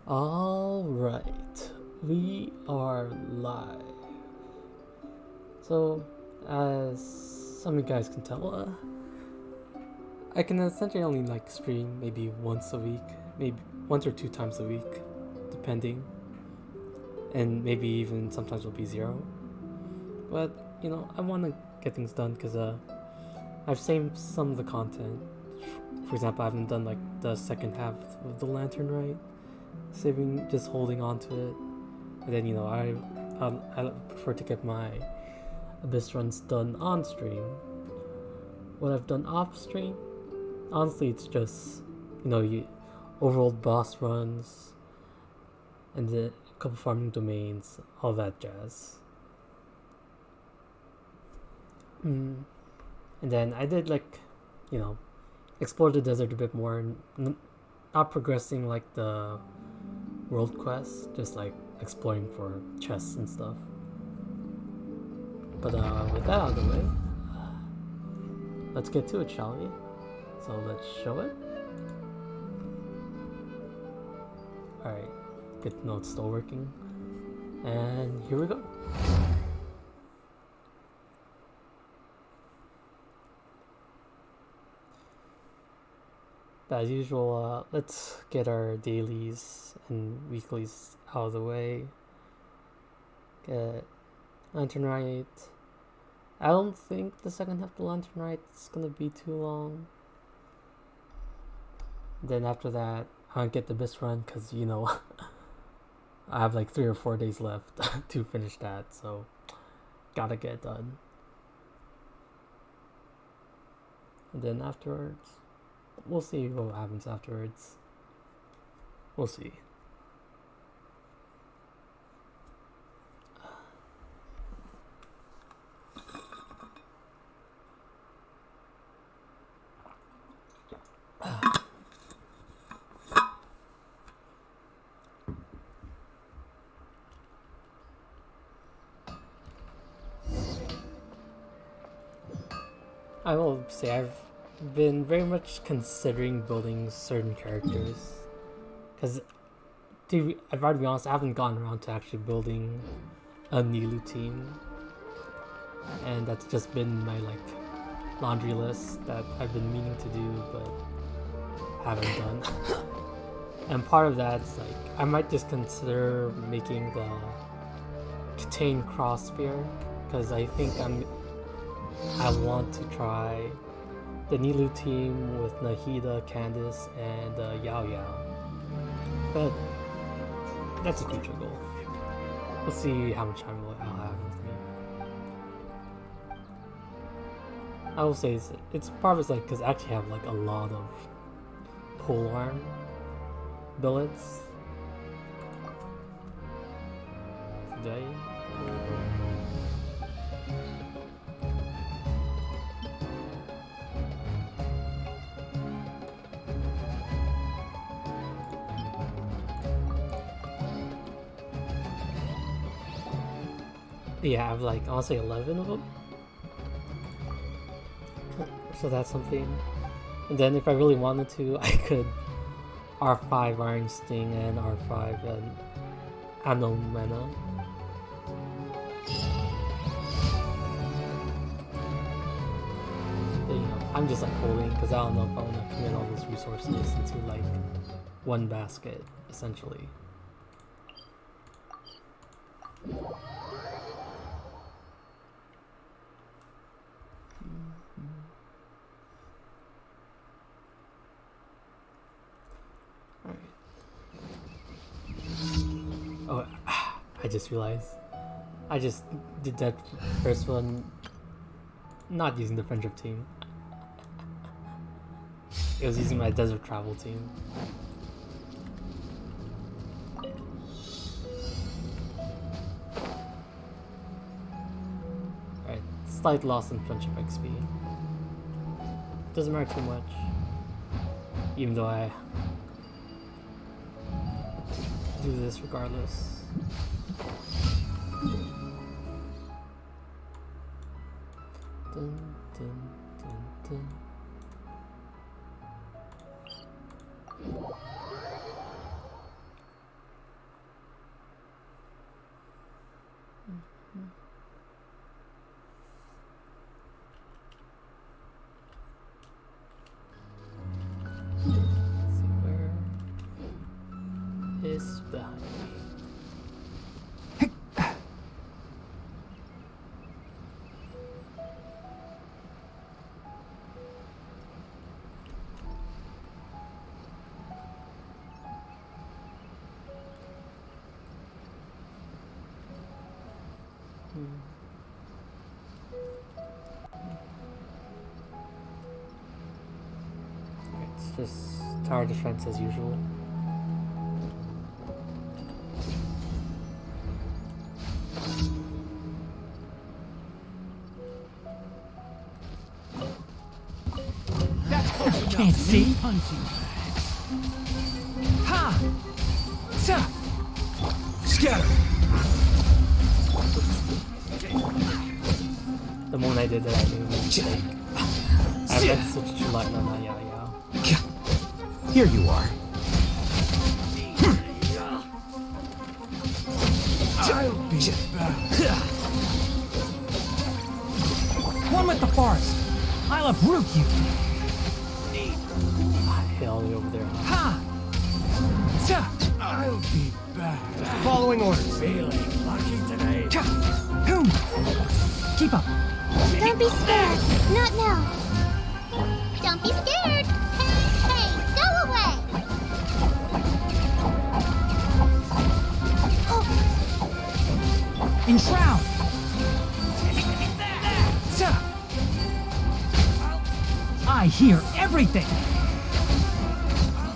Alright, we are live. So, as some of you guys can tell, I can essentially only stream maybe once a week, maybe once or two times a week, depending, and maybe even sometimes it'll be zero. But I want to get things done because I've saved some of the content. For example, I haven't done the second half of the Lantern Rite, saving, just holding on to it, and then I prefer to get my abyss runs done on stream. What I've done off stream, honestly, it's just overworld boss runs, and then a couple farming domains, all that jazz. And then I did explore the desert a bit more, and not progressing the world quests, just exploring for chests and stuff. But with that out of the way, let's get to it, shall we? So let's show it. Alright, good to know it's still working. And here we go. As usual, let's get our dailies and weeklies out of the way. Get Lantern Rite. I don't think the second half of the Lantern Rite is gonna be too long. Then after that, I'll get the Abyss run because I have 3 or 4 days left to finish that, so gotta get it done. And then afterwards, we'll see what happens afterwards. We'll see. I will say I've been very much considering building certain characters, because I've got to be honest, I haven't gotten around to actually building a Nilu team, and that's just been my laundry list that I've been meaning to do but haven't done. And part of that's I might just consider making the Contain Crossbear, because I think I want to try the Nilu team with Nahida, Candace, and Yao Yao. But that's a future goal. We'll see how much time I'll have with me. I will say it's part of it's because I actually have a lot of polearm billets today. Yeah, I have I'll say 11 of them. So that's something. And then if I really wanted to, I could R5 Iron Sting and R5 and Anomena. But, I'm just holding because I don't know if I want to commit all those resources into one basket, essentially. Oh, I just realized I just did that first one not using the friendship team. It was using my desert travel team. Alright, slight loss in friendship XP. Doesn't matter too much, even though I do this regardless. Dun, dun, dun, dun. is behind me. It's just tower defense as usual. Can't see. Punching. Ha! Sa! Scatter! The moment I did that, I made a mistake. I meant to switch to light, no, not Yao Yao. Here you are. I'll be back. One with the forest. I'll uproot you. Hell, over there. Ha! Sa! I'll be back. Following orders. Feeling lucky today. Keep up. Don't be scared. Not now. Don't be scared. Hey, go away. Enshroud. Sa! I hear everything.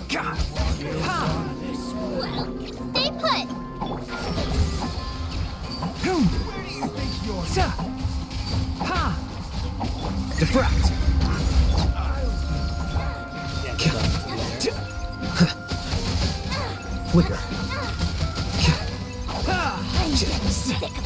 God. Ha! Well, stay put. Where do you think you're? Sa! Ha! Defract. Flicker. I'm getting sick of it.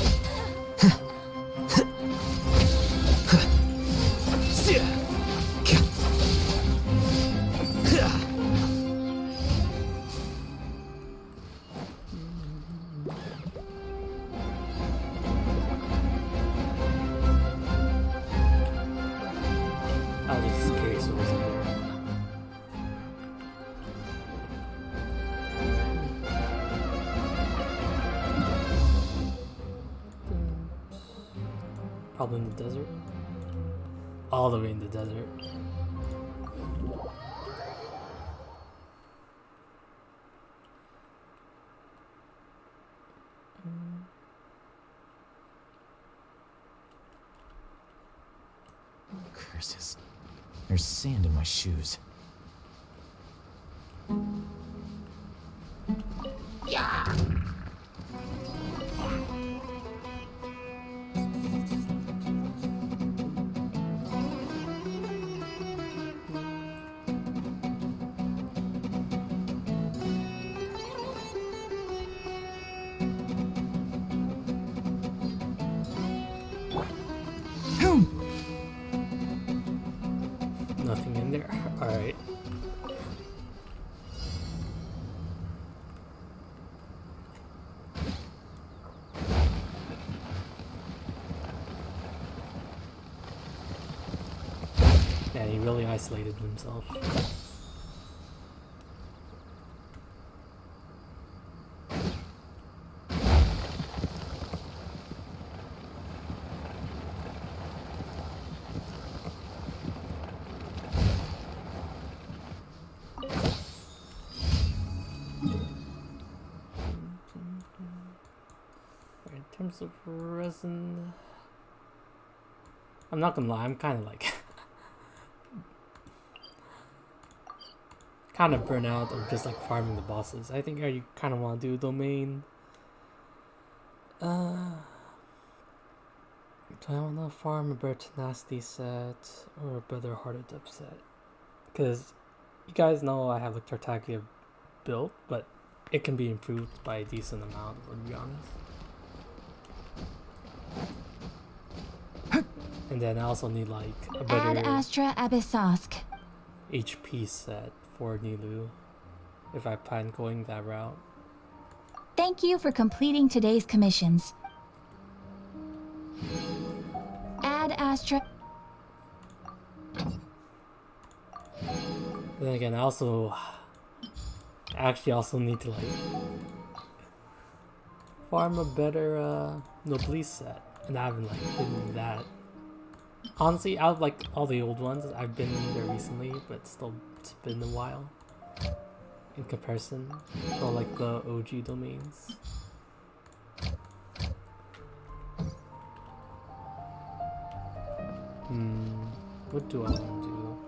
I was just curious what was in there. Probably in the desert. All the way in the desert. Curses. There's sand in my shoes. Nothing in there. Alright. Yeah, he really isolated himself. In terms of resin, I'm not gonna lie, I'm kind of like kind of burnt out of just like farming the bosses. I think I kind of want to do a domain. Do I want to farm a better tenacity set or a better heart of depth set? Because you guys know I have a Tartaglia built, but it can be improved by a decent amount, to be honest. And then I also need like a Ad better Astra Abyssosk. HP set for Nilu if I plan going that route. Thank you for completing today's commissions. Ad Astra. Then again, I actually also need to like farm a better Noblesse set, and I haven't like been in that. Honestly, out of like all the old ones, I've been in there recently, but still it's been a while in comparison to like the OG domains. What do I want to do?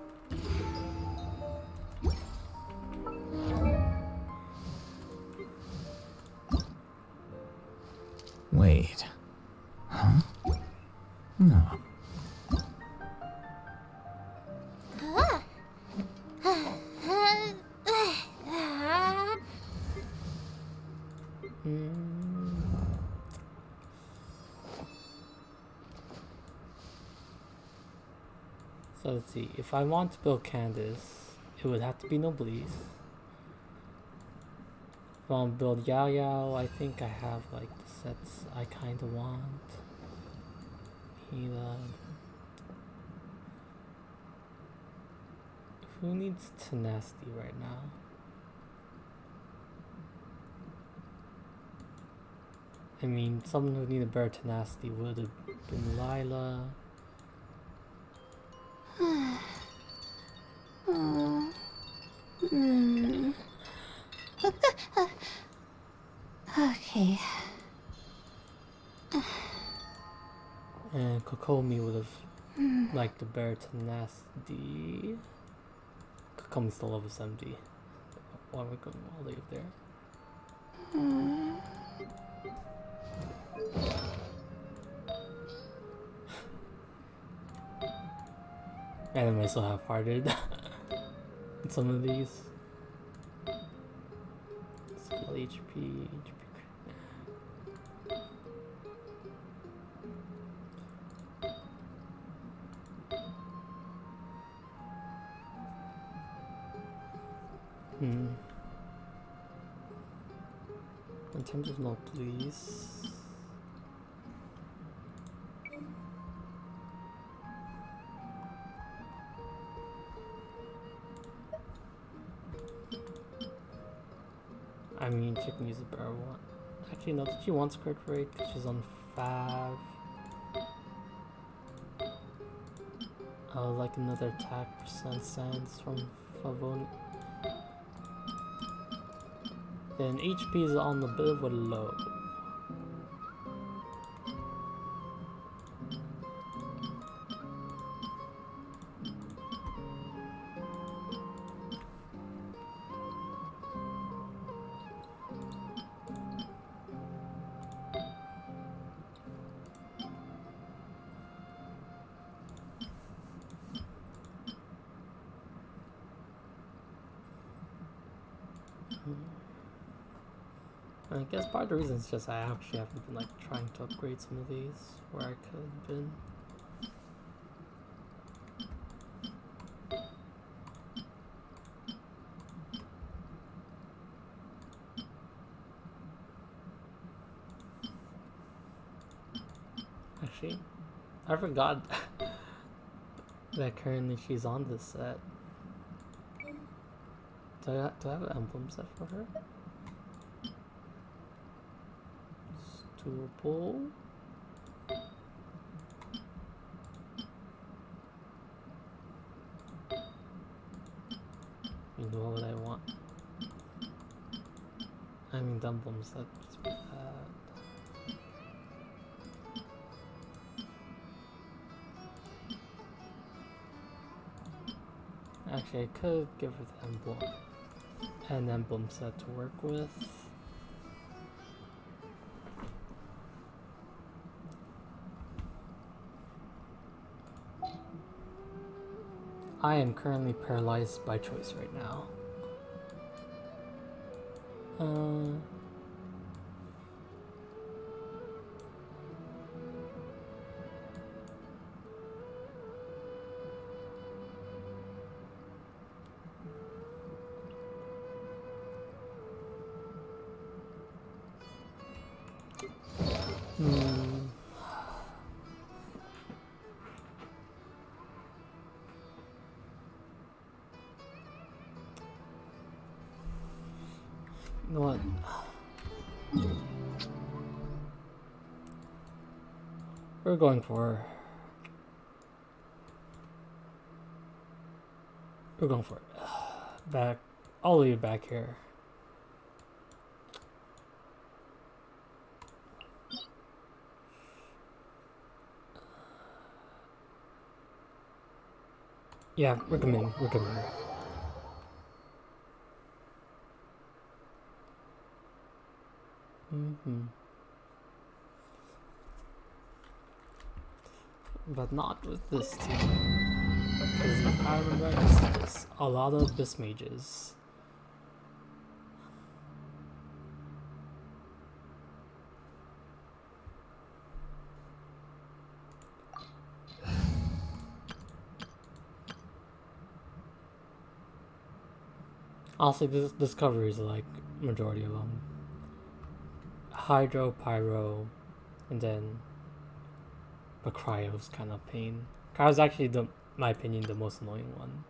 Wait. Huh? No. So let's see. If I want to build Candace, it would have to be Noblesse. If I want to build Yao Yao, I think I have like the sets I kind of want. Hila. Who needs Tenacity right now? I mean, someone who needed better Tenacity would have been Lila. Okay. And Kokomi would have liked the better Tenacity. Kokomi's still level 70. Why am I going all the way up there? And am I so half-hearted in some of these? Skill HP. In terms of Noblesse, I mean, she can use a better one. Actually, no, did she want Skirt Rate? Because she's on 5. Like another attack percent sense from Favoni. Then HP is on a bit of a low. I guess part of the reason is just I actually haven't been like trying to upgrade some of these where I could have been. Actually, I forgot that currently she's on this set. Do I have an emblem set for her? Stupid. You know what I want? I mean, the emblem set is bad. Actually, I could give her the emblem. An emblem set to work with. I am currently paralyzed by choice right now. You know what? We're going for. We're going for it. Back, all the way back here. Yeah, we're coming. We're coming. But not with this team. Because if I remember, it's a lot of Abyss Mages. Honestly, this discoveries are like majority of them. Hydro, Pyro, and then but Cryo's kind of pain. Cryo's actually my opinion, the most annoying one.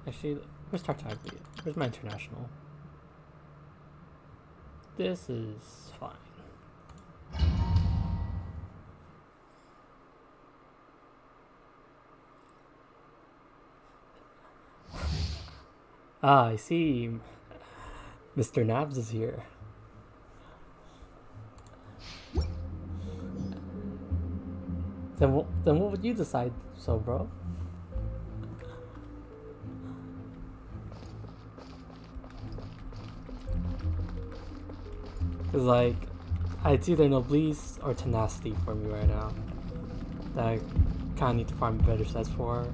Actually, where's Tartaglia? Where's my international? This is fine. Ah, I see. Mr. Nabs is here. Then what would you decide, so bro? Cause like, it's either Noblesse or Tenacity for me right now. That I kind of need to find better sets for.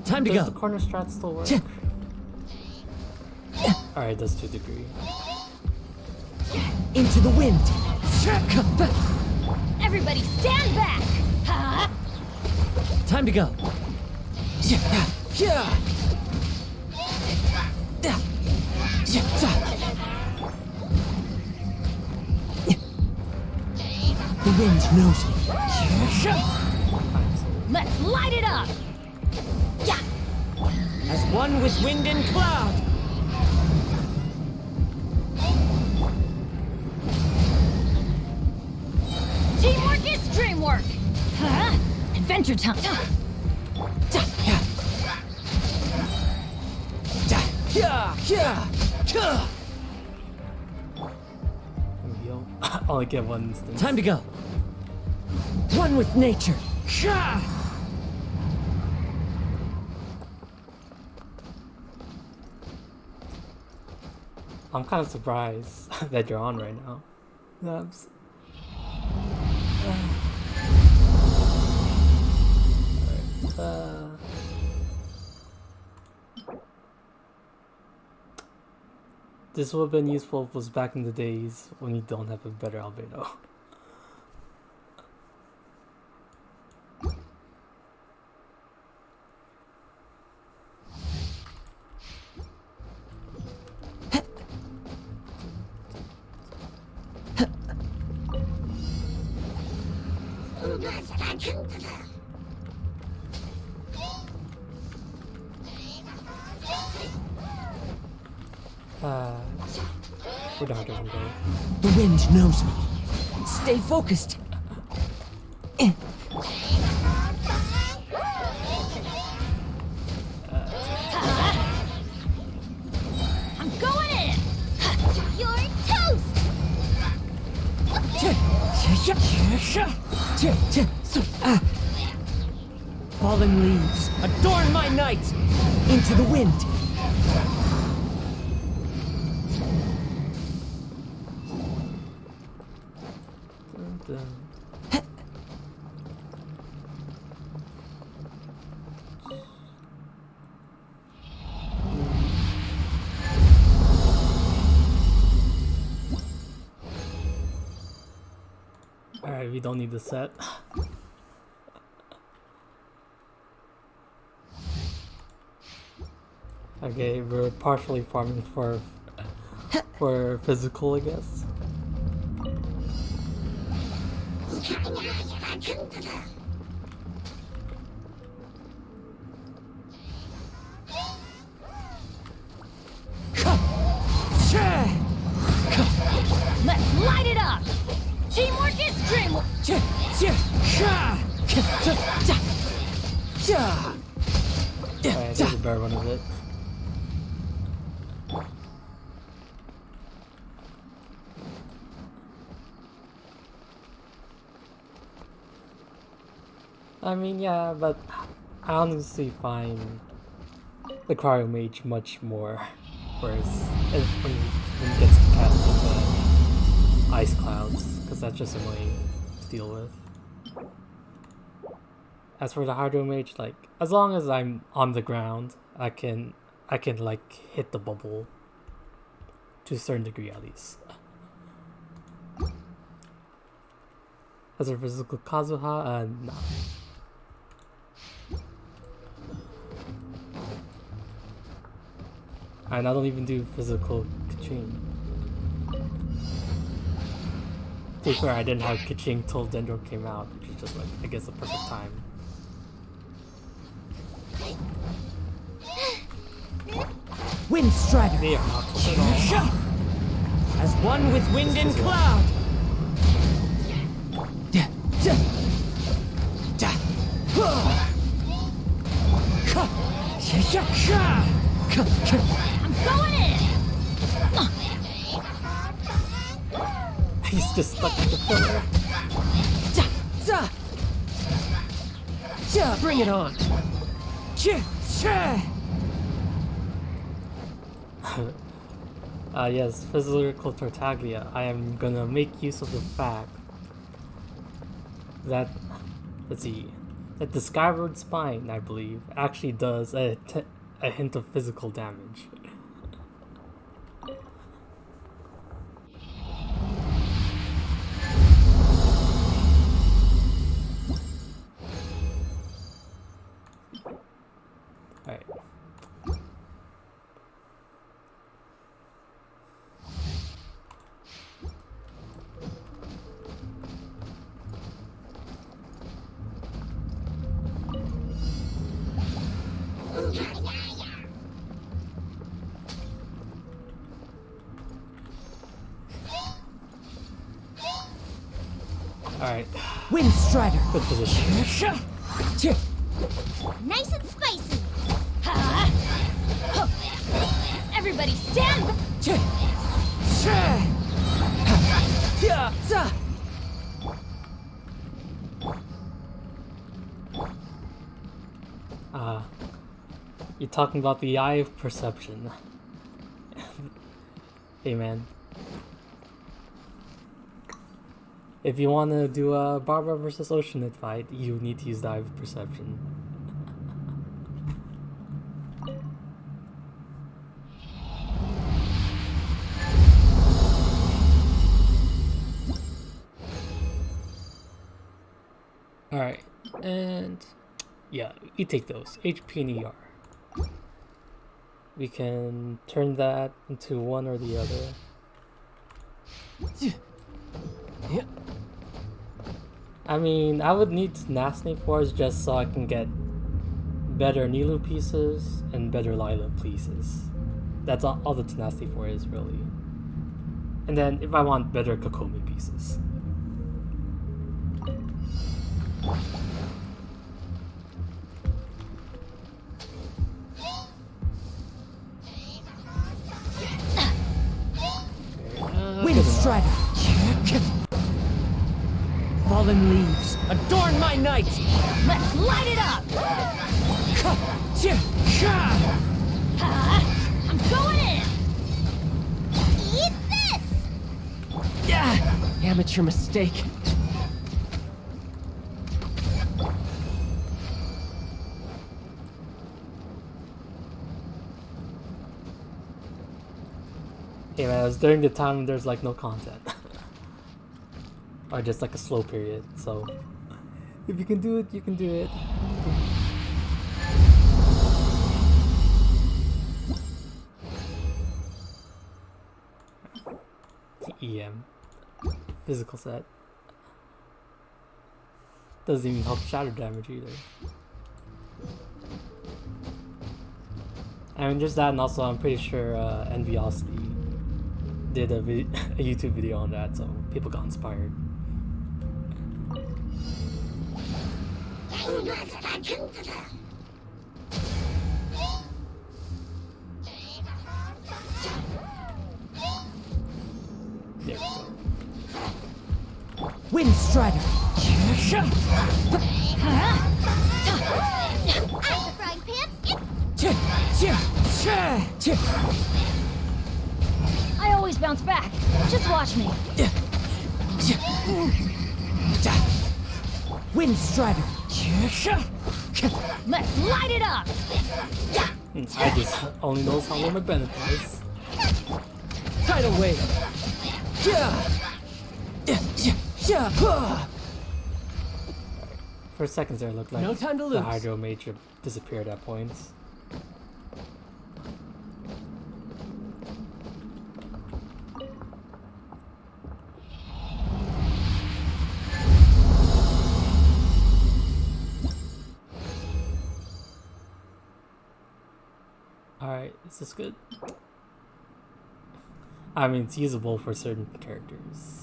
Time to Does go. the corner strat still work? Alright, does 2 degree. Into the wind. Everybody stand back! Huh? Time to go. The wind knows me. Let's light it up! Yeah! As one with wind and cloud. Teamwork is dreamwork! Huh? Adventure time! Heal. I only get one instance. Time to go. One with nature. I'm kind of surprised that you're on right now. Nabs. Alright, this would have been useful if it was back in the days when you don't have a better albedo. Where'd the one go? The wind knows me. Stay focused. I'm going in! You're toast! Fallen leaves adorn my night. Into the wind. Alright, we don't need the set. Okay, we're partially farming for physical, I guess. Let's light it up! Teamwork is dreamwork! Alright, there's a bear one of it. I mean, yeah, but I honestly find the Cryo Mage much more whereas when it gets to casting the ice clouds, because that's just annoying to deal with. As for the Hydro Mage, like, as long as I'm on the ground, I can like hit the bubble to a certain degree at least. As for physical Kazuha, no. And I don't even do physical Kaching. To be fair, I didn't have Kaching till Dendro came out, which is just like, I guess, the perfect time. Wind Strider! They are not close at all. As one with wind and cloud! I'm going in! He's just stuck in the pillar. Bring it on! Yes, physical Tartaglia. I am gonna make use of the fact that, let's see, that the Skyward Spine, I believe, actually does a hint of physical damage. Alright. Alright, Wind Strider! good position. Nice and spicy. Everybody stand. You're talking about the Eye of Perception. Hey man. If you want to do a Barbara versus Oceanid fight, you need to use the Eye of Perception. Alright, and yeah, you take those, HP and ER. We can turn that into one or the other. I mean, I would need Nasty Force just so I can get better Nilu pieces and better Lila pieces. That's all the Tenacity for is, really. And then if I want better Kokomi pieces. Wind Strider! Fallen leaves, adorn my night! Let's light it up! I'm going in! Eat this! Amateur mistake. Hey man, it was during the time when there's like no content. Or just like a slow period, so if you can do it, you can do it. EM. Physical set. Doesn't even help shatter damage either. I mean, just that, and also I'm pretty sure Enviosity did a YouTube video on that, so people got inspired. There we go. Wind Strider! I'm the frying pan. I always bounce back. Just watch me. Wind Strider! Let's light it up. I just only knows how long my Bennett was. Tidal Wave! For seconds there, it looked like No time to the lose. Hydro Mage disappeared at points. Alright, is this good? I mean, it's usable for certain characters.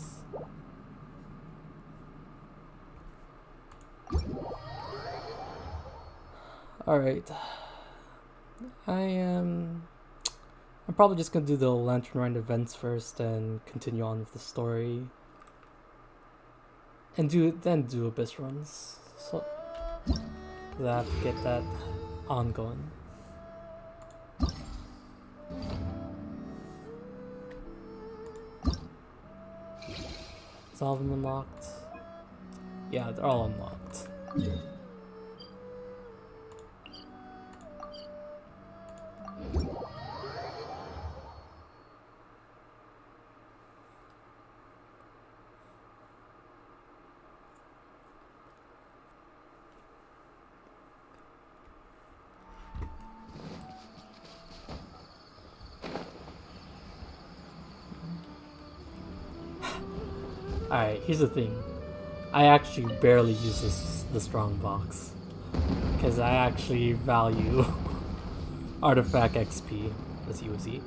Alright. I'm probably just gonna do the Lantern Rite events first and continue on with the story. And then do Abyss runs. So I have to get that ongoing. Is all of them unlocked? Yeah, they're all unlocked. Alright, here's the thing. I actually barely use the strong box. Because I actually value artifact XP. Let's see, UC.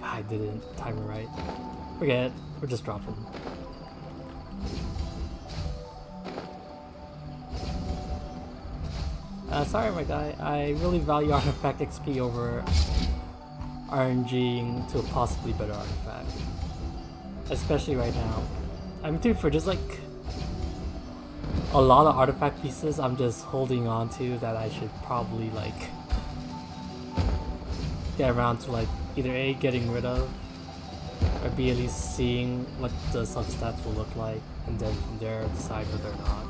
I didn't time it right. Forget it. We're just dropping. Sorry, my guy. I really value artifact XP over RNGing to a possibly better artifact. Especially right now. I mean, dude, for just like a lot of artifact pieces I'm just holding on to that I should probably like get around to, like either A, getting rid of, or B, at least seeing what the substats will look like, and then from there decide whether or not.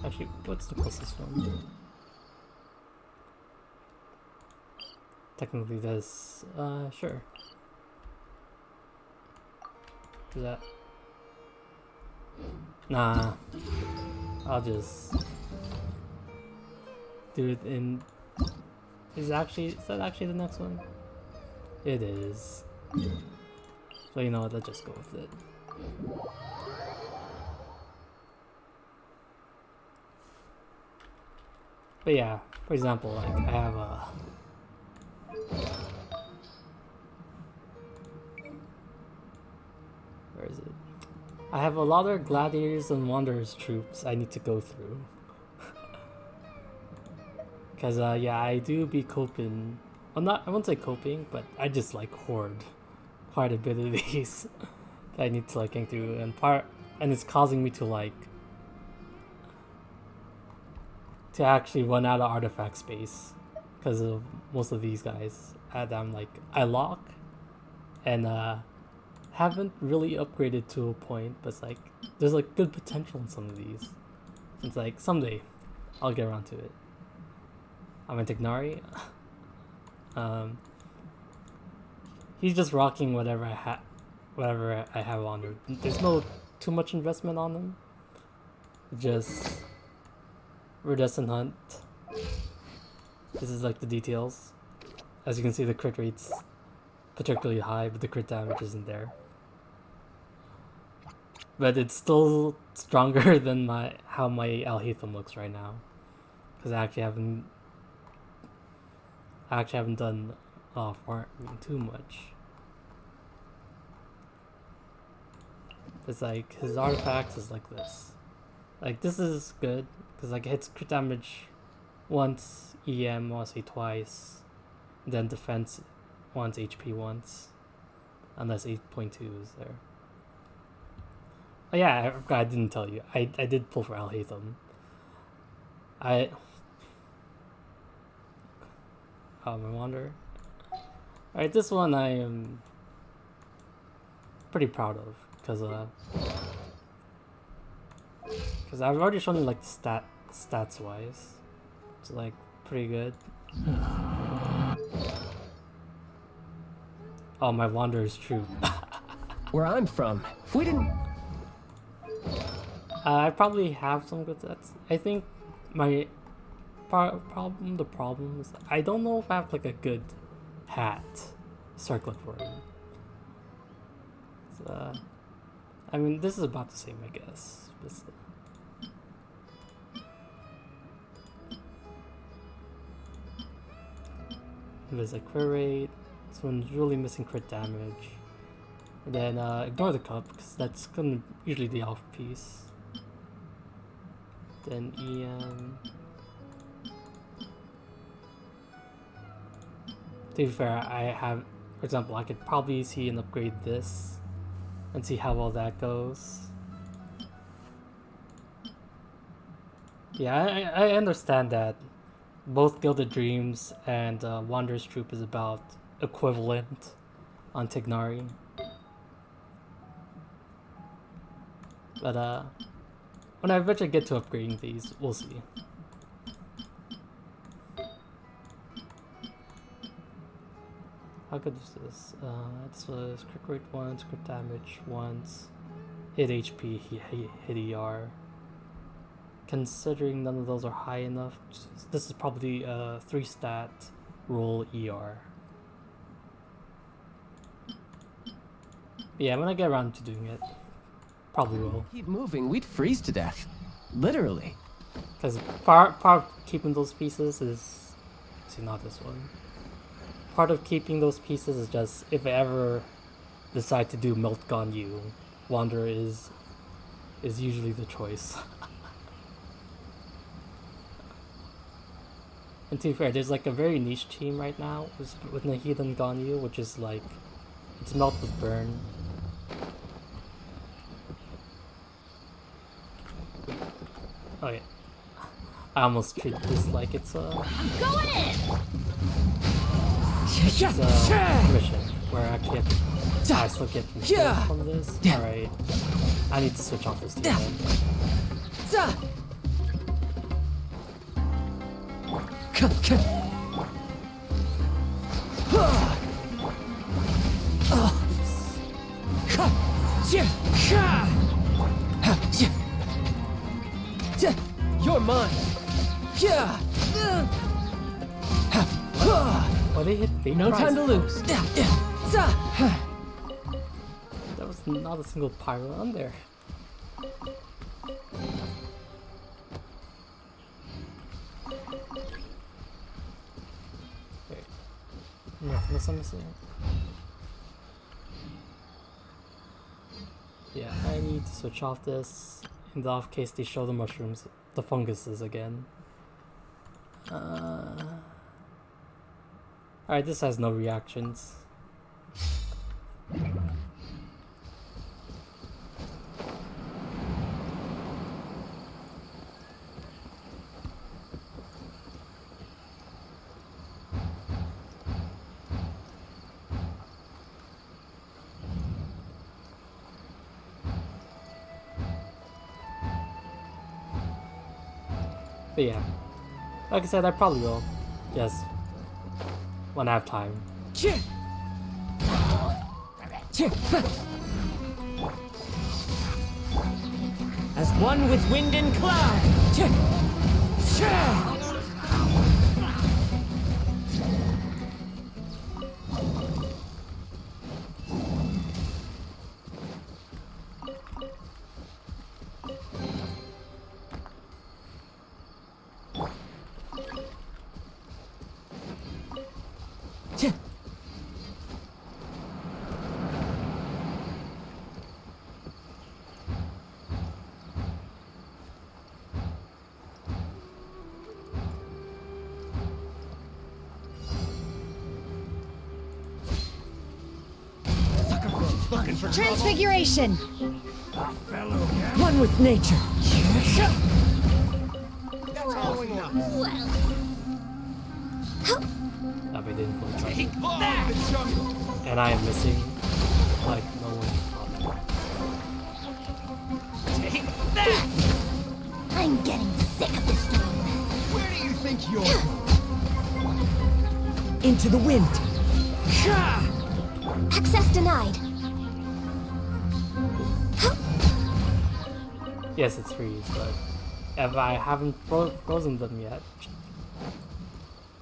Actually, what's the closest one? Technically this, sure. Do that. Nah. I'll just do it in... Is that actually the next one? It is. So you know what, let's just go with it. But yeah, for example, like I have a... Where is it? I have a lot of gladiators and wanderers troops I need to go through. Cause yeah, I do be coping. Well, not I won't say coping, but I just like hoard quite a bit of these that I need to like get through, and it's causing me to like to actually run out of artifact space because of most of these guys that I'm like I lock and haven't really upgraded to a point, but it's like there's like good potential in some of these. It's like someday I'll get around to it. I'm in Tignari. He's just rocking whatever I have on there. There's no too much investment on them. Just Iridescent Hunt. This is like the details. As you can see, the crit rate's particularly high, but the crit damage isn't there. But it's still stronger than how my Alhaitham looks right now, because I actually haven't done farming too much. It's like his artifacts is like this. Like this is good because like it hits crit damage once, EM mostly twice, then defense once, HP once, unless 8.2 is there. Oh yeah, I forgot I didn't tell you. I did pull for Alhaitham. My Wanderer. Alright, this one I am pretty proud of because I've already shown you like the stats wise. It's like pretty good. Oh, my Wanderer's true. Where I'm from, if we didn't... I probably have some good stats. I think my problem is I don't know if I have like a good hat circlet for him. So, I mean, this is about the same, I guess. There's like crit rate. This one's really missing crit damage. And then ignore the cup because that's gonna usually the off piece. Then EM. To be fair, I have, for example, I could probably see and upgrade this and see how well that goes. Yeah, I understand that both Gilded Dreams and Wanderer's Troop is about equivalent on Tignari. But when I eventually get to upgrading these, we'll see. How good is this? This was crit rate once, crit damage once, hit HP, hit ER. Considering none of those are high enough, this is probably a 3-stat roll ER. But yeah, when I get around to doing it, probably will. Keep moving, we'd freeze to death. Literally. Because part of keeping those pieces is... See, not this one. Part of keeping those pieces is just, if I ever decide to do Melt Gone You, Wanderer is usually the choice. And to be fair, there's like a very niche team right now with Nahid and Ganyu, which is like, it's Melt with Burn. Oh yeah. I almost treat this like it's a... Going in! It's a mission where I actually have to... I still get from this? Alright. I need to switch off this team. You're mine. Oh, they hit big No time to lose. That was not a single pyro on there. Wait. Nothing else I'm missing? Yeah, I need to switch off this in the off case they show the mushrooms, the funguses again. Alright, this has no reactions. But yeah, like I said, I probably will. Just when I have time. As one with wind and cloud. Transfiguration! One with nature. That we didn't fully try. And I am missing like no one. I'm getting sick of this game. Where do you think you're going? Into the wind. Access denied. Yes, it's freeze, but if I haven't frozen them yet,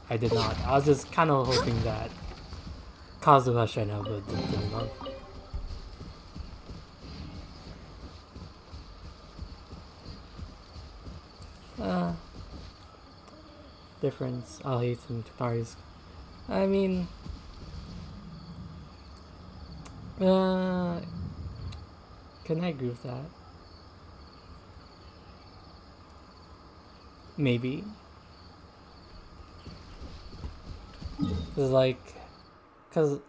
I did not. I was just kind of hoping that Kazuha Shena would do enough. Difference. I'll hate some Takari's. I mean, can I agree with that? Maybe. Cause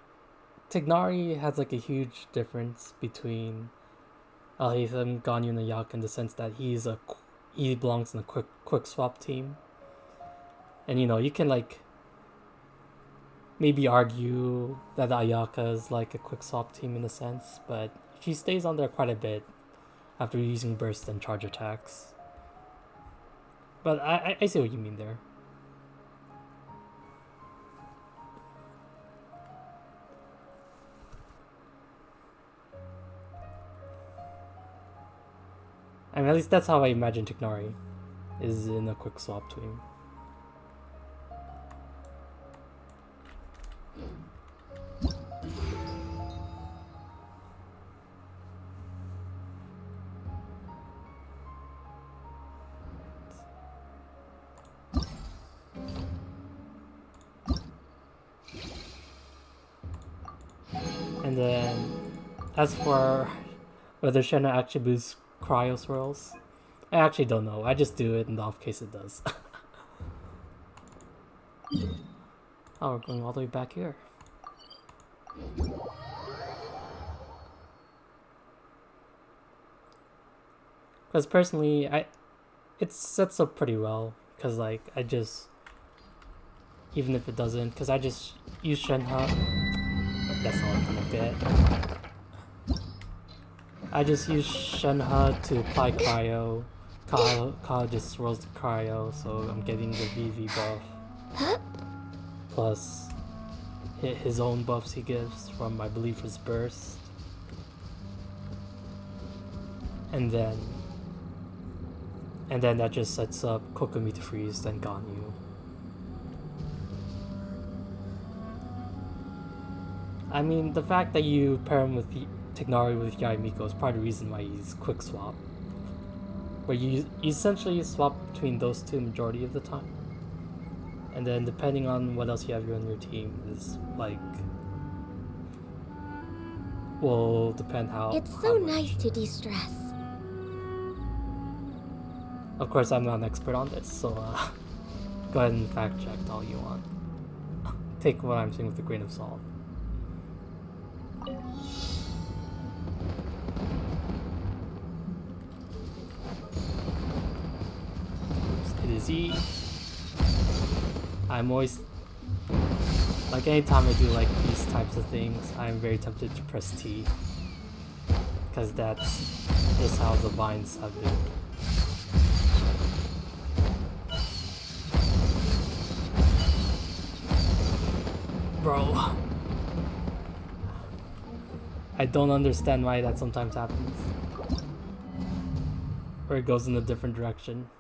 Tignari has like a huge difference between Alhaitham, Ganyu, and Yak in the sense that he belongs in a quick swap team. And you know, you can like maybe argue that Ayaka is like a quick swap team in a sense, but she stays on there quite a bit after using burst and charge attacks. But I see what you mean there. I mean, at least that's how I imagine Tignari is in a quick swap team. And then, as for whether Shena actually boosts cryo swirls, I actually don't know. I just do it in the off case it does. Oh, we're going all the way back here. Because personally, it sets up pretty well. Because like even if it doesn't, because I just use Shenhe. That's all I'm gonna get. I just use Shenhe to apply cryo. Kyle just swirls the cryo, so I'm getting the VV buff. Plus his own buffs he gives from, I believe, his burst. And then that just sets up Kokomi to freeze, then Ganyu. I mean, the fact that you pair him with Tignari with Yaimiko is part of the reason why he's quick swap. Where you essentially swap between those two majority of the time. And then depending on what else you have on your team is like will depend how. It's so nice to de-stress. Of course, I'm not an expert on this, so go ahead and fact check all you want. Take what I'm saying with a grain of salt. It is E. I'm always like anytime I do like these types of things, I'm very tempted to press T because that's just how the vines have been. Bro, I don't understand why that sometimes happens, where it goes in a different direction.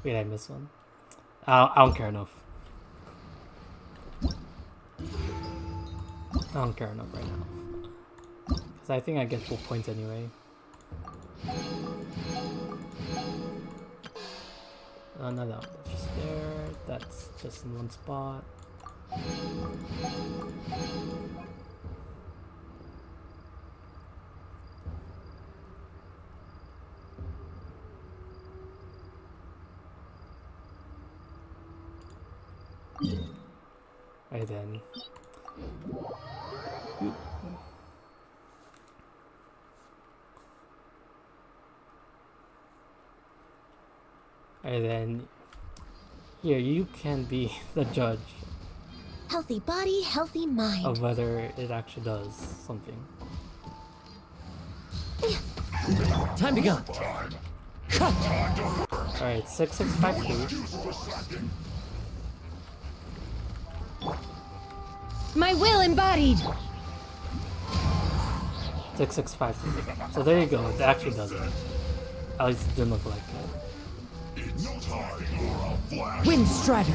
Wait, I missed one. I don't care enough. I don't care enough right now. Because I think I get full points anyway. No, that's just there. That's just in one spot. Right then. And then here you can be the judge Healthy body, healthy mind. of whether it actually does something. Time to go. Alright, 6653. My will embodied! 6653. So there you go, it actually does it. At least it didn't look like it. Wind Strider.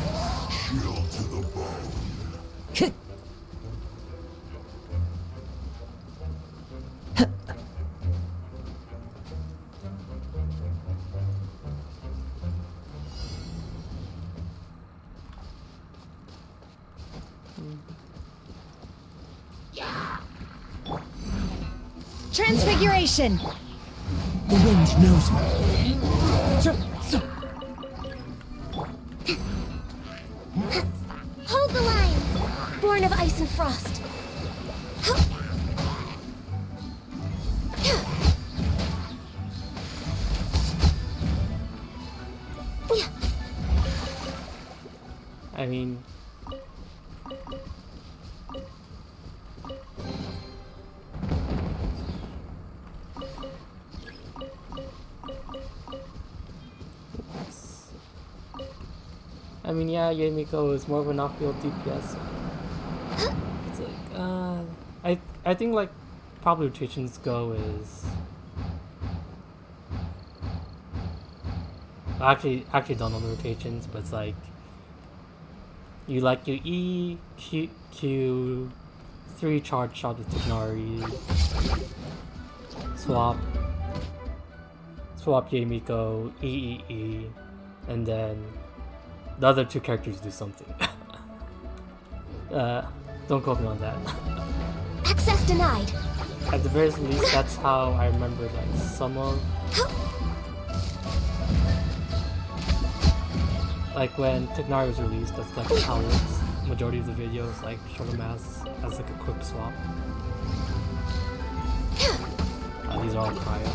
Transfiguration! The wind knows me. Hold the line! Born of ice and frost. I mean, yeah, Yamiko is more of an off-field DPS. It's like, I think like probably rotations go is I actually don't know the rotations, but it's like you like your E, Q, 3 charge shot with Tignari, swap Yamiko, EEE, and then the other two characters do something. Don't quote me on that. Access denied. At the very least, that's how I remember like some of, like when Tignari was released. That's like how it's majority of the videos like show them as like a quick swap. These are all cryo.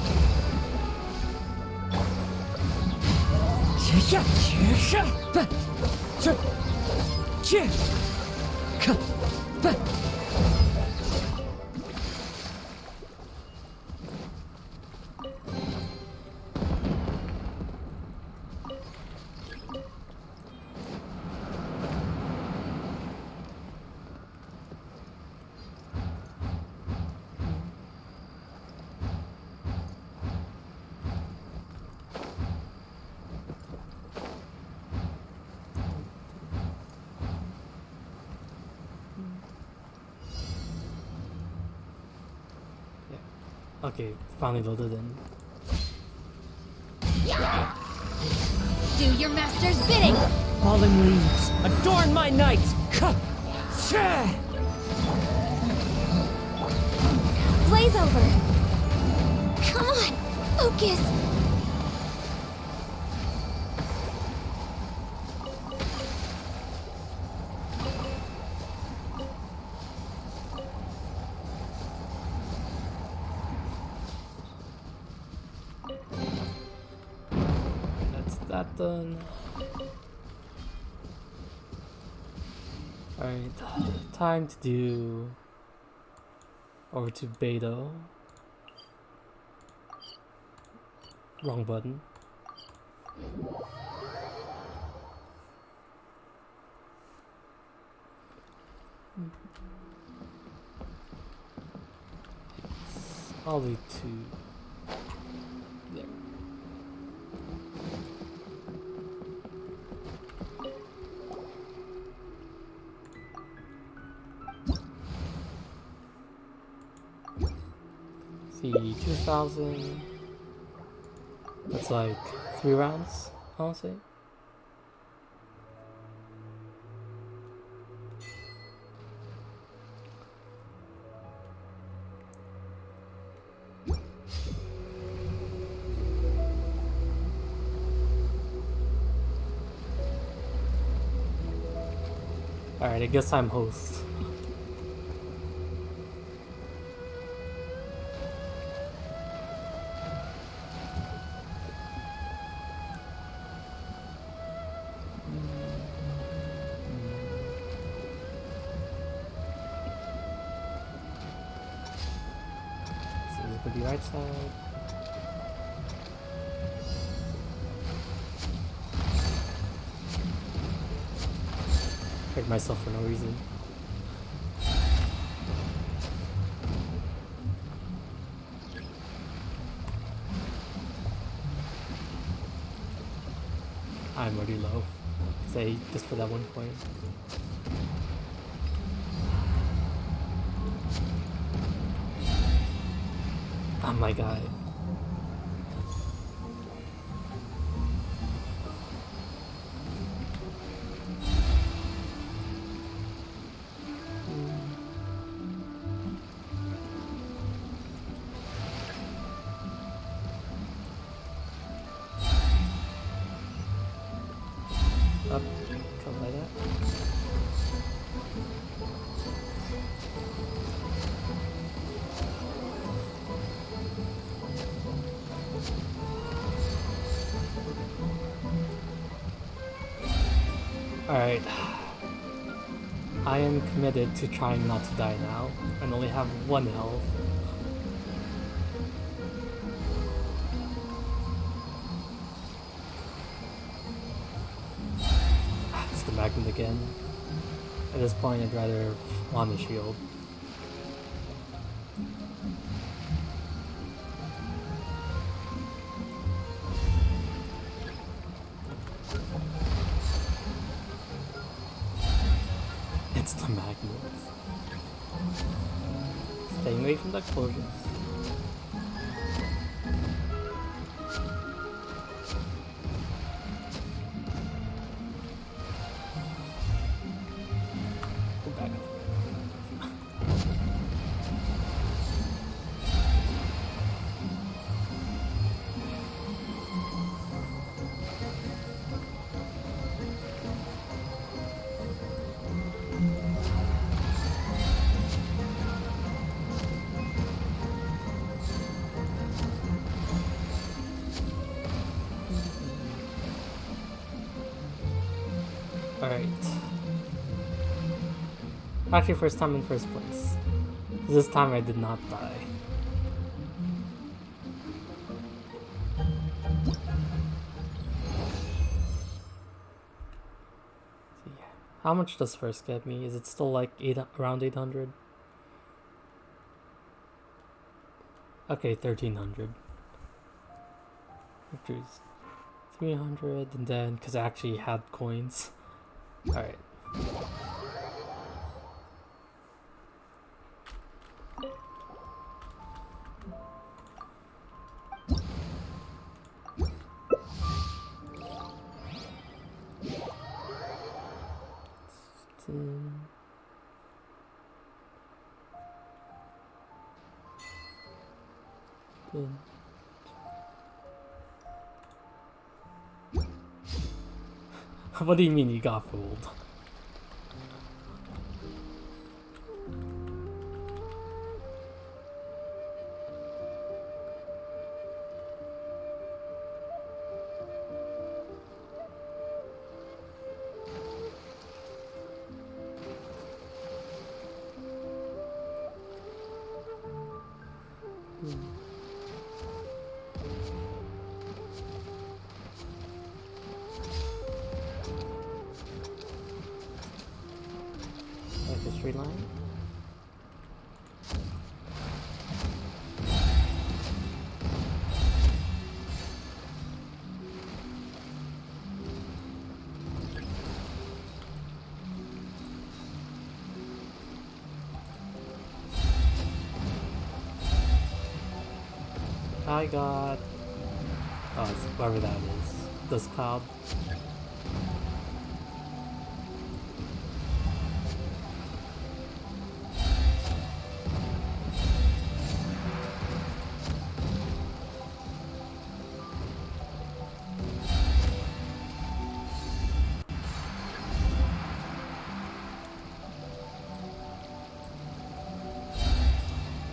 Okay, finally loaded in. Do your master's bidding. Falling leaves, adorn my night! Blaze over. Come on, focus. That's that done. Alright, time to do over to Beto. Wrong button. I'll do two. There. See, 2,000. That's like 3 rounds, honestly. Alright, I guess I'm host. So this will be right side. Hurt myself for no reason. I'm already low. Say just for that 1 point. Oh my god. Up, come like that. Alright. I am committed to trying not to die now, and only have 1 health. It's the magnet again. At this point, I'd rather on the shield. It's the magnet. Staying away from the explosions. Alright. Actually, first time in first place. This time I did not die. How much does first get me? Is it still like around 800? Okay, 1300. Which is 300, and then because I actually had coins. Alright. What do you mean you got fooled? Like a straight line? I got... Oh, it's whatever that is. This cloud.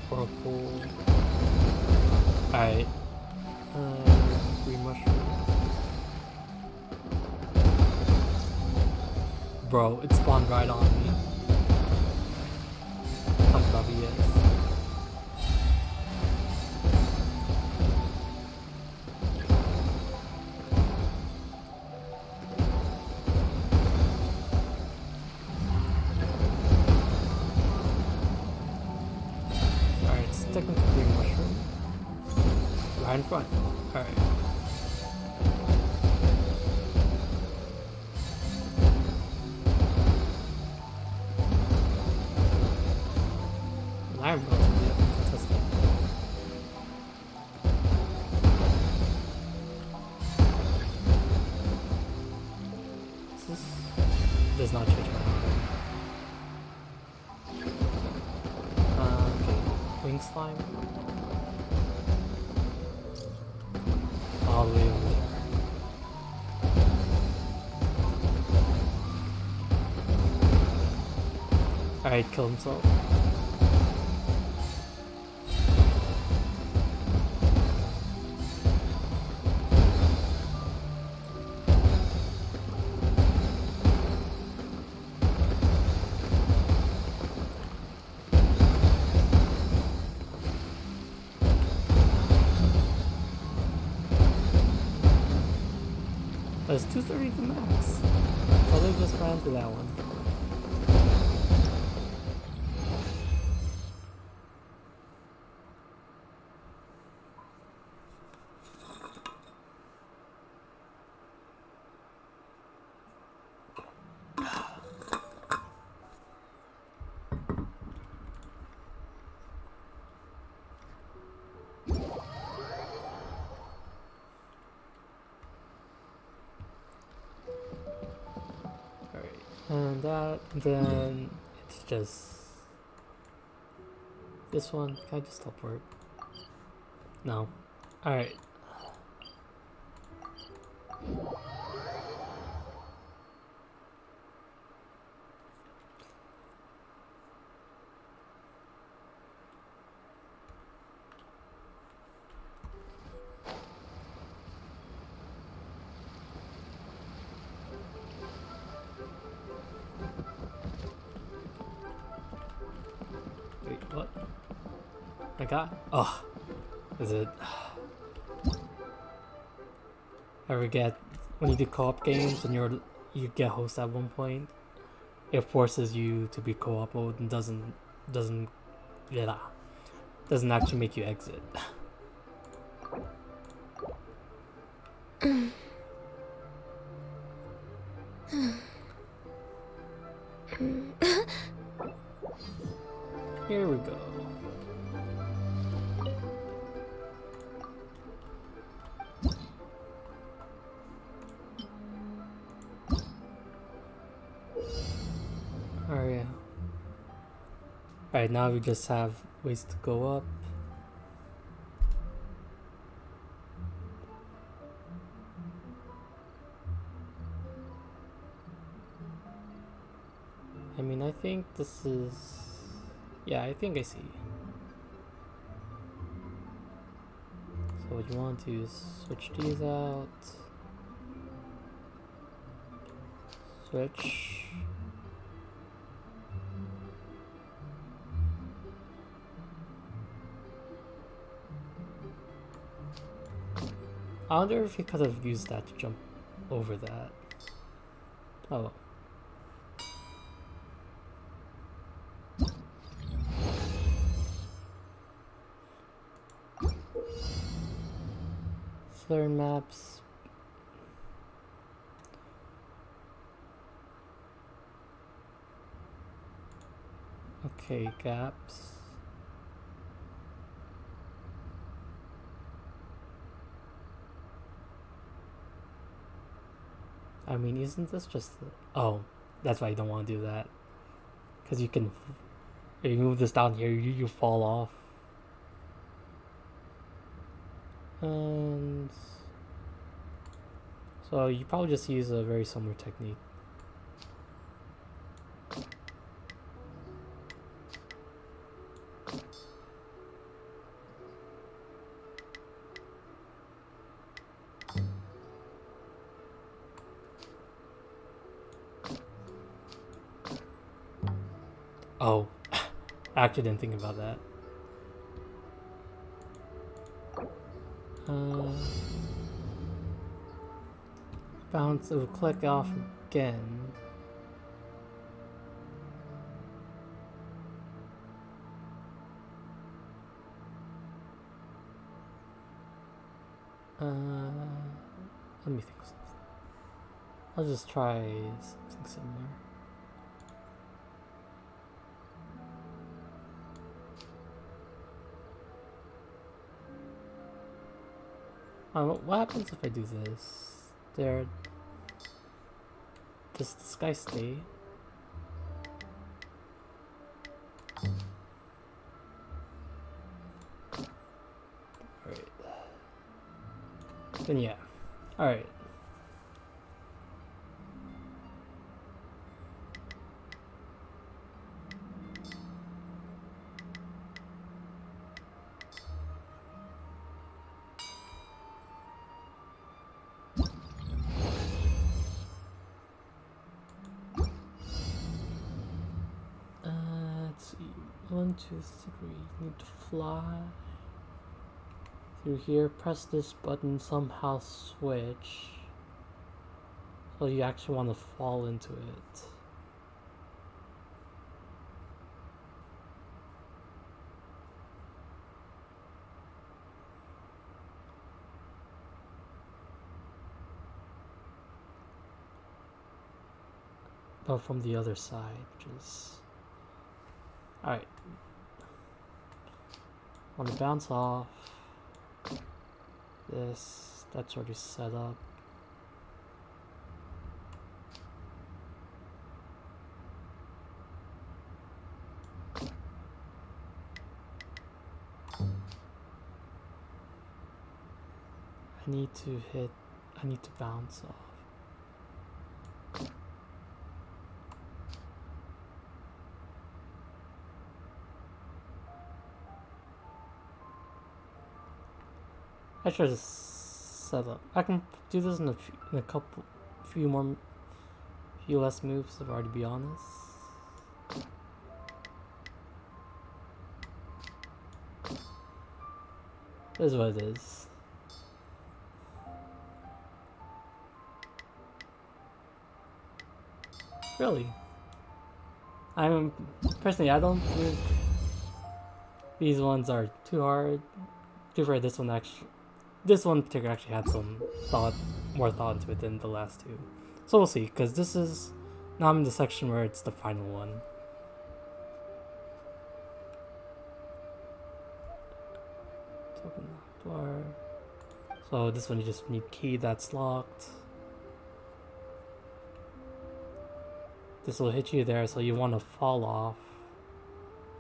Whirlpool. Alright. Green mushroom. Bro, it spawned right on me. Come WS. Alright, it's technically green mushroom. Right in front. Alright. I'm going to be able to test it. This does not change my mind. Okay. Wing slime. All the way over there. Alright, kill himself. That's 230 to max. Probably just ran through that one. And that, and then it's just this one. Can I just teleport? No. Alright. I got. Oh, is it? Ever get when you do co-op games and you get host at one point, it forces you to be co-op mode and doesn't yeah, doesn't actually make you exit. Here we go. Alright. Alright, now we just have ways to go up. I mean, I think this is... Yeah, I think I see. So what you want to do is switch these out. Switch. I wonder if he could have used that to jump over that. Oh. Slur maps. Okay, gaps. I mean, isn't this just... Oh, that's why you don't want to do that. Because you can... If you move this down here, you fall off. And... So you probably just use a very similar technique. Oh, I actually didn't think about that. Bounce, it will click off again. Let me think of something. I'll just try something similar. What happens if I do this? There. Does this guy stay? Alright. Then yeah. Alright. Let's see. 1, 2, 3. Need to fly through here. Press this button. Somehow switch. So you actually want to fall into it. But from the other side, which is... Alright. Want to bounce off. This, that's already set up. I need to bounce off. I should have set up. I can do this in a few less moves, if I were to be honest. This is what it is. Really? Personally, I don't think these ones are too hard. To for this one this one particular actually had some more thought into it than the last two. So we'll see, because this is now I'm in the section where it's the final one. Let's open the door. So this one you just need key that's locked. This will hit you there, so you want to fall off.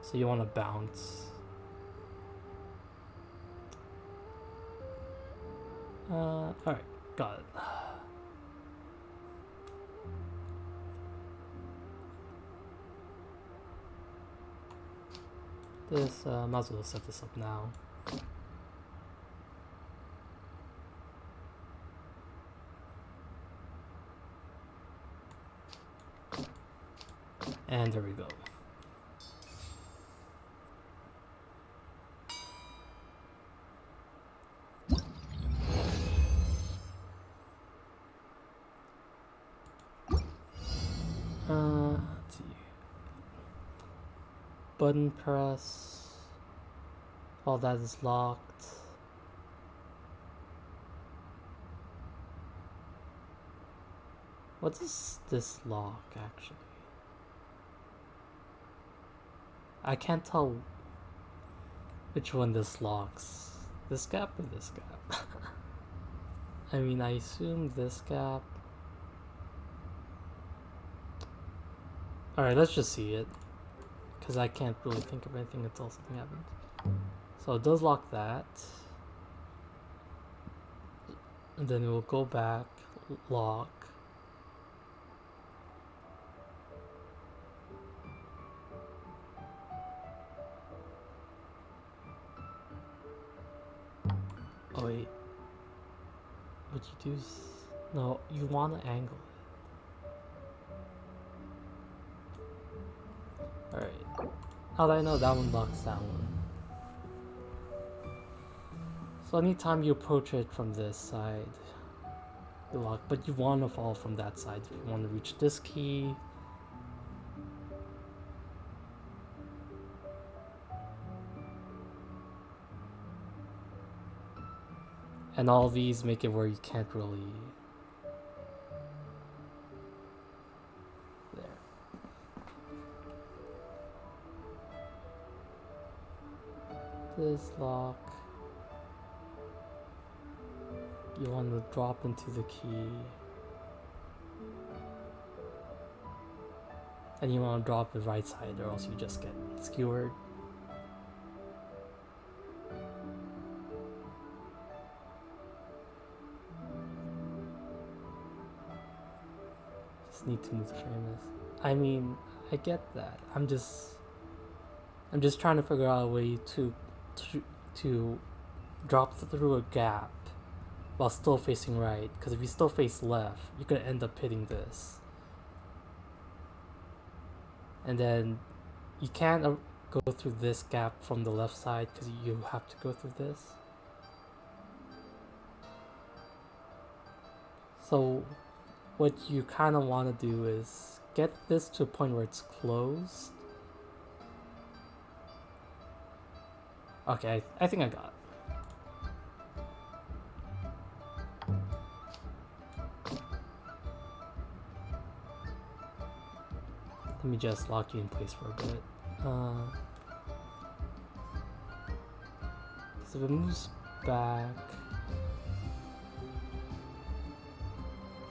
So you want to bounce. Alright, got it. This, might as well set this up now. And there we go. Let's see. Button press. All that is locked. What is this lock actually? I can't tell which one this locks. This gap or this gap? I mean, I assume this gap. Alright, let's just see it. Because I can't really think of anything until something happens. So it does lock that. And then it will go back, lock. Oh wait. What you do is... No, you want to angle it. Alright. Now that I know that one locks that one. So anytime you approach it from this side, you lock, but you want to fall from that side if you want to reach this key. And all these make it where you can't really... There. This lock. You want to drop into the key. And you want to drop the right side or else you just get skewered. Just need to move the frame. I mean, I get that. I'm just trying to figure out a way to drop through a gap while still facing right, because if you still face left, you're gonna end up hitting this. And then you can't go through this gap from the left side because you have to go through this. So what you kind of want to do is get this to a point where it's closed. Okay, I think I got it. Let me just lock you in place for a bit. So if it moves back,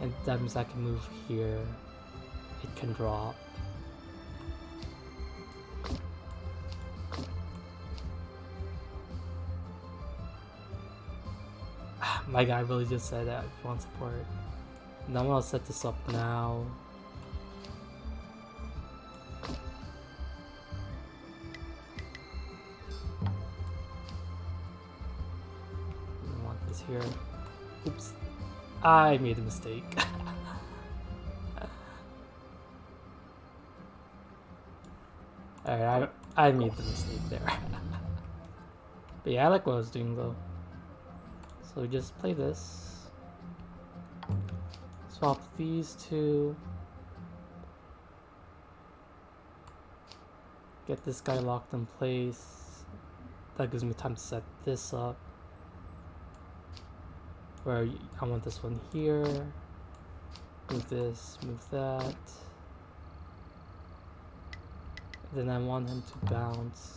and that means I can move here, it can drop. My guy really just said that if you want support. And I'm gonna set this up now. Here. Oops. I made a mistake. Alright, I made the mistake there. But yeah, I like what I was doing though. So we just play this. Swap these two. Get this guy locked in place. That gives me time to set this up. Where I want this one here. Move this, move that. Then I want him to bounce.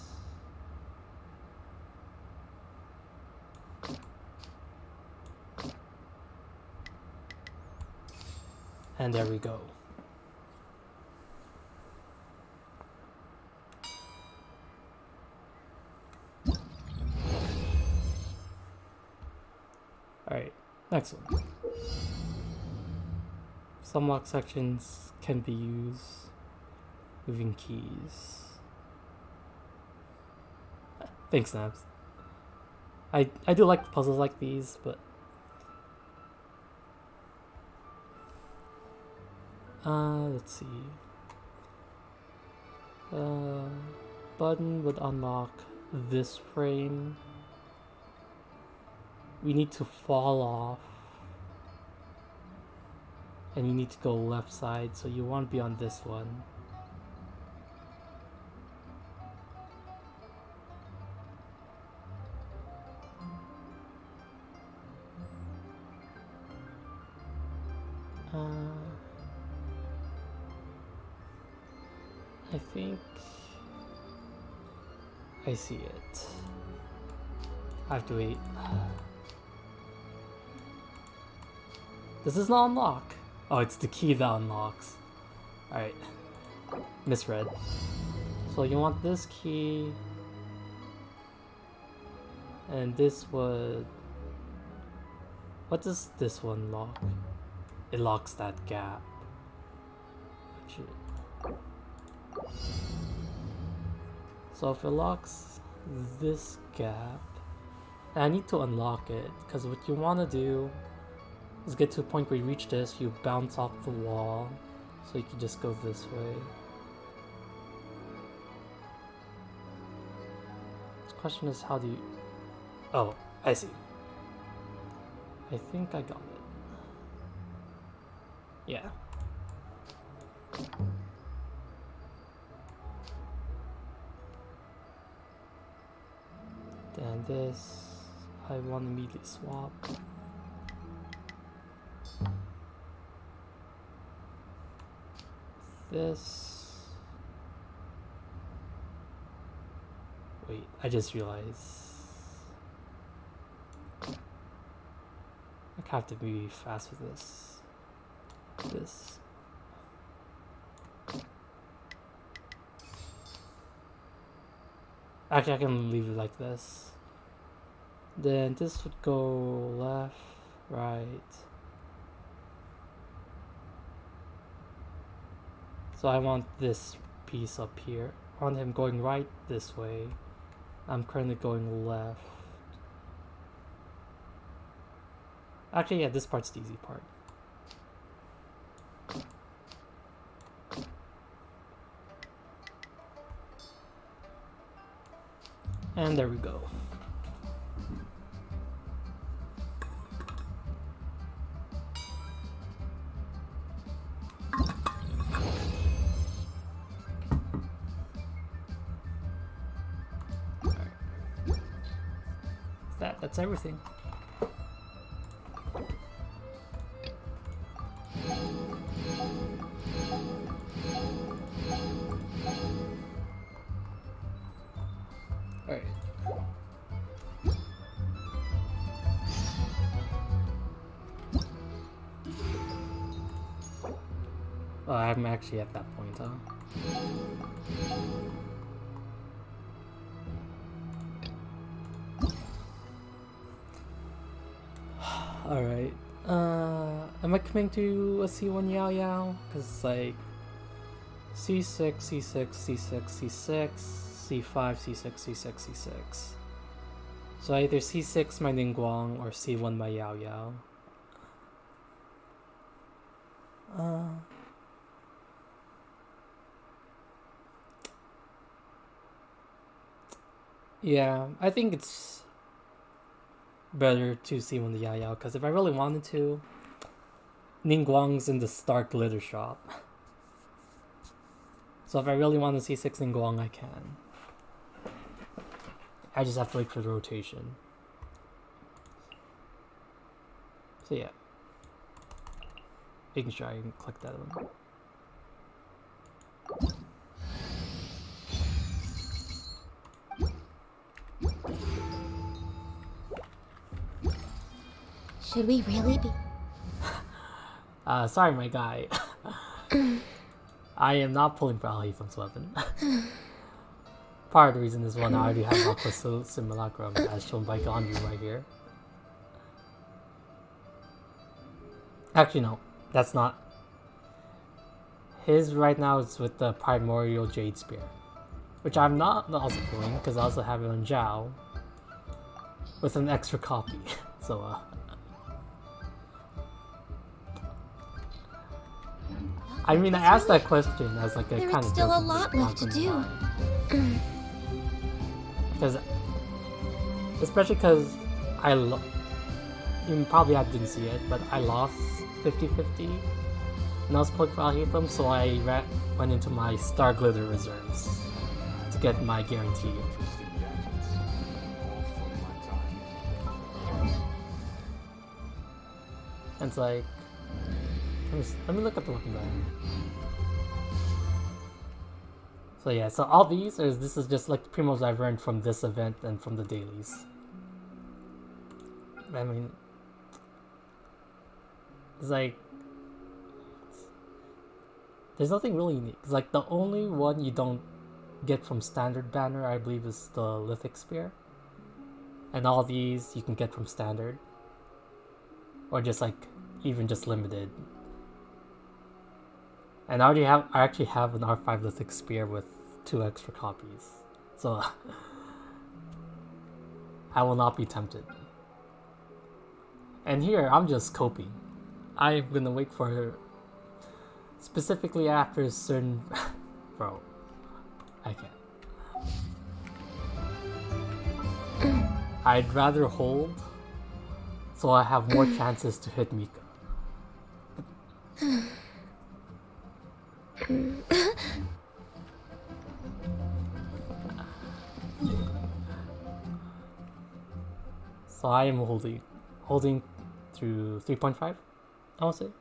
And there we go. Alright, next one. Some lock sections can be used moving keys. Thanks, Nabs. I do like puzzles like these, but let's see. Button would unlock this frame. We need to fall off. And you need to go left side, so you want to be on this one. I think I see it. I have to wait. Does this not unlock? Oh, it's the key that unlocks. Alright. Misread. So you want this key. And this would... What does this one lock? It locks that gap. So if it locks this gap, I need to unlock it, because what you want to do is get to a point where you reach this, you bounce off the wall, so you can just go this way. The question is, how do you... Oh, I see. I think I got it. Yeah. Then this, I want to immediately swap. This. Wait, I just realized. I have to be fast with this. This. Actually, I can leave it like this. Then this would go left, right. So I want this piece up here. I want him going right this way. I'm currently going left. Actually, yeah, this part's the easy part. And there we go. That's everything. Alright. Oh, I'm actually at that point, huh? Alright. Am I coming to a C1 Yao Yao? Because it's like C6, C6, C6, C6, C5, C6, C6, C6. So either C6 my Ningguang or C1 my Yao Yao. Yeah, I think it's... better to see one of the Yao Yao, because if I really wanted to, Ningguang's in the Stark Glitter shop. So if I really want to see 6 Ningguang, I can. I just have to wait for the rotation. So yeah. Making sure I can click that one. Should we really be? Sorry, my guy. I am not pulling for Al-Hitham's weapon. Part of the reason is one, I already have Aqua Simulacrum as shown by Ganyu right here. Actually, no, that's not. His right now is with the Primordial Jade Spear, which I'm not also pulling because I also have it on Zhao with an extra copy. So, I mean, I asked that question as like a kind of Still a lot left to do. Because, especially because you probably didn't see it, but I lost 50-50 and I was pulling for Al-Hitham, so I went into my Star Glitter reserves to get my guarantee. And it's like, let me look at the weapon bag. So yeah, so all these this is just like the primos I've earned from this event and from the dailies. I mean, it's like there's nothing really unique. It's like the only one you don't get from standard banner, I believe, is the Lithic Spear, and all these you can get from standard, or just like even just limited. And I actually have an R5 Lithic Spear with 2 extra copies, so I will not be tempted. And here I'm just coping. I'm gonna wait for her specifically after a certain bro. I can't. I'd rather hold so I have more chances to hit Mika. So I am holding through 3.5, I want to say.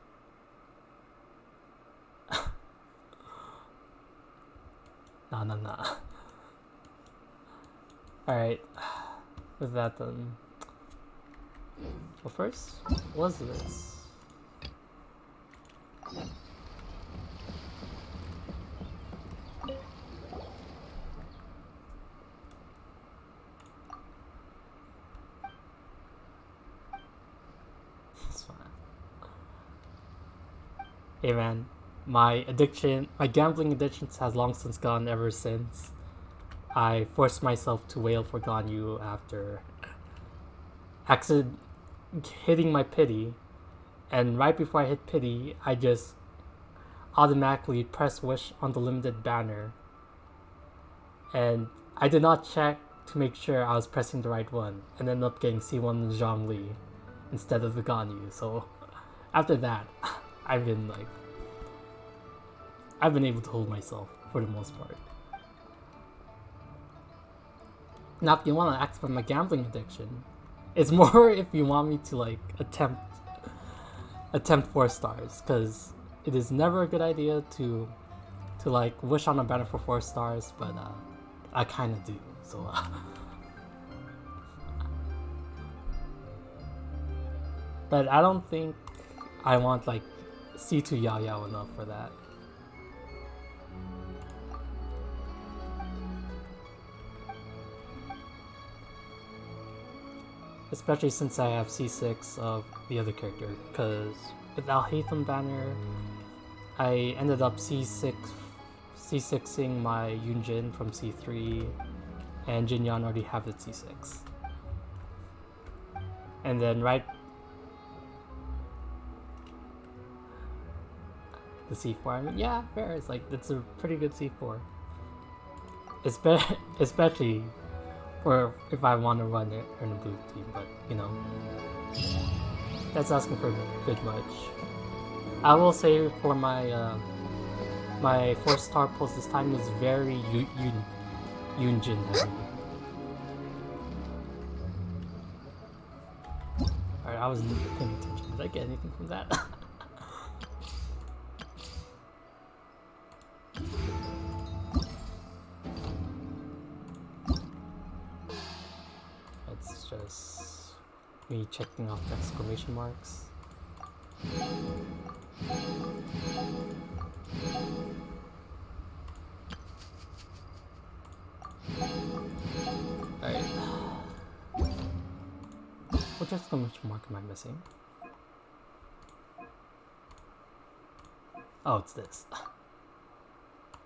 Nah. Alright, with that then. Well, first, what's this? Hey man, my gambling addiction has long since gone ever since I forced myself to wail for Ganyu after hitting my pity, and right before I hit pity, I just automatically press wish on the limited banner, and I did not check to make sure I was pressing the right one, and ended up getting C1 Zhongli instead of the Ganyu. So after that, I've been able to hold myself for the most part. Now, if you want to ask for my gambling addiction, it's more if you want me to attempt 4 stars, because it is never a good idea to wish on a banner for 4 stars, but I kind of do. So but I don't think I want C2 Yao Yao enough for that. Especially since I have C6 of the other character, because with Al-Hitham banner, I ended up C6ing my Yunjin from C3, and Jinyan already have it C6. And then the C4, I mean, yeah, fair, it's a pretty good C4. Especially or if I want to run it in a blue team, but you know, that's asking for a bit much. I will say for my my 4-star pulse this time is very Yunjin heavy. Alright, I wasn't paying attention. Did I get anything from that? It's just me checking off the exclamation marks. Alright. Which exclamation mark am I missing? Oh, it's this.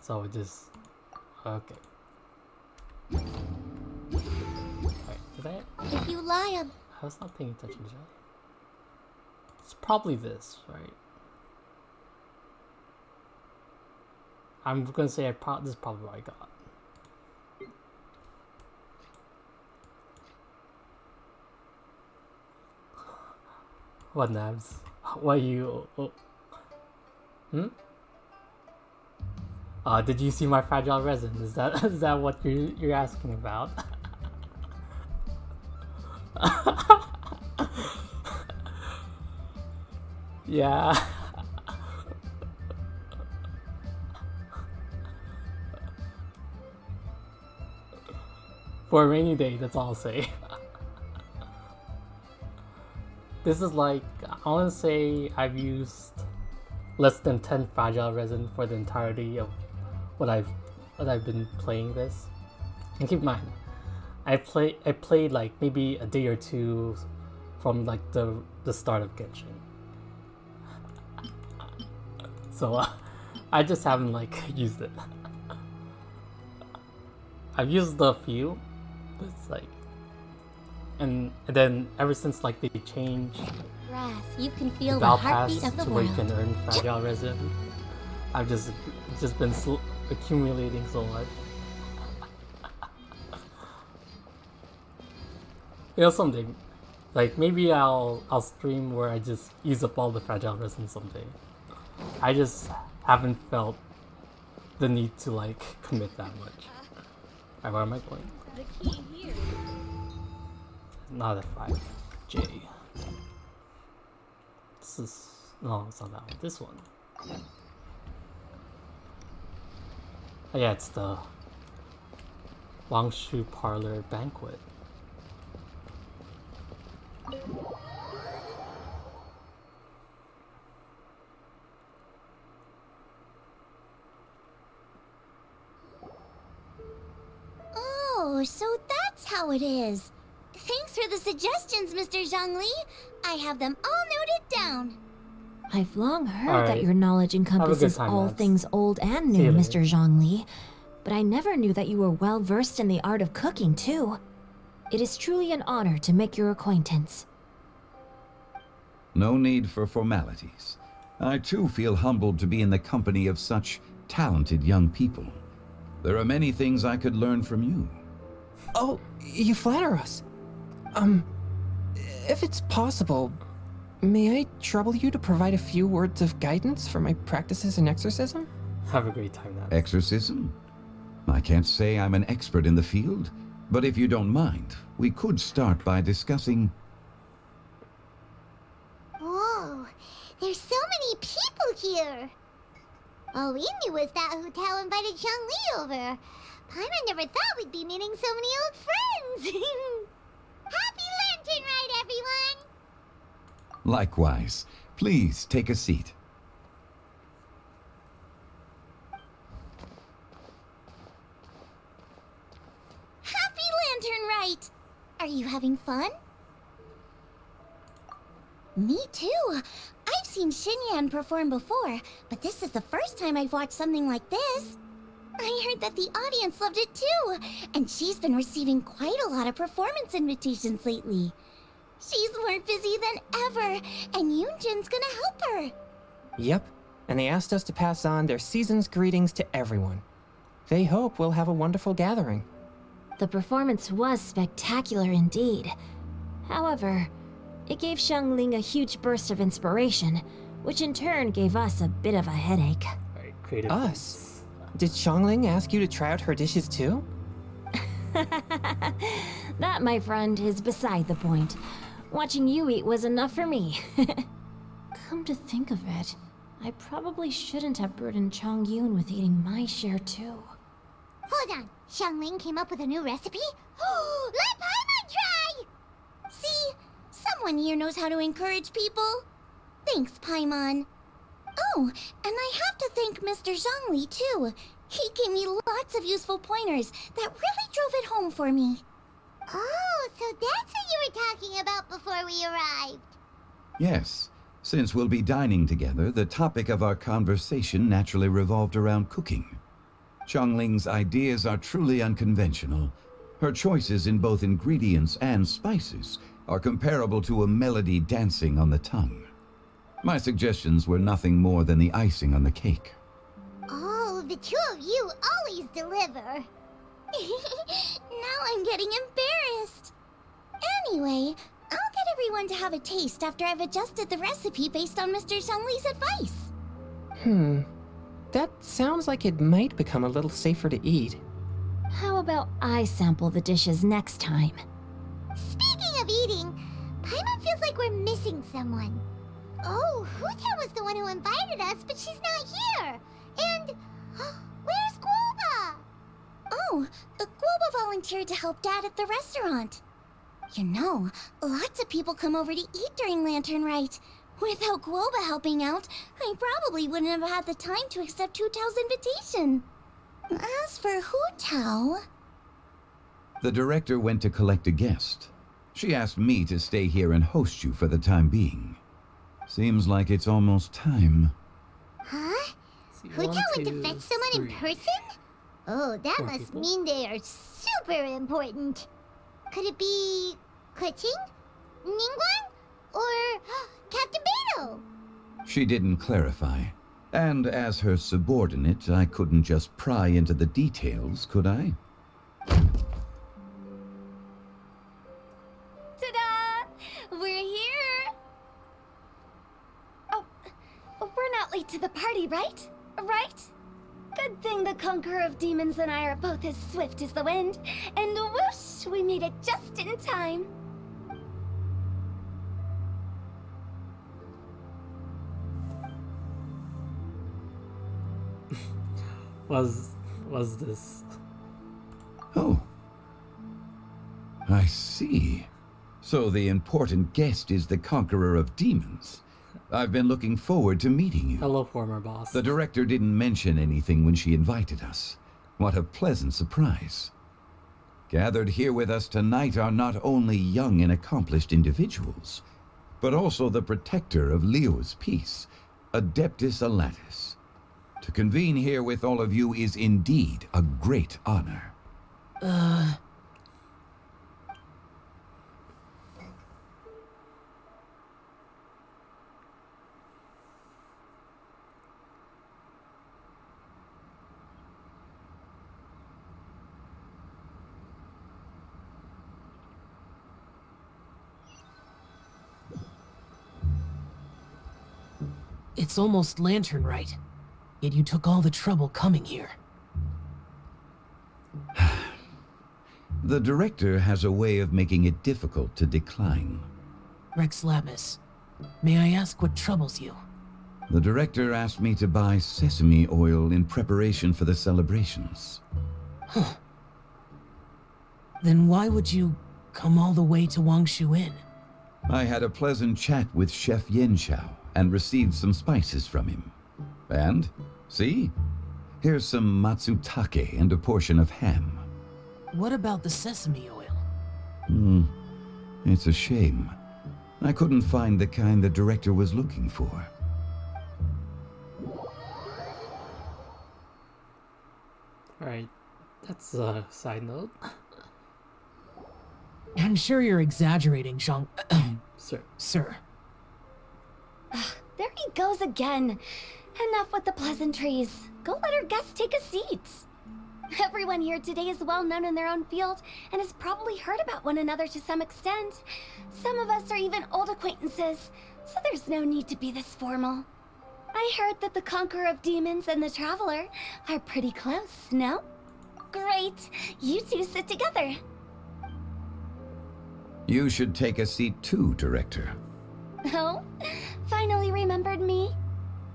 So it just... Okay. Alright, did I... If you lie on... I was not paying attention, did I? It's probably this, right? I'm gonna say this is probably what I got. What, Nabs? What you... Oh. Did you see my fragile resin? Is that what you're asking about? Yeah. For a rainy day, that's all I'll say. This is like, I want to say I've used less than 10 fragile resin for the entirety of what I've been playing this. And keep in mind, I played like maybe a day or two from like the start of Genshin. So I just haven't like used it. I've used a few, but it's like, and then ever since like they changed Grass, you can feel the battle pass heartbeat of the to where you world. can earn fragile resin, I've just been accumulating so much. You know, someday, like maybe I'll stream where I just use up all the fragile resin someday. I just haven't felt the need to like commit that much. Alright, where am I going? The key here. Not F5. J. This is... No, it's not that one. This one. Oh yeah, it's the Wangshu Parlor Banquet. Oh, so that's how it is. Thanks for the suggestions, Mr. Zhongli. I have them all noted down. I've long heard Alright. that your knowledge encompasses time, all lads. things old and See you new, later. Mr. Zhongli. But I never knew that you were well versed in the art of cooking, too. It is truly an honor to make your acquaintance. No need for formalities. I too feel humbled to be in the company of such talented young people. There are many things I could learn from you. Oh, you flatter us. If it's possible, may I trouble you to provide a few words of guidance for my practices in exorcism? Have a great time now. Exorcism? I can't say I'm an expert in the field, but if you don't mind, we could start by discussing... Whoa, there's so many people here. All we knew was that hotel invited Zhongli over. Paimon never thought we'd be meeting so many old friends. Happy Lantern Rite, everyone! Likewise. Please take a seat. Happy Lantern Rite! Are you having fun? Me too. I've seen Xinyan perform before, but this is the first time I've watched something like this. I heard that the audience loved it too, and she's been receiving quite a lot of performance invitations lately. She's more busy than ever, and Yoonjin's gonna help her. Yep, and they asked us to pass on their season's greetings to everyone. They hope we'll have a wonderful gathering. The performance was spectacular indeed. However, it gave Xiangling a huge burst of inspiration, which in turn gave us a bit of a headache. Alright, creative. Us? Did Xiangling ask you to try out her dishes too? That, my friend, is beside the point. Watching you eat was enough for me. Come to think of it, I probably shouldn't have burdened Chongyun with eating my share too. Hold on. Xiangling came up with a new recipe? Let Paimon try! See? Someone here knows how to encourage people. Thanks, Paimon. Oh, and I have to thank Mr. Zhongli, too. He gave me lots of useful pointers that really drove it home for me. Oh, so that's what you were talking about before we arrived. Yes. Since we'll be dining together, the topic of our conversation naturally revolved around cooking. Xiangling's ideas are truly unconventional. Her choices in both ingredients and spices are comparable to a melody dancing on the tongue. My suggestions were nothing more than the icing on the cake. Oh, the two of you always deliver. Now I'm getting embarrassed. Anyway, I'll get everyone to have a taste after I've adjusted the recipe based on Mr. Zhongli's advice. That sounds like it might become a little safer to eat. How about I sample the dishes next time? Speaking of eating, Paimon feels like we're missing someone. Oh, Huta was the one who invited us, but she's not here. And where's Guoba? Oh, Guoba volunteered to help Dad at the restaurant. You know, lots of people come over to eat during Lantern Rite. Without Guoba helping out, I probably wouldn't have had the time to accept Hu Tao's invitation. As for Hu Tao... The director went to collect a guest. She asked me to stay here and host you for the time being. Seems like it's almost time. Huh? See, Hu Tao one, went to two, fetch someone in three. person? Oh, that Four must people. mean they are super important. Could it be... Keqing? Ningguang? Or Captain Beidou? She didn't clarify. And as her subordinate, I couldn't just pry into the details, could I? Ta-da! We're here! Oh, we're not late to the party, right? Right? Good thing the Conqueror of Demons and I are both as swift as the wind. And whoosh, we made it just in time. Was this? Oh. I see. So the important guest is the Conqueror of Demons. I've been looking forward to meeting you. Hello, former boss. The director didn't mention anything when she invited us. What a pleasant surprise. Gathered here with us tonight are not only young and accomplished individuals, but also the protector of Leo's peace, Adeptus Alatus. To convene here with all of you is indeed a great honor. It's almost Lantern Rite, yet you took all the trouble coming here. The director has a way of making it difficult to decline. Rex Lapis, may I ask what troubles you? The director asked me to buy sesame oil in preparation for the celebrations. Then why would you come all the way to Wangshu Inn? I had a pleasant chat with Chef Yin Chao and received some spices from him. And, see? Here's some matsutake and a portion of ham. What about the sesame oil? It's a shame. I couldn't find the kind the director was looking for. Alright, that's a side note. I'm sure you're exaggerating, Zhang... Sir. Sir. There he goes again. Enough with the pleasantries. Go let our guests take a seat. Everyone here today is well known in their own field and has probably heard about one another to some extent. Some of us are even old acquaintances, so there's no need to be this formal. I heard that the Conqueror of Demons and the Traveler are pretty close, no? Great! You two sit together. You should take a seat too, Director. Oh? Finally remembered me?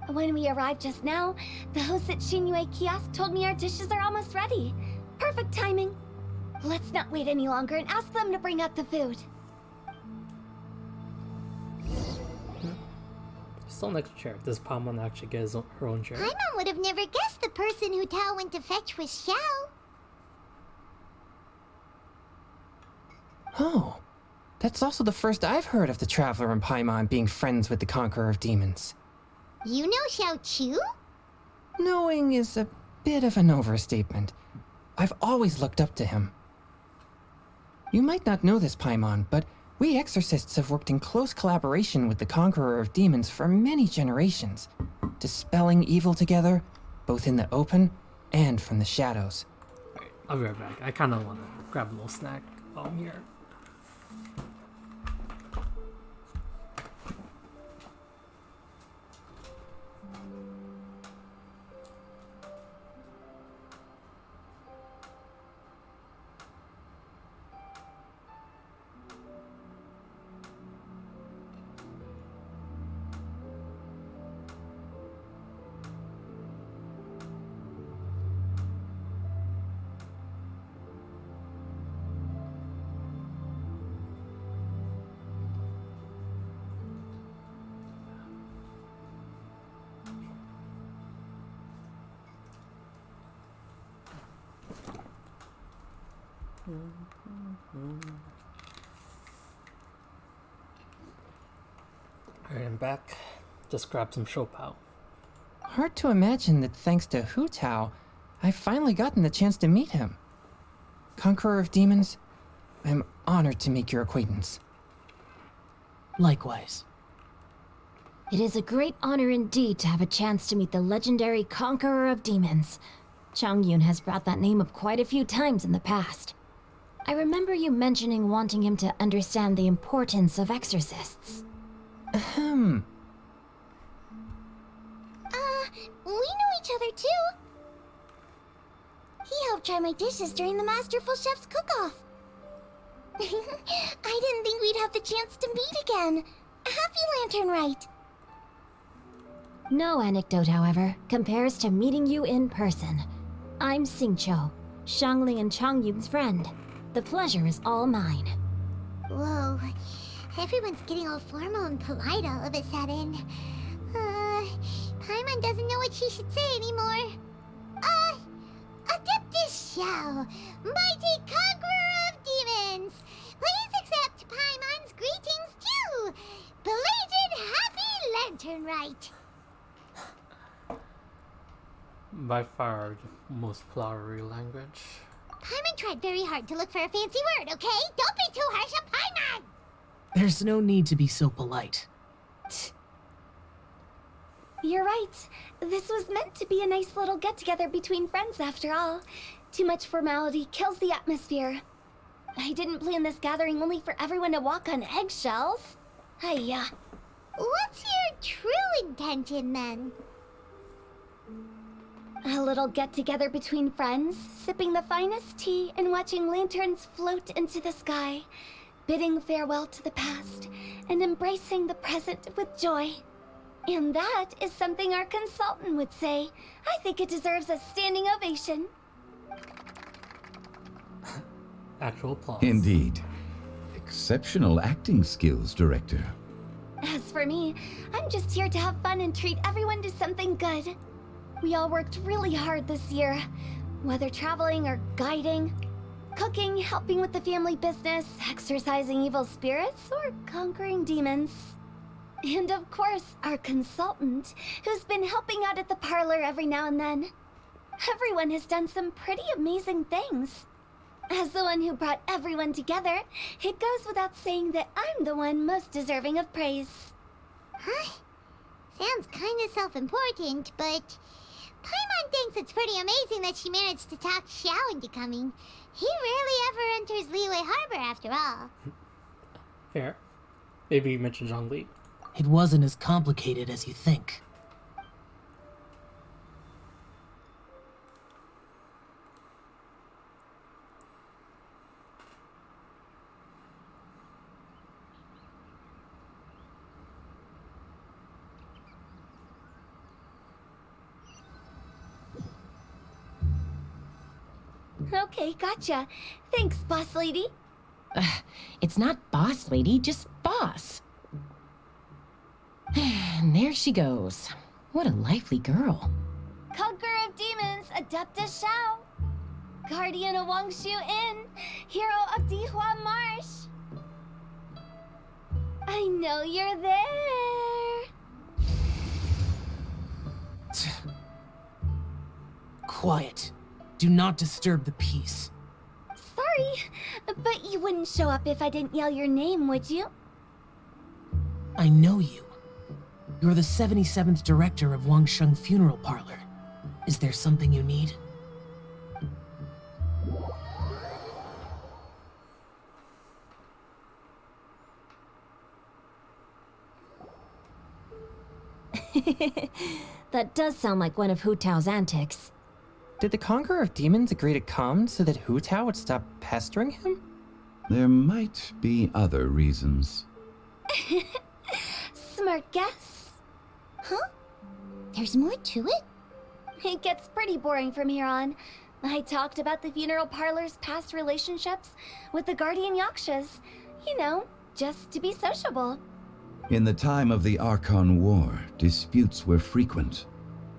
When we arrived just now, the host at Shinue Kiosk told me our dishes are almost ready. Perfect timing. Let's not wait any longer and ask them to bring out the food. Still next chair. Does Paimon actually get her own chair? Paimon would have never guessed the person who Tao went to fetch was Xiao. Oh, that's also the first I've heard of the Traveler and Paimon being friends with the Conqueror of Demons. You know Xiao Chu? Knowing is a bit of an overstatement. I've always looked up to him. You might not know this, Paimon, but we exorcists have worked in close collaboration with the Conqueror of Demons for many generations, dispelling evil together, both in the open and from the shadows. Alright, I'll be right back. I kind of want to grab a little snack while I'm here. Alright, I'm back. Just grab some Shopao. Hard to imagine that thanks to Hu Tao, I've finally gotten the chance to meet him. Conqueror of Demons, I'm honored to make your acquaintance. Likewise. It is a great honor indeed to have a chance to meet the legendary Conqueror of Demons. Changyun has brought that name up quite a few times in the past. I remember you mentioning wanting him to understand the importance of exorcists. Ahem. We know each other too. He helped try my dishes during the Masterful Chef's cook-off. I didn't think we'd have the chance to meet again. Happy Lantern Rite. No anecdote, however, compares to meeting you in person. I'm Xingqiu, Shangling and Changyun's friend. The pleasure is all mine. Whoa. Everyone's getting all formal and polite all of a sudden. Paimon doesn't know what she should say anymore. Adeptus Xiao, mighty conqueror of demons, please accept Paimon's greetings too. Belated Happy Lantern Rite. By far the most flowery language. Paimon tried very hard to look for a fancy word, okay? Don't be too harsh on Paimon! There's no need to be so polite. You're right. This was meant to be a nice little get-together between friends after all. Too much formality kills the atmosphere. I didn't plan this gathering only for everyone to walk on eggshells. Hiya. What's your true intention then? A little get-together between friends, sipping the finest tea and watching lanterns float into the sky, bidding farewell to the past and embracing the present with joy. And that is something our consultant would say. I think it deserves a standing ovation. Actual applause. Indeed. Exceptional acting skills, Director. As for me, I'm just here to have fun and treat everyone to something good. We all worked really hard this year, whether traveling or guiding, cooking, helping with the family business, exorcising evil spirits, or conquering demons. And of course, our consultant, who's been helping out at the parlor every now and then. Everyone has done some pretty amazing things. As the one who brought everyone together, it goes without saying that I'm the one most deserving of praise. Huh? Sounds kinda self-important, but Paimon thinks it's pretty amazing that she managed to talk Xiao into coming. He rarely ever enters Liyue Harbor after all. Fair. Maybe you mentioned Zhongli. It wasn't as complicated as you think. Okay, gotcha. Thanks, boss lady. It's not boss lady, just boss. And there she goes. What a lively girl. Conqueror of demons, Adeptus Xiao. Guardian of Wangshu Inn, hero of Dihua Marsh. I know you're there. Quiet. Do not disturb the peace. Sorry, but you wouldn't show up if I didn't yell your name, would you? I know you. You're the 77th director of Wangsheng Funeral Parlor. Is there something you need? That does sound like one of Hu Tao's antics. Did the Conqueror of Demons agree to come so that Hu Tao would stop pestering him? There might be other reasons. Smart guess. Huh? There's more to it? It gets pretty boring from here on. I talked about the funeral parlor's past relationships with the guardian yakshas. You know, just to be sociable. In the time of the Archon War, disputes were frequent,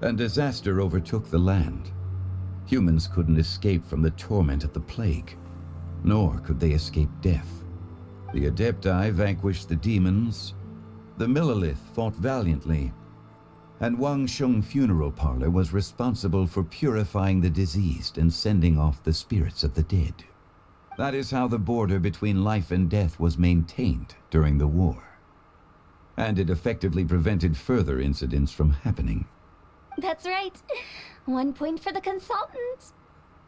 and disaster overtook the land. Humans couldn't escape from the torment of the plague, nor could they escape death. The Adepti vanquished the demons, the Millelith fought valiantly, and Wangsheng Funeral Parlor was responsible for purifying the diseased and sending off the spirits of the dead. That is how the border between life and death was maintained during the war. And it effectively prevented further incidents from happening. That's right. 1 point for the consultant.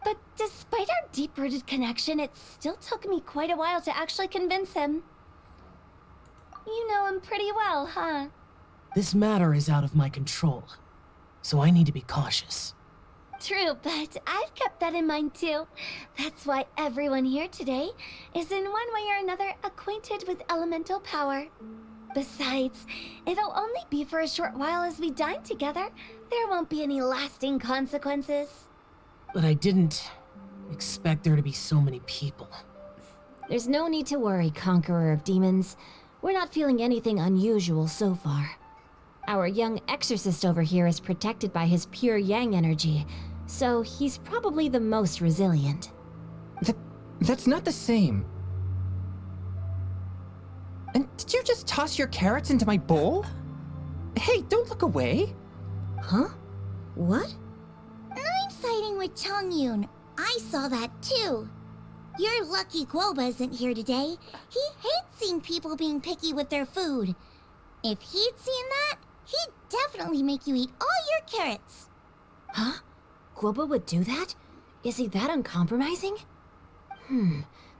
But despite our deep-rooted connection, it still took me quite a while to actually convince him. You know him pretty well, huh? This matter is out of my control, so I need to be cautious. True, but I've kept that in mind too. That's why everyone here today is in one way or another acquainted with elemental power. Besides, it'll only be for a short while as we dine together. There won't be any lasting consequences. But I didn't expect there to be so many people. There's no need to worry, Conqueror of Demons. We're not feeling anything unusual so far. Our young exorcist over here is protected by his pure yang energy, so he's probably the most resilient. That's not the same. And did you just toss your carrots into my bowl? Hey, don't look away. Huh? What? I'm siding with Chongyun. I saw that too. You're lucky Guoba isn't here today. He hates seeing people being picky with their food. If he'd seen that, he'd definitely make you eat all your carrots. Huh? Guoba would do that? Is he that uncompromising?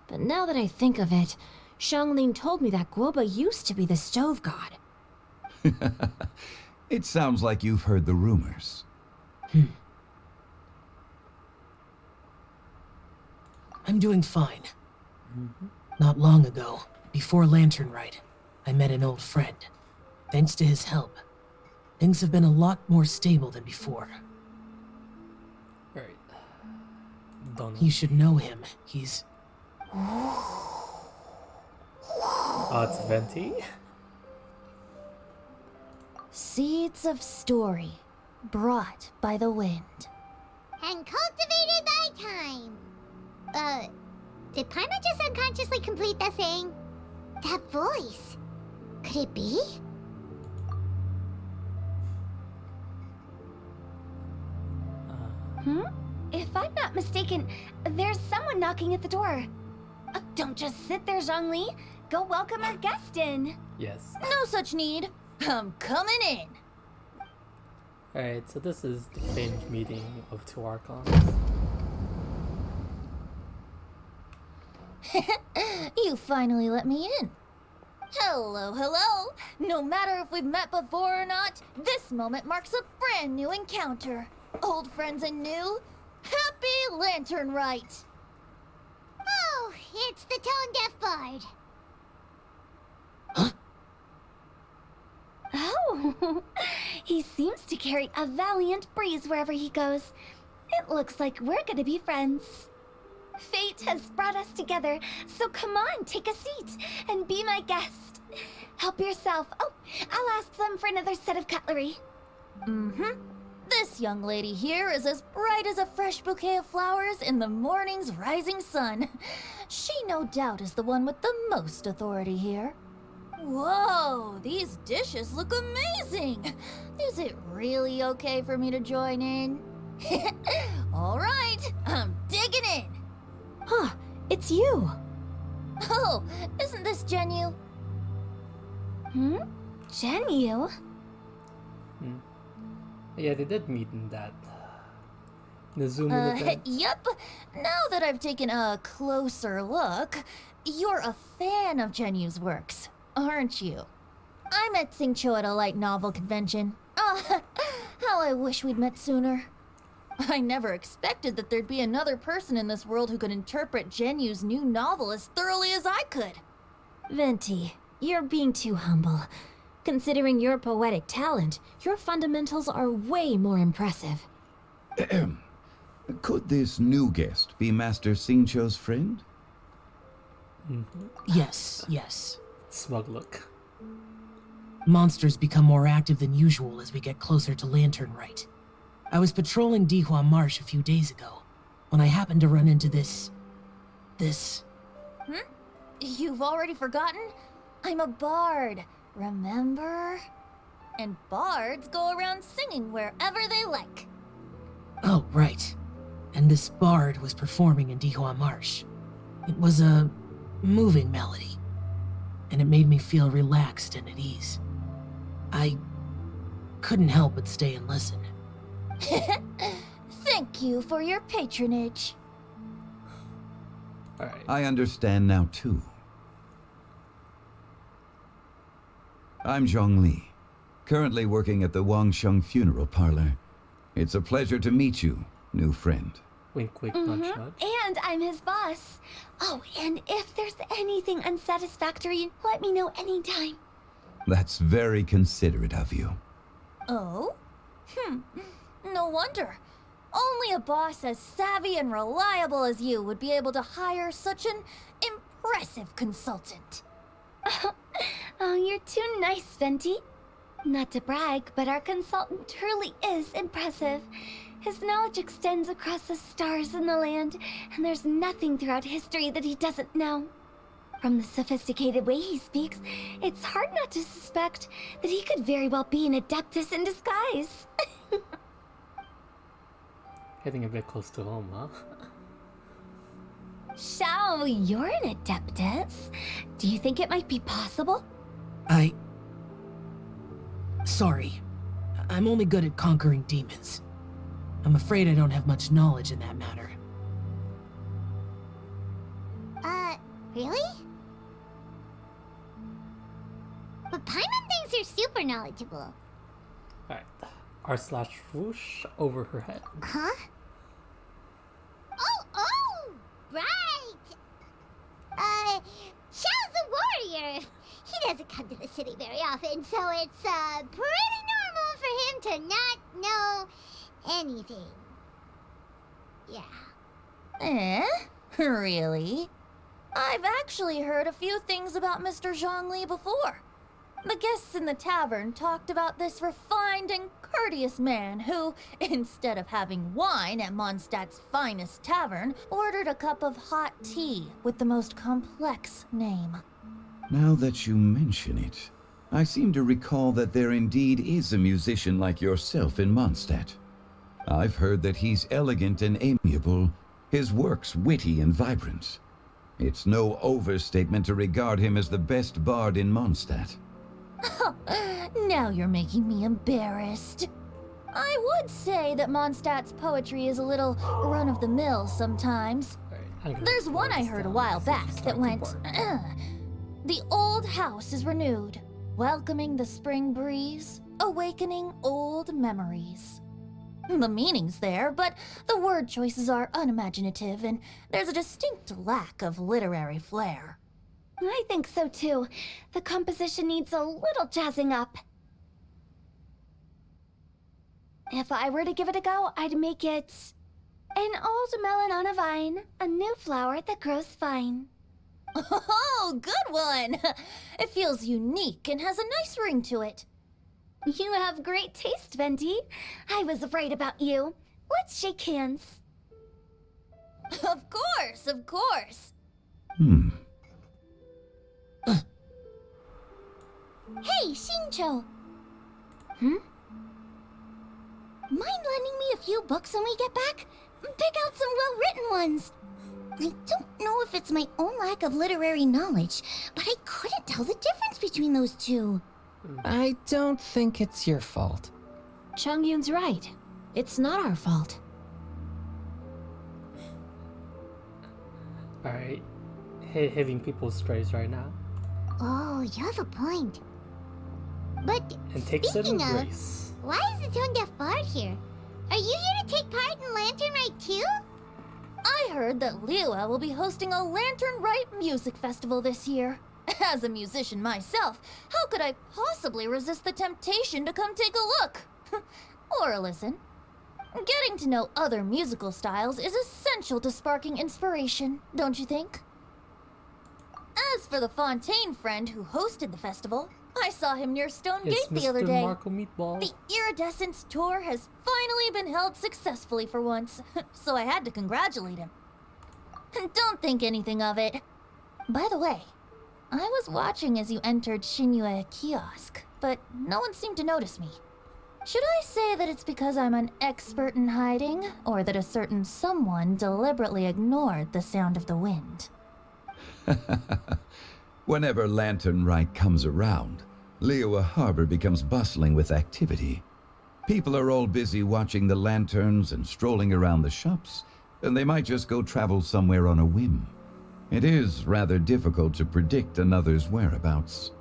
But now that I think of it, Xiangling told me that Guoba used to be the stove god. It sounds like you've heard the rumors. I'm doing fine. Not long ago, before Lantern Rite, I met an old friend. Thanks to his help, things have been a lot more stable than before. Right. Don't know. You should know him. He's... Oh, it's Venti? Seeds of story, brought by the wind. And cultivated by time. Did Paimon just unconsciously complete that saying? That voice. Could it be? If I'm not mistaken, there's someone knocking at the door. Don't just sit there, Zhongli. Go welcome our guest in. Yes. No such need. I'm coming in. Alright, so this is the famed meeting of two Archons. You finally let me in. Hello, hello. No matter if we've met before or not, this moment marks a brand new encounter. Old friends and new. Happy Lantern Rite. Oh, it's the tone-deaf bard. Oh, he seems to carry a valiant breeze wherever he goes. It looks like we're gonna be friends. Fate has brought us together, so come on, take a seat and be my guest. Help yourself. Oh, I'll ask them for another set of cutlery. This young lady here is as bright as a fresh bouquet of flowers in the morning's rising sun. She no doubt is the one with the most authority here. Whoa, these dishes look amazing. Is it really okay for me to join in? All right, I'm digging in. Huh, it's you. Oh, isn't this Genu? Genu? Yeah, they did meet in that Nazumi event. Yep. Now that I've taken a closer look, you're a fan of Genu's works, aren't you? I met Singcho at a light novel convention. How I wish we'd met sooner. I never expected that there'd be another person in this world who could interpret Genu's new novel as thoroughly as I could. Venti, you're being too humble. Considering your poetic talent, your fundamentals are way more impressive. Could this new guest be Master Singcho's friend? Yes, yes. Smug look. Monsters become more active than usual as we get closer to Lantern Rite. I was patrolling Dihua Marsh a few days ago, when I happened to run into this... You've already forgotten? I'm a bard, remember? And bards go around singing wherever they like. Oh, right. And this bard was performing in Dihua Marsh. It was a moving melody, and it made me feel relaxed and at ease. I couldn't help but stay and listen. Thank you for your patronage. Alright. I understand now, too. I'm Zhongli, currently working at the Wangsheng Funeral Parlor. It's a pleasure to meet you, new friend. Wink, wink, nudge, nudge. And I'm his boss. Oh, and if there's anything unsatisfactory, let me know anytime. That's very considerate of you. Oh? No wonder. Only a boss as savvy and reliable as you would be able to hire such an impressive consultant. Oh, you're too nice, Venti. Not to brag, but our consultant truly is impressive. His knowledge extends across the stars and the land, and there's nothing throughout history that he doesn't know. From the sophisticated way he speaks, it's hard not to suspect that he could very well be an adeptus in disguise. Hitting a bit close to home, huh? Shao, you're an adeptus. Do you think it might be possible? Sorry. I'm only good at conquering demons. I'm afraid I don't have much knowledge in that matter. Really? But Paimon thinks you're super knowledgeable. Alright. R/whoosh over her head. Huh? Oh, right! Xiao's a warrior. He doesn't come to the city very often, so it's, pretty normal for him to not know anything. Yeah. Really? I've actually heard a few things about Mr. Zhongli before. The guests in the tavern talked about this refined and courteous man who, instead of having wine at Mondstadt's finest tavern, ordered a cup of hot tea with the most complex name. Now that you mention it, I seem to recall that there indeed is a musician like yourself in Mondstadt. I've heard that he's elegant and amiable, his works witty and vibrant. It's no overstatement to regard him as the best bard in Mondstadt. Now you're making me embarrassed. I would say that Mondstadt's poetry is a little run-of-the-mill sometimes. There's one I heard a while back that went, "The old house is renewed, welcoming the spring breeze, awakening old memories." The meaning's there, but the word choices are unimaginative, and there's a distinct lack of literary flair. I think so too. The composition needs a little jazzing up. If I were to give it a go, I'd make it an old melon on a vine, a new flower that grows fine. Oh, good one! It feels unique and has a nice ring to it. You have great taste, Venti. I was right about you. Let's shake hands. Of course, of course. Hey, Shincho! Mind lending me a few books when we get back? Pick out some well-written ones. I don't know if it's my own lack of literary knowledge, but I couldn't tell the difference between those two. I don't think it's your fault. Chongyun's right. It's not our fault. Alright. Hitting people's strays right now. Oh, you have a point. But And takes it in speaking of, grace. why is the tone deaf bard here? Are you here to take part in Lantern Rite too? I heard that Liyue will be hosting a Lantern Rite music festival this year. As a musician myself, how could I possibly resist the temptation to come take a look? Or listen. Getting to know other musical styles is essential to sparking inspiration, don't you think? As for the Fontaine friend who hosted the festival, I saw him near Stone It's Gate the Mr. other day. Marco Meatball. The Iridescence tour has finally been held successfully for once, so I had to congratulate him. Don't think anything of it. By the way, I was watching as you entered Shinyue Kiosk, but no one seemed to notice me. Should I say that it's because I'm an expert in hiding, or that a certain someone deliberately ignored the sound of the wind? Whenever Lantern Rite comes around, Liyue Harbor becomes bustling with activity. People are all busy watching the lanterns and strolling around the shops, and they might just go travel somewhere on a whim. It is rather difficult to predict another's whereabouts.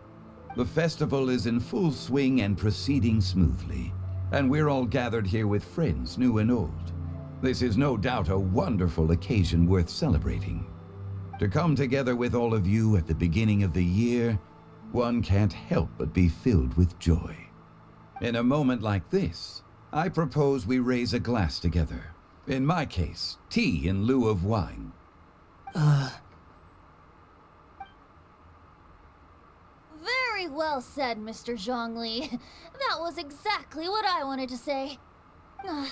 The festival is in full swing and proceeding smoothly, and we're all gathered here with friends, new and old. This is no doubt a wonderful occasion worth celebrating. To come together with all of you at the beginning of the year, one can't help but be filled with joy. In a moment like this, I propose we raise a glass together. In my case, tea in lieu of wine. Very well said, Mr. Zhongli. That was exactly what I wanted to say. Now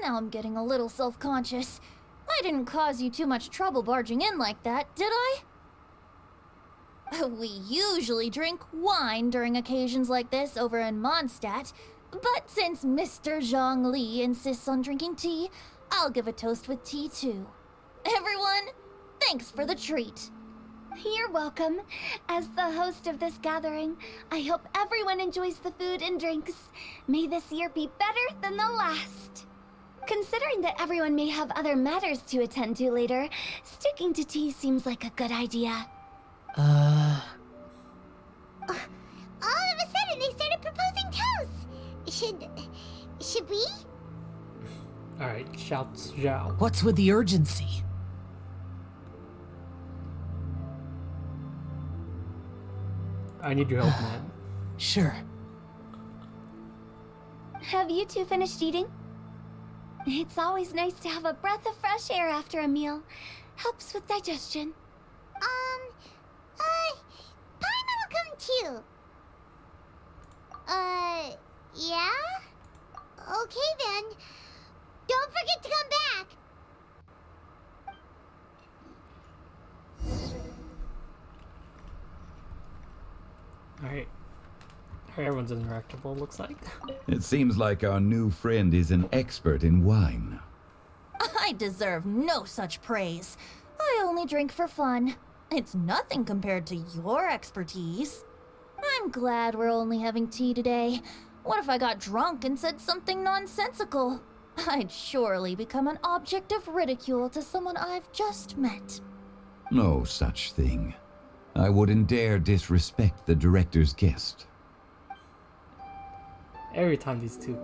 I'm getting a little self-conscious. I didn't cause you too much trouble barging in like that, did I? We usually drink wine during occasions like this over in Mondstadt, but since Mr. Zhongli insists on drinking tea, I'll give a toast with tea too. Everyone, thanks for the treat. You're welcome. As the host of this gathering, I hope everyone enjoys the food and drinks. May this year be better than the last. Considering that everyone may have other matters to attend to later, sticking to tea seems like a good idea. All of a sudden, they started proposing toasts. Should we? Alright, shouts Zhao. What's with the urgency? I need your help, man. Sure. Have you two finished eating? It's always nice to have a breath of fresh air after a meal. Helps with digestion. Paimon will come too. Yeah? Okay then. Don't forget to come back. Alright. Everyone's interactable, looks like. It seems like our new friend is an expert in wine. I deserve no such praise. I only drink for fun. It's nothing compared to your expertise. I'm glad we're only having tea today. What if I got drunk and said something nonsensical? I'd surely become an object of ridicule to someone I've just met. No such thing. I wouldn't dare disrespect the director's guest. Every time these two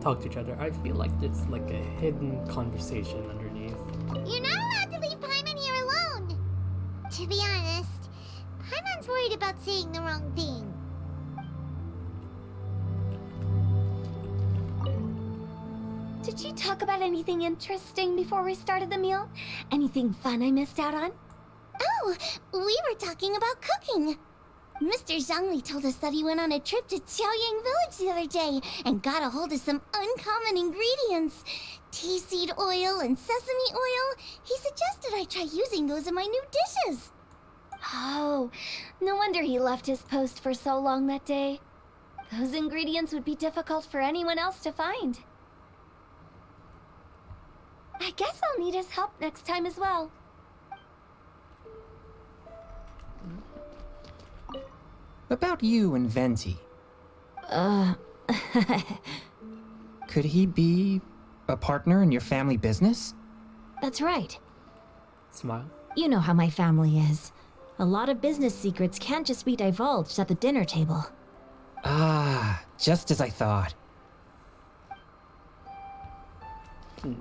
talk to each other, I feel like there's like a hidden conversation underneath. You're not allowed to leave Paimon here alone. To be honest, Paimon's worried about saying the wrong thing. Did you talk about anything interesting before we started the meal? Anything fun I missed out on? Oh, we were talking about cooking. Mr. Zhongli told us that he went on a trip to Xiaoyang Village the other day and got a hold of some uncommon ingredients. Tea seed oil and sesame oil. He suggested I try using those in my new dishes. Oh, no wonder he left his post for so long that day. Those ingredients would be difficult for anyone else to find. I guess I'll need his help next time as well. About you and Venti. Could he be a partner in your family business? That's right. Smile. You know how my family is. A lot of business secrets can't just be divulged at the dinner table. Ah, just as I thought.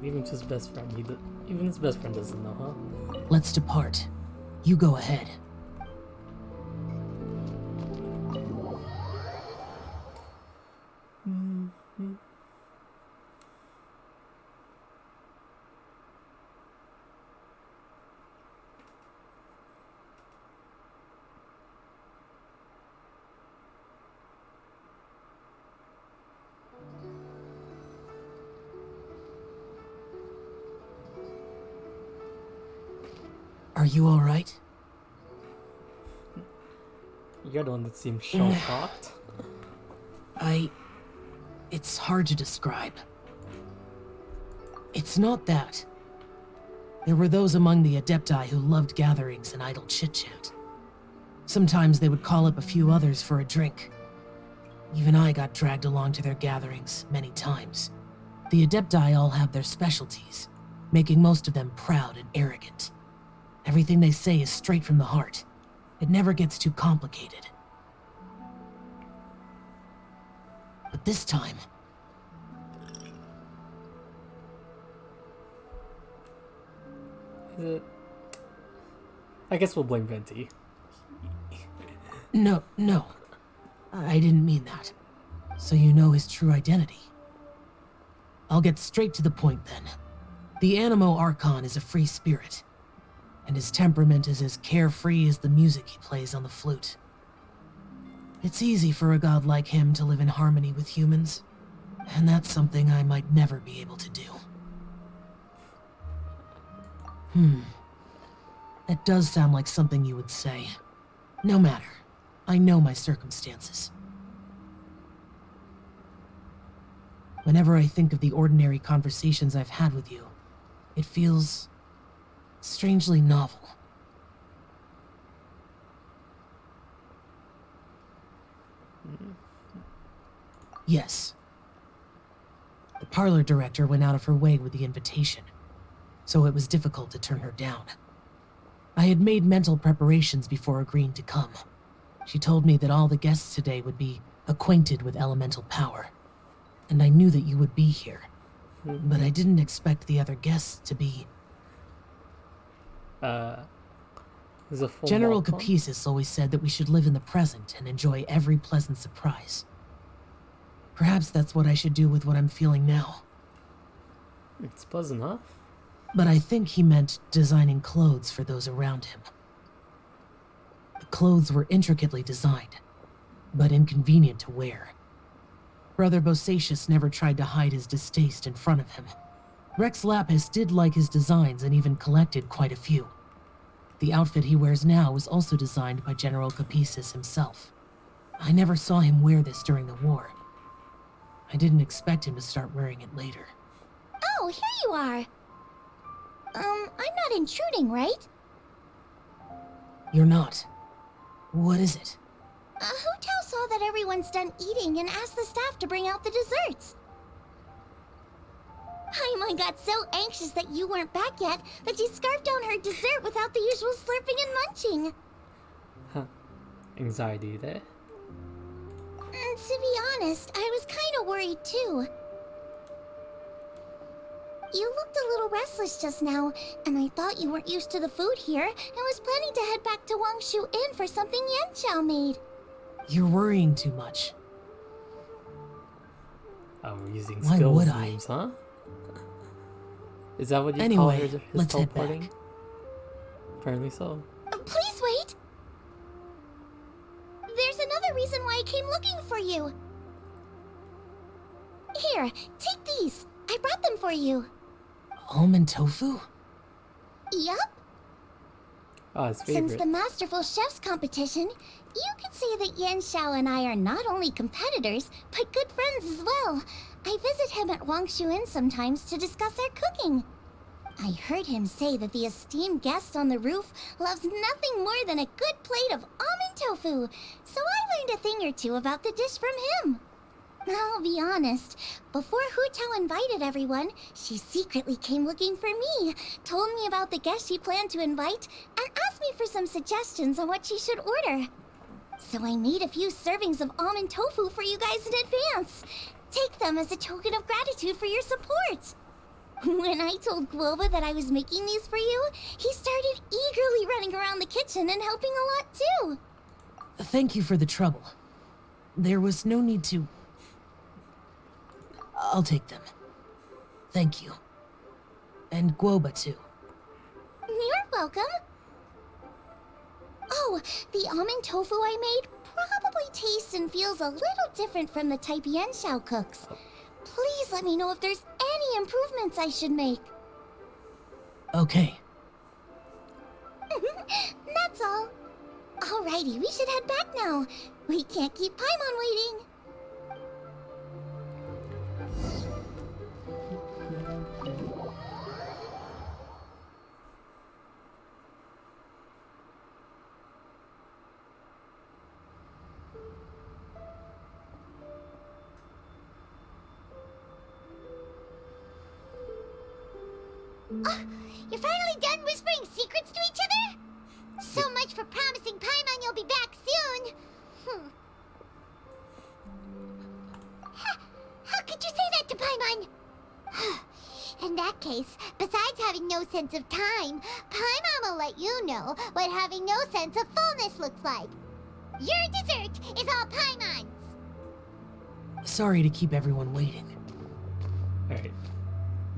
Even his best friend, even his best friend doesn't know, huh? Let's depart. You go ahead. Are you all right? You're the one that seems shocked. It's hard to describe. It's not that. There were those among the Adepti who loved gatherings and idle chit-chat. Sometimes they would call up a few others for a drink. Even I got dragged along to their gatherings many times. The Adepti all have their specialties, making most of them proud and arrogant. Everything they say is straight from the heart. It never gets too complicated. But this time... I guess we'll blame Venti. No. I didn't mean that. So you know his true identity. I'll get straight to the point then. The Animo Archon is a free spirit, and his temperament is as carefree as the music he plays on the flute. It's easy for a god like him to live in harmony with humans, and that's something I might never be able to do. That does sound like something you would say. No matter. I know my circumstances. Whenever I think of the ordinary conversations I've had with you, it feels strangely novel. Yes. The parlor director went out of her way with the invitation, so it was difficult to turn her down. I had made mental preparations before agreeing to come. She told me that all the guests today would be acquainted with elemental power, and I knew that you would be here. But I didn't expect the other guests to be... Is a full General Malcolm? Capisis always said that we should live in the present and enjoy every pleasant surprise. Perhaps that's what I should do with what I'm feeling now. It's pleasant enough. But I think he meant designing clothes for those around him. The clothes were intricately designed, but inconvenient to wear. Brother Bosacius never tried to hide his distaste in front of him. Rex Lapis did like his designs and even collected quite a few. The outfit he wears now was also designed by General Capisis himself. I never saw him wear this during the war. I didn't expect him to start wearing it later. Oh, here you are. I'm not intruding, right? You're not. What is it? Hu Tao saw now that everyone's done eating and ask the staff to bring out the desserts. Paimon got so anxious that you weren't back yet that she scarfed down her dessert without the usual slurping and munching. Huh. Anxiety there. And to be honest, I was kind of worried too. You looked a little restless just now, and I thought you weren't used to the food here and was planning to head back to Wangshu Inn for something Yanchao made. You're worrying too much. Oh, we're using Why skills would I? names, huh? Is that what you Anyway, call his let's head teleporting? back. Apparently so. Please wait! There's another reason why I came looking for you. Here, take these. I brought them for you. Almond tofu? Yup. Oh, his Since favorite. the Masterful Chef's competition, you could say that Yan Xiao and I are not only competitors, but good friends as well. I visit him at Wangshu Inn sometimes to discuss our cooking. I heard him say that the esteemed guest on the roof loves nothing more than a good plate of almond tofu, so I learned a thing or two about the dish from him. I'll be honest, before Hu Tao invited everyone, she secretly came looking for me, told me about the guests she planned to invite, and asked me for some suggestions on what she should order. So I made a few servings of almond tofu for you guys in advance. Take them as a token of gratitude for your support. When I told Guoba that I was making these for you, he started eagerly running around the kitchen and helping a lot too. Thank you for the trouble. There was no need to... I'll take them. Thank you. And Guoba too. You're welcome. Oh, the almond tofu I made probably tastes and feels a little different from the type Yanxiao cooks. Please let me know if there's any improvements I should make. Okay. That's all. Alrighty, we should head back now. We can't keep Paimon waiting. You're finally done whispering secrets to each other? So much for promising Paimon you'll be back soon. How could you say that to Paimon? In that case, besides having no sense of time, Paimon will let you know what having no sense of fullness looks like. Your dessert is all Paimon's. Sorry to keep everyone waiting. Alright.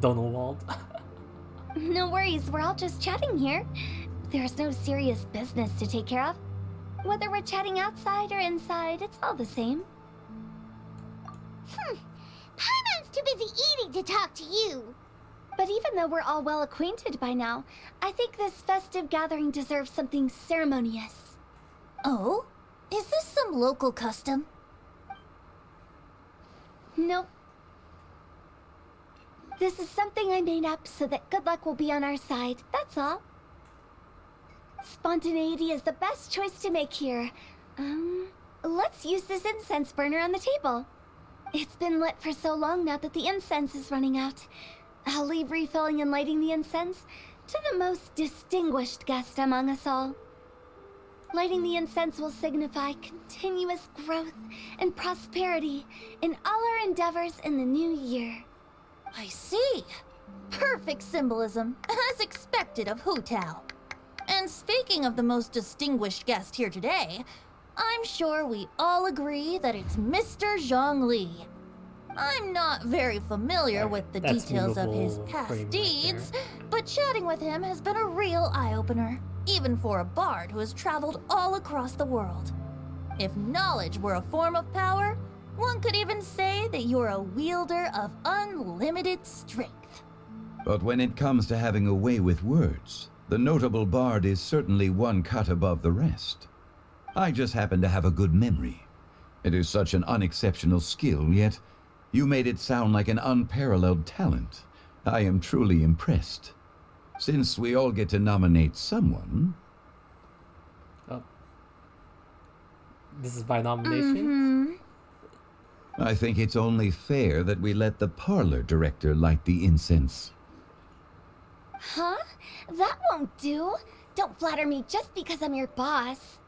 Donald. No worries, we're all just chatting here. There's no serious business to take care of. Whether we're chatting outside or inside, it's all the same. Paimon's too busy eating to talk to you. But even though we're all well acquainted by now, I think this festive gathering deserves something ceremonious. Oh? Is this some local custom? Nope. This is something I made up so that good luck will be on our side, that's all. Spontaneity is the best choice to make here. Let's use this incense burner on the table. It's been lit for so long now that the incense is running out. I'll leave refilling and lighting the incense to the most distinguished guest among us all. Lighting the incense will signify continuous growth and prosperity in all our endeavors in the new year. I see. Perfect symbolism, as expected of Hu Tao. And speaking of the most distinguished guest here today, I'm sure we all agree that it's Mr. Zhongli. I'm not very familiar with the details of his past deeds, but chatting with him has been a real eye-opener, even for a bard who has traveled all across the world. If knowledge were a form of power, one could even say that you're a wielder of unlimited strength. But when it comes to having a way with words, the notable bard is certainly one cut above the rest. I just happen to have a good memory. It is such an unexceptional skill, yet you made it sound like an unparalleled talent. I am truly impressed. Since we all get to nominate someone... this is by nomination. I think it's only fair that we let the parlor director light the incense. Huh? That won't do. Don't flatter me just because I'm your boss.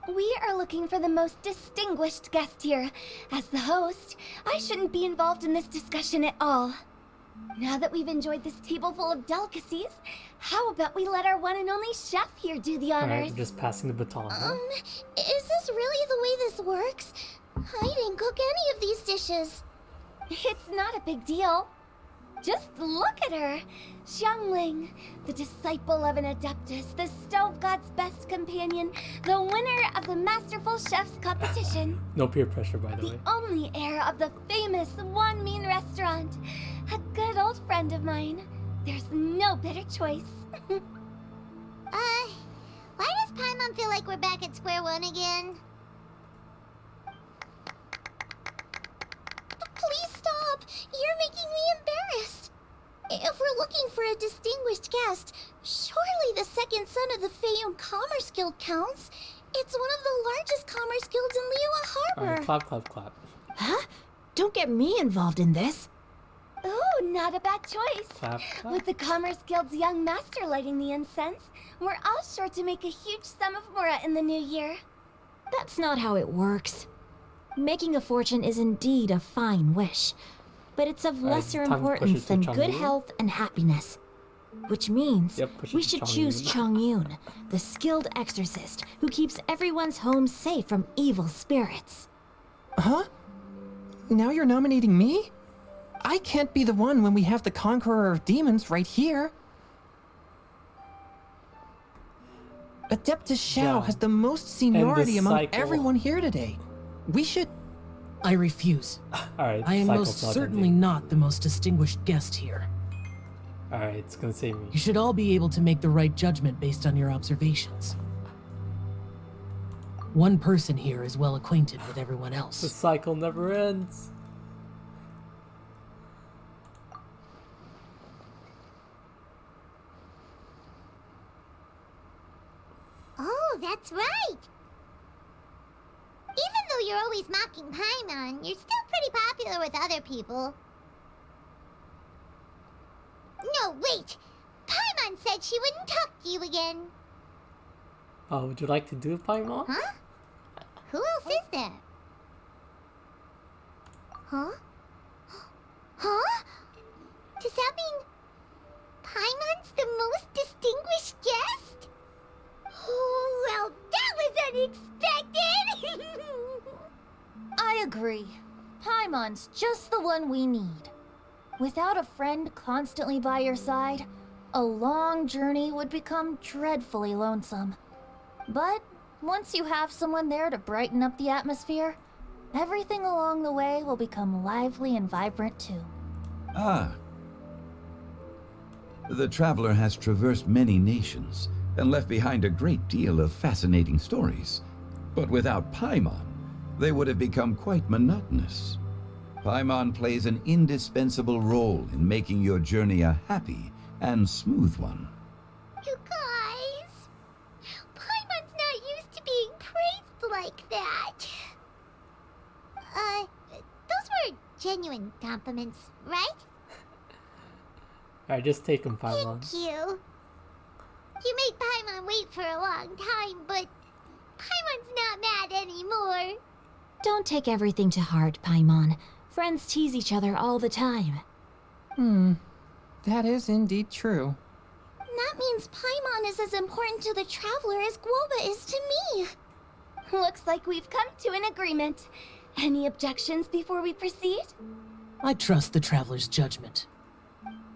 We are looking for the most distinguished guest here. As the host, I shouldn't be involved in this discussion at all. Now that we've enjoyed this table full of delicacies, how about we let our one and only chef here do the honors? Alright, just passing the baton. Huh? Is this really the way this works? I didn't cook any of these dishes. It's not a big deal. Just look at her. Xiangling, the disciple of an adeptus, the stove god's best companion, the winner of the Masterful Chef's competition. No peer pressure, by the way. The only heir of the famous One Mean restaurant. A good old friend of mine. There's no better choice. Why does Paimon feel like we're back at square one again? Please stop! You're making me embarrassed. If we're looking for a distinguished guest, surely the second son of the Feyun Commerce Guild counts. It's one of the largest commerce guilds in Liyue Harbor. Alright, clap, clap, clap. Huh? Don't get me involved in this. Ooh, not a bad choice. Clap, clap. With the Commerce Guild's young master lighting the incense, we're all sure to make a huge sum of mora in the new year. That's not how it works. Making a fortune is indeed a fine wish, but it's of lesser time to push importance it to than Chang good Yun. health and happiness. Which means Yep, push it we to should Chang choose Yun. Chang Yun, the skilled exorcist who keeps everyone's home safe from evil spirits. Huh? Now you're nominating me? I can't be the one when we have the Conqueror of Demons right here. Adeptus Xiao Yeah. has the most seniority among cycle. everyone here today. We should... I refuse. Alright, I am cycle's most not certainly ending. not the most distinguished guest here. Alright, it's gonna save me. You should all be able to make the right judgment based on your observations. One person here is well acquainted with everyone The else. cycle never ends. Oh, that's right! Even though you're always mocking Paimon, you're still pretty popular with other people. No, wait! Paimon said she wouldn't talk to you again. Oh, would you like to do Paimon? Huh? Who else is there? Huh? Huh? Does that mean Paimon's the most distinguished guest? Oh, well, that was unexpected! I agree. Paimon's just the one we need. Without a friend constantly by your side, a long journey would become dreadfully lonesome. But once you have someone there to brighten up the atmosphere, everything along the way will become lively and vibrant too. Ah. The traveler has traversed many nations and left behind a great deal of fascinating stories. But without Paimon, they would have become quite monotonous. Paimon plays an indispensable role in making your journey a happy and smooth one. You guys, Paimon's not used to being praised like that. Those were genuine compliments, right? Alright, just take him, Paimon. Thank you. You made Paimon wait for a long time, but Paimon's not mad anymore. Don't take everything to heart, Paimon. Friends tease each other all the time. That is indeed true. That means Paimon is as important to the traveler as Guoba is to me. Looks like we've come to an agreement. Any objections before we proceed? I trust the traveler's judgment.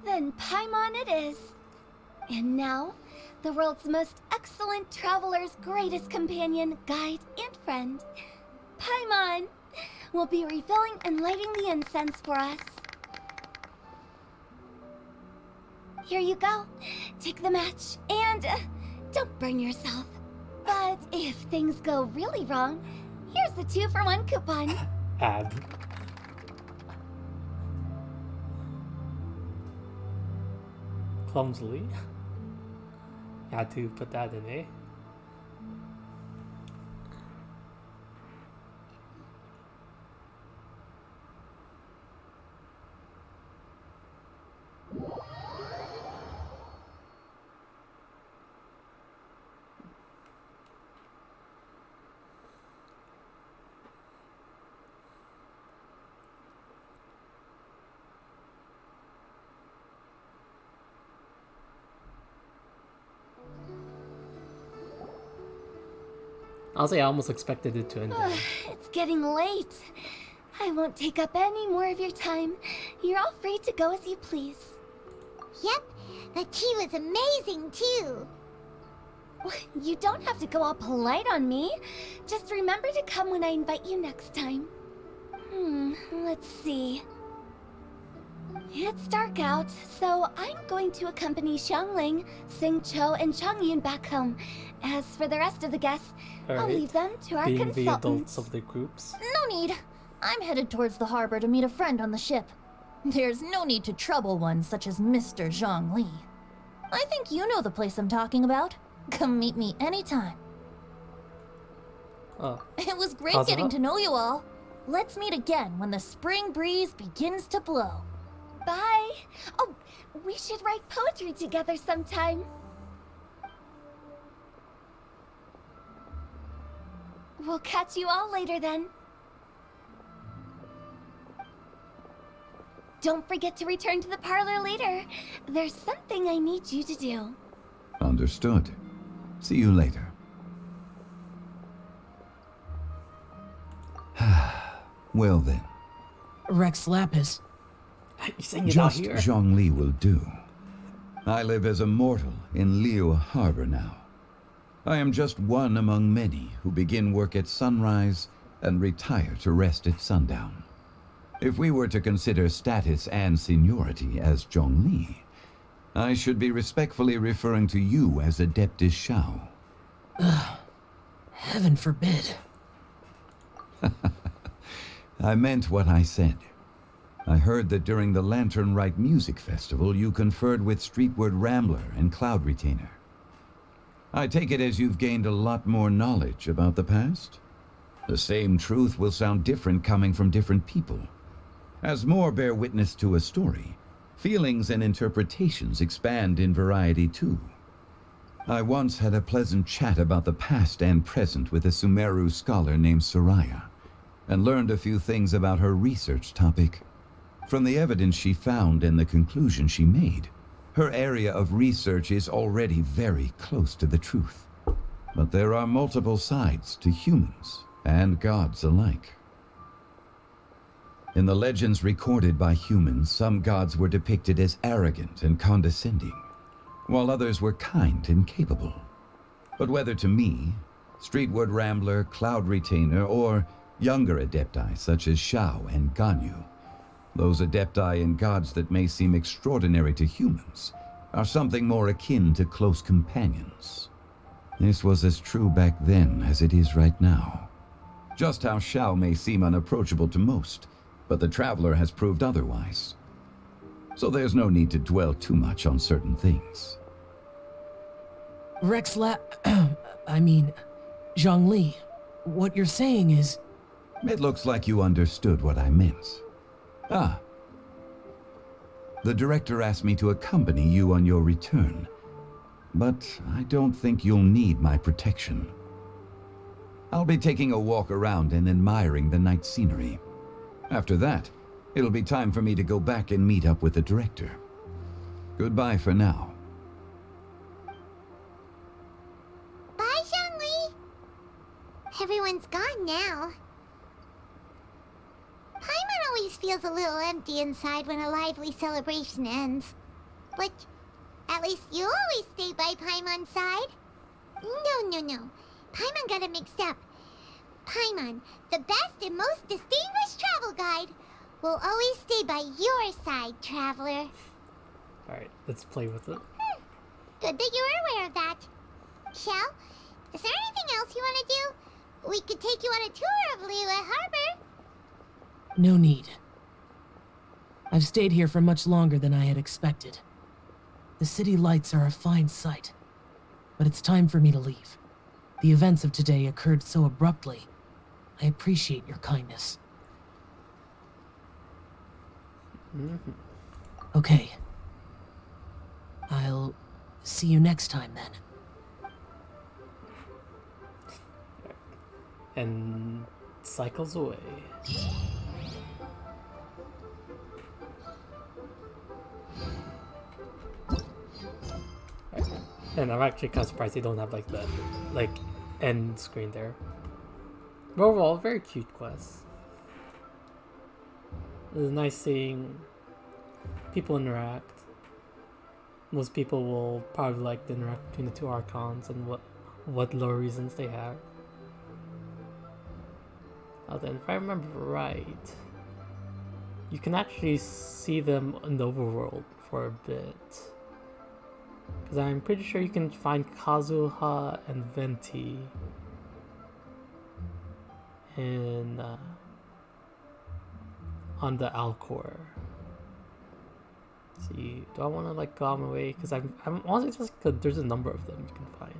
Then Paimon it is. And now, the world's most excellent traveler's greatest companion, guide, and friend, Paimon, will be refilling and lighting the incense for us. Here you go. Take the match, and don't burn yourself. But if things go really wrong, here's the 2-for-1 coupon. Add. Clumsily. Had to put that in, eh? Honestly, I almost expected it to end there. It's getting late. I won't take up any more of your time. You're all free to go as you please. Yep, the tea was amazing too. You don't have to go all polite on me. Just remember to come when I invite you next time. Let's see. It's dark out, so I'm going to accompany Xiangling, Xingqiu, and Changyun back home. As for the rest of the guests, I'll leave them to our Being the consultant. adults of the groups. No need. I'm headed towards the harbor to meet a friend on the ship. There's no need to trouble one such as Mr. Zhongli. I think you know the place I'm talking about. Come meet me anytime. Oh. It was great How's it getting up? to know you all. Let's meet again when the spring breeze begins to blow. Bye. Oh, we should write poetry together sometime. We'll catch you all later then. Don't forget to return to the parlor later. There's something I need you to do. Understood. See you later. Well then, Rex Lapis. You saying it out just here? Zhongli will do. I live as a mortal in Liu Harbor now. I am just one among many who begin work at sunrise and retire to rest at sundown. If we were to consider status and seniority as Zhongli, I should be respectfully referring to you as Adeptus Shao. Heaven forbid. I meant what I said. I heard that during the Lantern Rite Music Festival, you conferred with Streetward Rambler and Cloud Retainer. I take it as you've gained a lot more knowledge about the past? The same truth will sound different coming from different people. As more bear witness to a story, feelings and interpretations expand in variety too. I once had a pleasant chat about the past and present with a Sumeru scholar named Soraya, and learned a few things about her research topic. From the evidence she found and the conclusion she made, her area of research is already very close to the truth. But there are multiple sides to humans and gods alike. In the legends recorded by humans, some gods were depicted as arrogant and condescending, while others were kind and capable. But whether to me, Streetward Rambler, Cloud Retainer, or younger adepti such as Shao and Ganyu, those adepti and gods that may seem extraordinary to humans are something more akin to close companions. This was as true back then as it is right now. Just how Shao may seem unapproachable to most, but the Traveler has proved otherwise. So there's no need to dwell too much on certain things. Zhongli, what you're saying is... It looks like you understood what I meant. Ah. The director asked me to accompany you on your return, but I don't think you'll need my protection. I'll be taking a walk around and admiring the night scenery. After that, it'll be time for me to go back and meet up with the director. Goodbye for now. Bye, Xiangli. Everyone's gone now. Paimon always feels a little empty inside when a lively celebration ends. But at least you always stay by Paimon's side. No. Paimon got it mixed up. Paimon, the best and most distinguished travel guide, will always stay by your side, Traveler. Alright, let's play with it. Good that you were aware of that. Shell, is there anything else you want to do? We could take you on a tour of Liyue Harbor. No need. I've stayed here for much longer than I had expected. The city lights are a fine sight, but it's time for me to leave. The events of today occurred so abruptly. I appreciate your kindness. Okay. I'll see you next time then. And cycles away. And I'm actually kind of surprised they don't have like the end screen there. But overall, very cute quest. It's nice seeing people interact. Most people will probably like the interact between the two Archons and what lore reasons they have. Now then, if I remember right, you can actually see them in the overworld for a bit. Because I'm pretty sure you can find Kazuha and Venti in on the Alcor. See, do I want to like go on my way? Because I'm honestly just because there's a number of them you can find.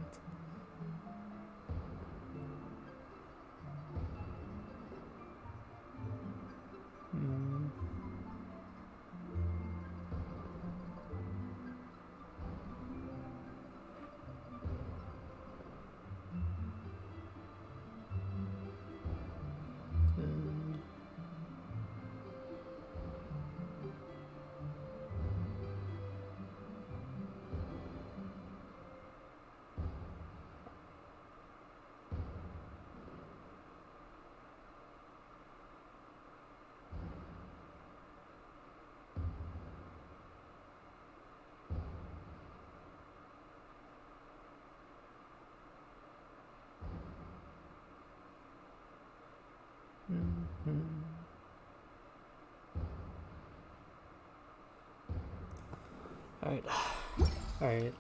Alright.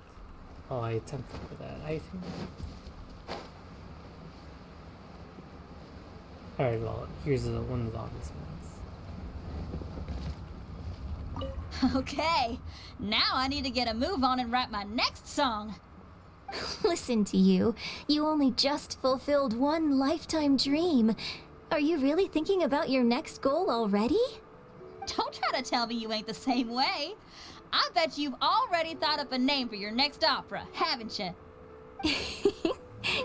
Oh, I attempted for that, I think. Alright, well, here's one of the obvious ones. Okay, now I need to get a move on and write my next song. Listen to you. You only just fulfilled one lifetime dream. Are you really thinking about your next goal already? Don't try to tell me you ain't the same way. I bet you've already thought up a name for your next opera, haven't you?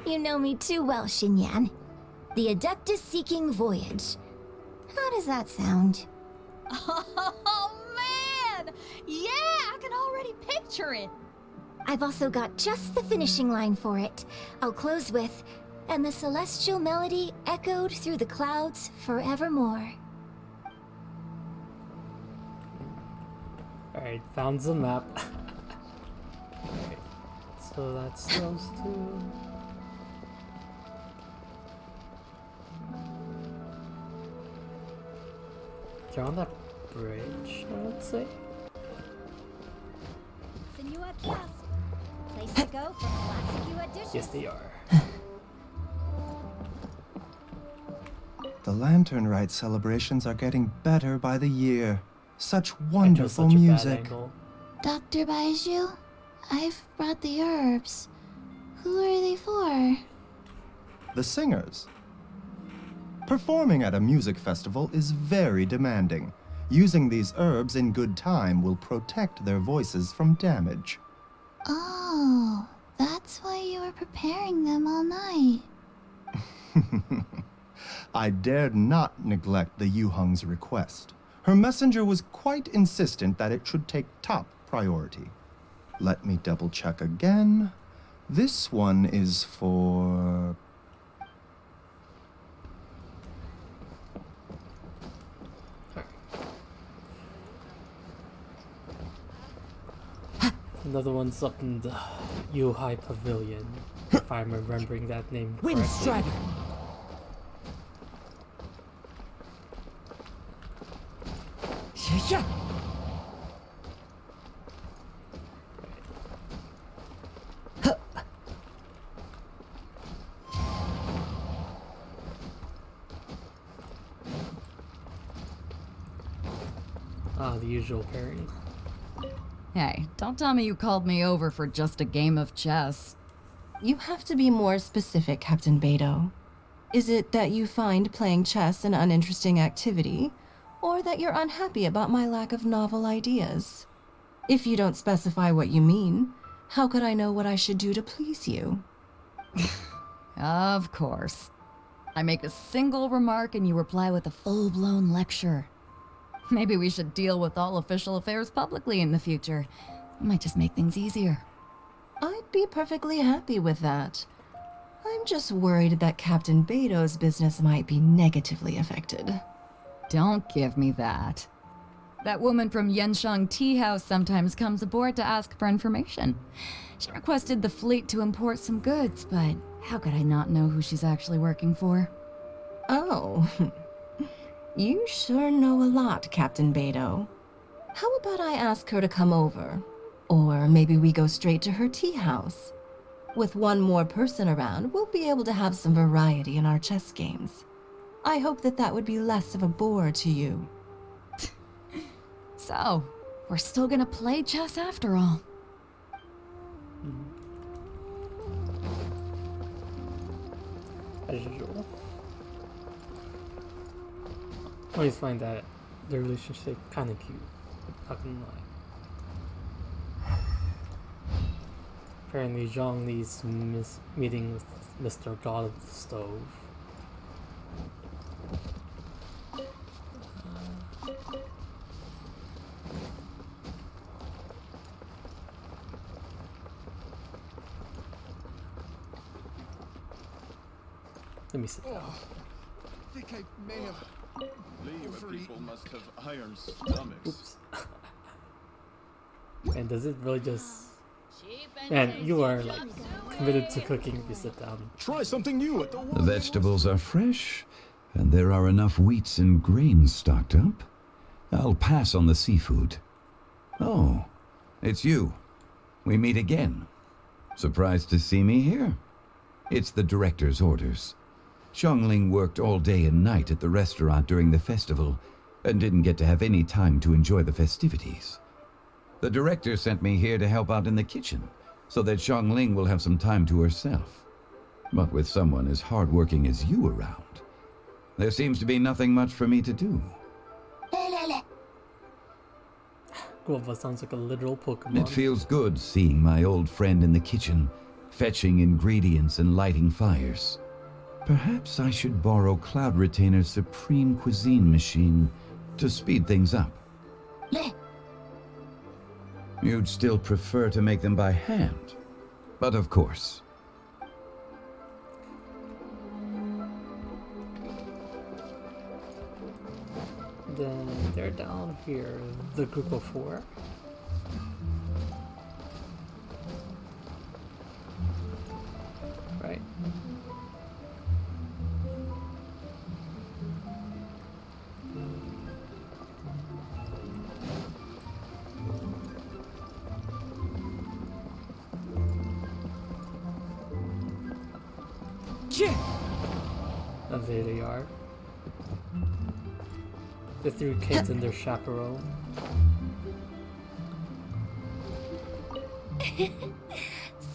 You know me too well, Xinyan. The Adeptus Seeking Voyage. How does that sound? Oh, man! Yeah, I can already picture it. I've also got just the finishing line for it. I'll close with, and the celestial melody echoed through the clouds forevermore. Alright, found the map. Alright, so that's those two. They're on that bridge, I would say. Senua Kiosk. Place to go for classic you dishes. Yes, they are. The Lantern Rite celebrations are getting better by the year. Such I chose wonderful such a bad music. angle. Dr. Baiju, I've brought the herbs. Who are they for? The singers. Performing at a music festival is very demanding. Using these herbs in good time will protect their voices from damage. Oh, that's why you were preparing them all night. I dared not neglect the Yuheng's request. Her messenger was quite insistent that it should take top priority. Let me double check again. This one is for... Another one's up in the Yuhai Pavilion, if I'm remembering that name correctly. Windstrider! Yeah. Ah, the usual pairing. Hey, don't tell me you called me over for just a game of chess. You have to be more specific, Captain Beto. Is it that you find playing chess an uninteresting activity, or that you're unhappy about my lack of novel ideas? If you don't specify what you mean, how could I know what I should do to please you? Of course. I make a single remark and you reply with a full-blown lecture. Maybe we should deal with all official affairs publicly in the future. It might just make things easier. I'd be perfectly happy with that. I'm just worried that Captain Beto's business might be negatively affected. Don't give me that. That woman from Yenshang Tea House sometimes comes aboard to ask for information. She requested the fleet to import some goods, but how could I not know who she's actually working for? Oh, you sure know a lot, Captain Beto. How about I ask her to come over? Or maybe we go straight to her tea house. With one more person around, we'll be able to have some variety in our chess games. I hope that would be less of a bore to you. So, we're still gonna play chess after all. As usual. I always find that the relationship kind of cute. Not gonna lie. Apparently, Zhang needs meeting with Mr. God of the Stove. Let me sit down. I think I may have. Liyue people must have iron stomachs. Oops. And does it really just... Man, you are like committed to cooking if you sit down. Try something new at the The vegetables are fresh, and there are enough wheats and grains stocked up. I'll pass on the seafood. Oh, it's you. We meet again. Surprised to see me here? It's the director's orders. Xiangling worked all day and night at the restaurant during the festival and didn't get to have any time to enjoy the festivities. The director sent me here to help out in the kitchen so that Xiangling will have some time to herself. But with someone as hardworking as you around, there seems to be nothing much for me to do. Guava sounds like a literal Pokemon. It feels good seeing my old friend in the kitchen, fetching ingredients and lighting fires. Perhaps I should borrow Cloud Retainer's Supreme Cuisine machine to speed things up. You'd still prefer to make them by hand, but of course. Then they're down here, the group of 4. Right. And there they are. The 3 kids and their chaperone.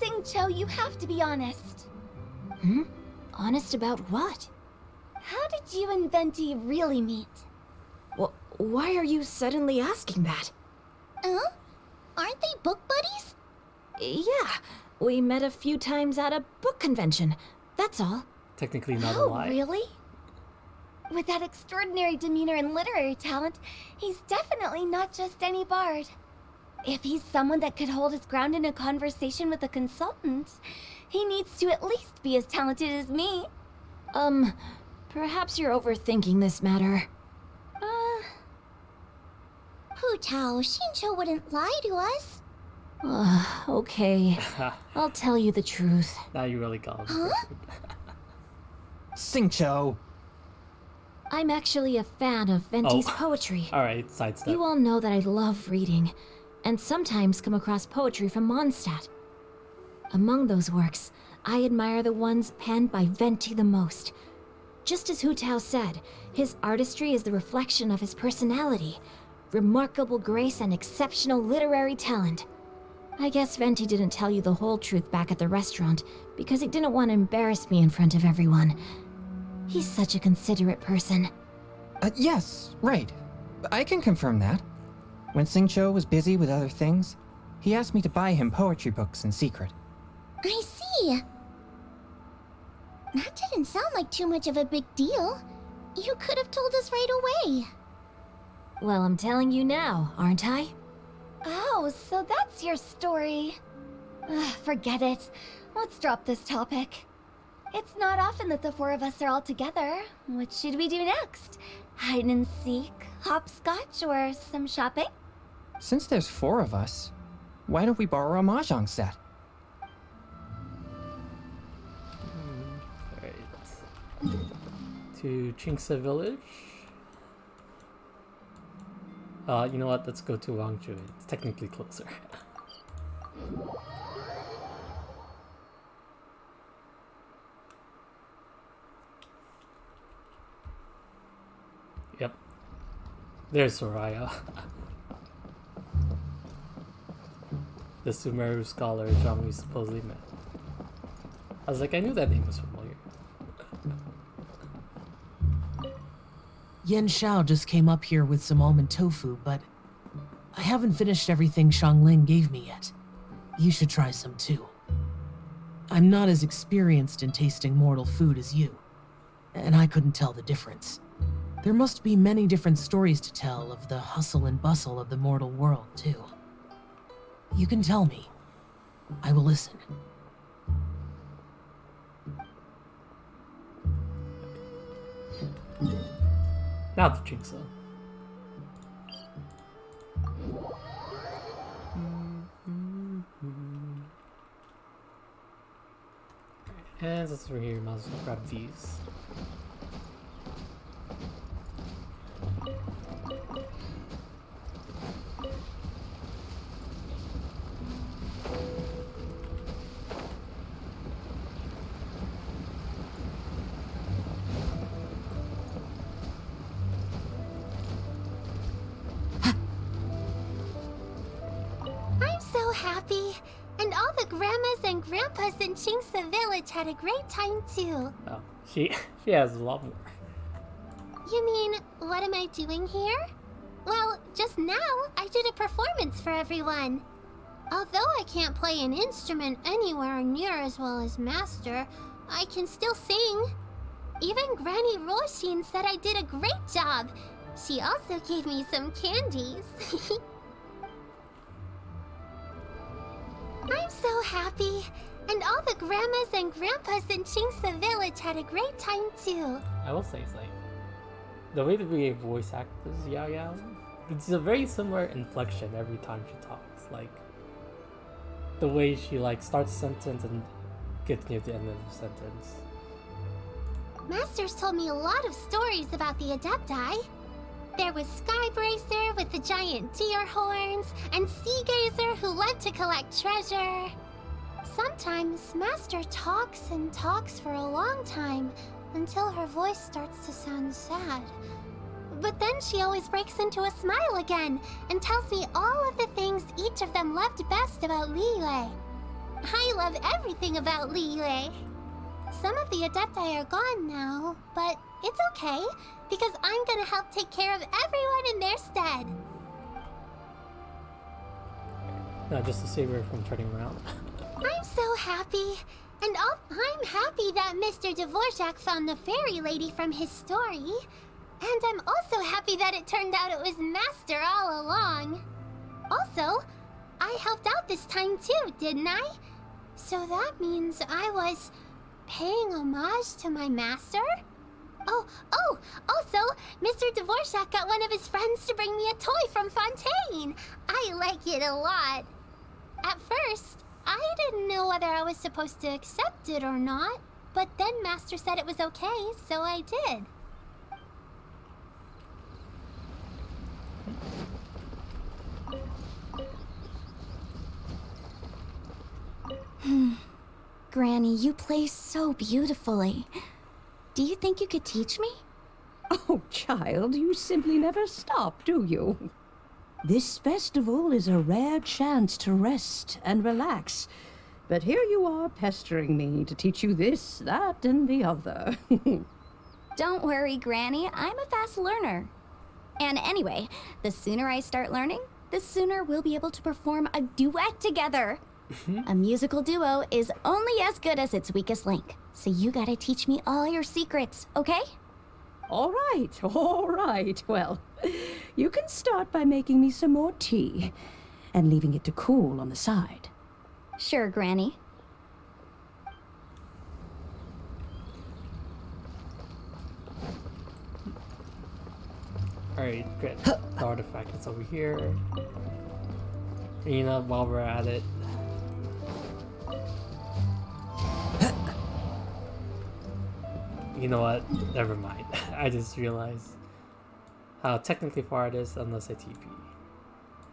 Xingqiu, you have to be honest. Hmm? Honest about what? How did you and Venti really meet? Why are you suddenly asking that? Huh? Aren't they book buddies? Yeah, we met a few times at a book convention. That's all. Technically not a Oh, lie. really? With that extraordinary demeanor and literary talent, he's definitely not just any bard. If he's someone that could hold his ground in a conversation with a consultant, he needs to at least be as talented as me. Perhaps you're overthinking this matter. Hu Tao, Xingqiu wouldn't lie to us. Okay. I'll tell you the truth. Now you really got him. Xingqiu! I'm actually a fan of Venti's poetry. Alright, sidestep. You all know that I love reading, and sometimes come across poetry from Mondstadt. Among those works, I admire the ones penned by Venti the most. Just as Hu Tao said, his artistry is the reflection of his personality, remarkable grace and exceptional literary talent. I guess Venti didn't tell you the whole truth back at the restaurant because he didn't want to embarrass me in front of everyone. He's such a considerate person. Yes, right. I can confirm that. When Xingqiu was busy with other things, he asked me to buy him poetry books in secret. I see. That didn't sound like too much of a big deal. You could have told us right away. Well, I'm telling you now, aren't I? Oh, so that's your story. Forget it. Let's drop this topic. It's not often that the four of us are all together. What should we do next? Hide and seek, hopscotch, or some shopping? Since there's 4 of us, why don't we borrow a mahjong set? Alright. To Chingsa Village. You know what? Let's go to Wangju. It's technically closer. Yep. There's Soraya. The Sumeru scholar Zhang we supposedly met. I was like, I knew that name was familiar. Yen Xiao just came up here with some almond tofu, but I haven't finished everything Xiangling gave me yet. You should try some too. I'm not as experienced in tasting mortal food as you, and I couldn't tell the difference. There must be many different stories to tell of the hustle and bustle of the mortal world, too. You can tell me. I will listen. Now the Chingsa. And since we're here, might as well grab these. I'm so happy. And all the grandmas and grandpas in Chingsa Village had a great time too. Oh, she has a lot more. You mean, what am I doing here? Well, just now, I did a performance for everyone. Although I can't play an instrument anywhere near as well as Master, I can still sing. Even Granny Roshin said I did a great job. She also gave me some candies. I'm so happy. And all the grandmas and grandpas in Chingsa Village had a great time too. I will say, it's like, the way that we voice act this Yao Yao, it's a very similar inflection every time she talks. Like, the way she like starts a sentence and gets near the end of the sentence. Master's told me a lot of stories about the Adepti. There was Skybracer with the giant deer horns, and Sea Gazer who loved to collect treasure. Sometimes Master talks and talks for a long time until her voice starts to sound sad. But then she always breaks into a smile again and tells me all of the things each of them loved best about Liyue. I love everything about Liyue. Some of the Adepti are gone now, but it's okay, because I'm gonna help take care of everyone in their stead. Not just to save her from turning around. I'm so happy. And I'm happy that Mr. Dvorak found the fairy lady from his story. And I'm also happy that it turned out it was Master all along. Also, I helped out this time too, didn't I? So that means I was paying homage to my master? Oh, also, Mr. Dvorak got one of his friends to bring me a toy from Fontaine. I like it a lot. At first, I didn't know whether I was supposed to accept it or not, but then Master said it was okay, so I did. Granny, you play so beautifully. Do you think you could teach me? Oh, child, you simply never stop, do you? This festival is a rare chance to rest and relax. But here you are pestering me to teach you this, that, and the other. Don't worry, Granny. I'm a fast learner. And anyway, the sooner I start learning, the sooner we'll be able to perform a duet together. A musical duo is only as good as its weakest link. So you gotta teach me all your secrets, okay? All right. Well, you can start by making me some more tea and leaving it to cool on the side. Sure, Granny. Alright, great. The artifact is over here. You know, while we're at it. You know what? Never mind. I just realized how technically far it is unless I TP.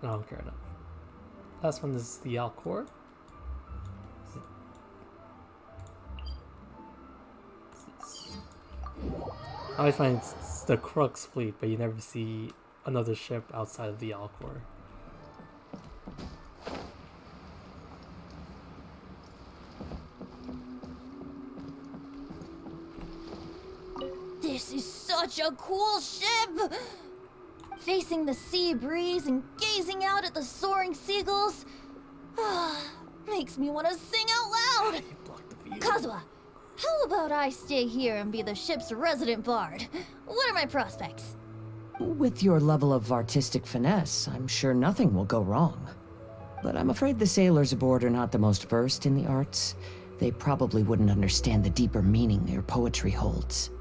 I don't care enough. Last one is the Alcor. I always find it's the Crux fleet, but you never see another ship outside of the Alcor. This is such a cool ship! Facing the sea breeze and gazing out at the soaring seagulls makes me want to sing out loud! Kazuha, how about I stay here and be the ship's resident bard? What are my prospects? With your level of artistic finesse, I'm sure nothing will go wrong. But I'm afraid the sailors aboard are not the most versed in the arts. They probably wouldn't understand the deeper meaning your poetry holds.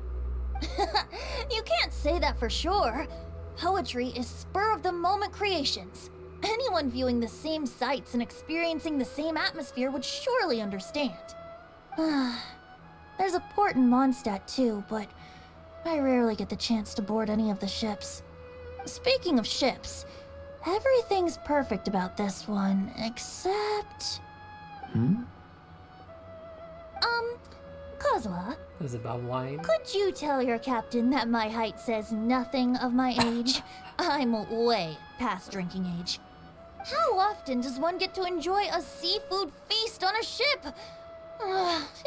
You can't say that for sure. Poetry is spur-of-the-moment creations. Anyone viewing the same sights and experiencing the same atmosphere would surely understand. There's a port in Mondstadt too, but I rarely get the chance to board any of the ships. Speaking of ships, everything's perfect about this one, except... Kazuha? Is it about wine? Could you tell your captain that my height says nothing of my age? I'm way past drinking age. How often does one get to enjoy a seafood feast on a ship?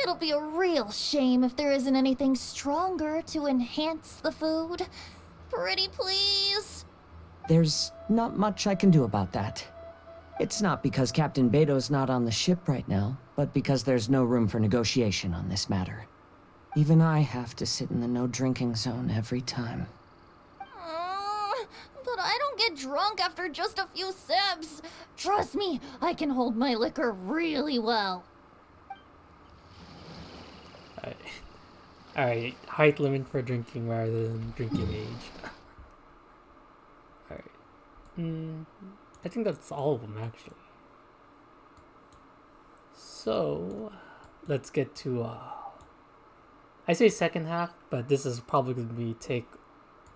It'll be a real shame if there isn't anything stronger to enhance the food. Pretty please? There's not much I can do about that. It's not because Captain Beto's not on the ship right now, but because there's no room for negotiation on this matter. Even I have to sit in the no-drinking zone every time. But I don't get drunk after just a few sips. Trust me, I can hold my liquor really well. Alright, height limit for drinking rather than drinking age. Alright. I think that's all of them actually. So, let's get to, I say second half, but this is probably going to take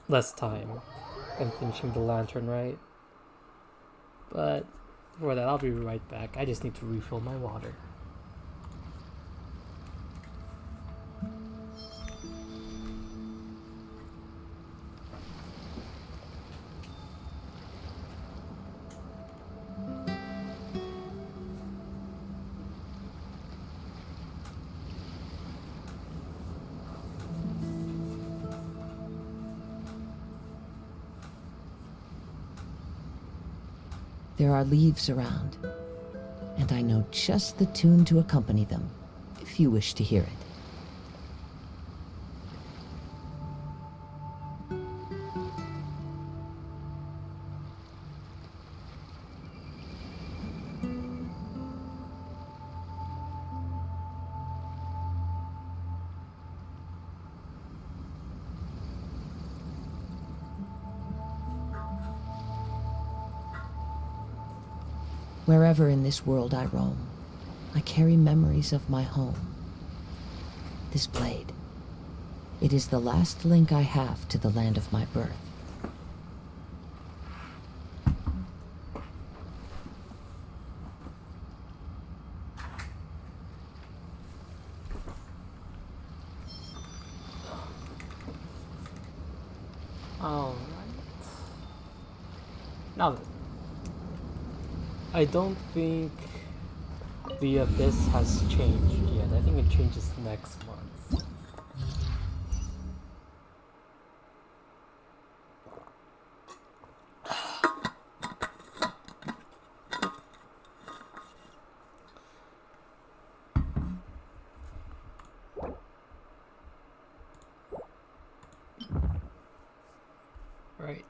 less time than finishing the lantern, right? But for that, I'll be right back. I just need to refill my water. There are leaves around, and I know just the tune to accompany them, if you wish to hear it. Wherever in this world I roam, I carry memories of my home. This blade, it is the last link I have to the land of my birth. Alright. Now, I don't think the Abyss has changed yet. I think it changes next month. Right.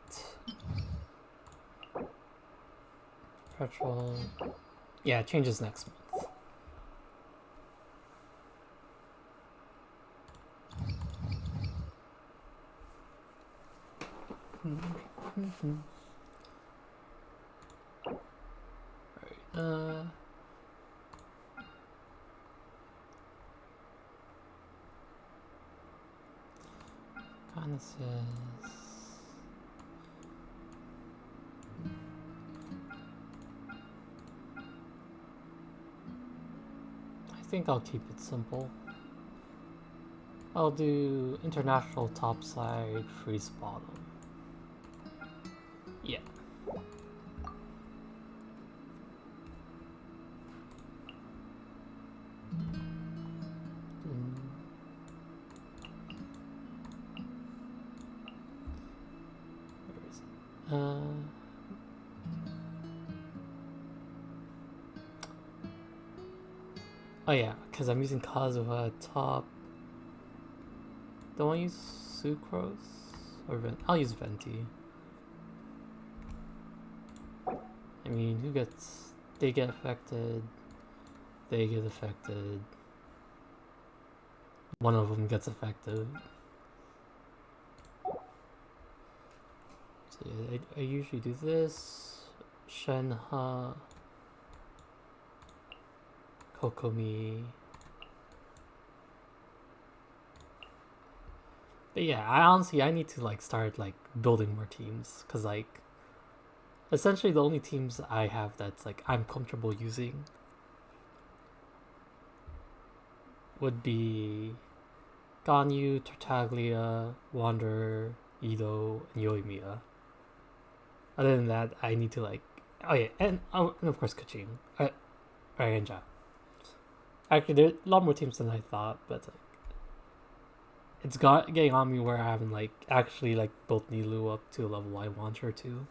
Petrol. Yeah, it changes next month. Alright, kinda says... I think I'll keep it simple. I'll do international topside, freeze bottom. Yeah. Where is it? Oh yeah, because I'm using Kazuha top. Don't I use Sucrose? Or I'll use Venti. I mean, who gets... They get affected. They get affected. One of them gets affected. So yeah, I usually do this. Shenhe. Kokomi. But yeah, I need to like start like building more teams, cause like essentially the only teams I have that's like I'm comfortable using would be Ganyu, Tartaglia, Wanderer, Ido, and Yoimiya. Other than that, I need to like and of course Kaching, and Ja. Actually, there's a lot more teams than I thought, but like, it's getting on me where I haven't like actually like built Nilou up to a level I want her to.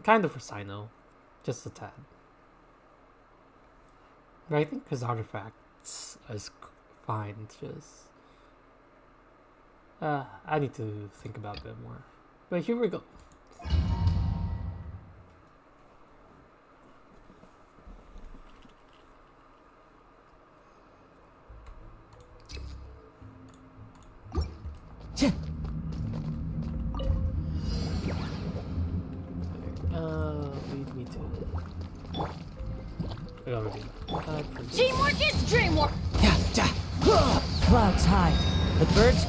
Kind of for Sino, just a tad. But I think his artifacts is fine. It's just I need to think about it a bit more. But here we go. Lead me to it. Teamwork is dreamwork! Clouds high. The birds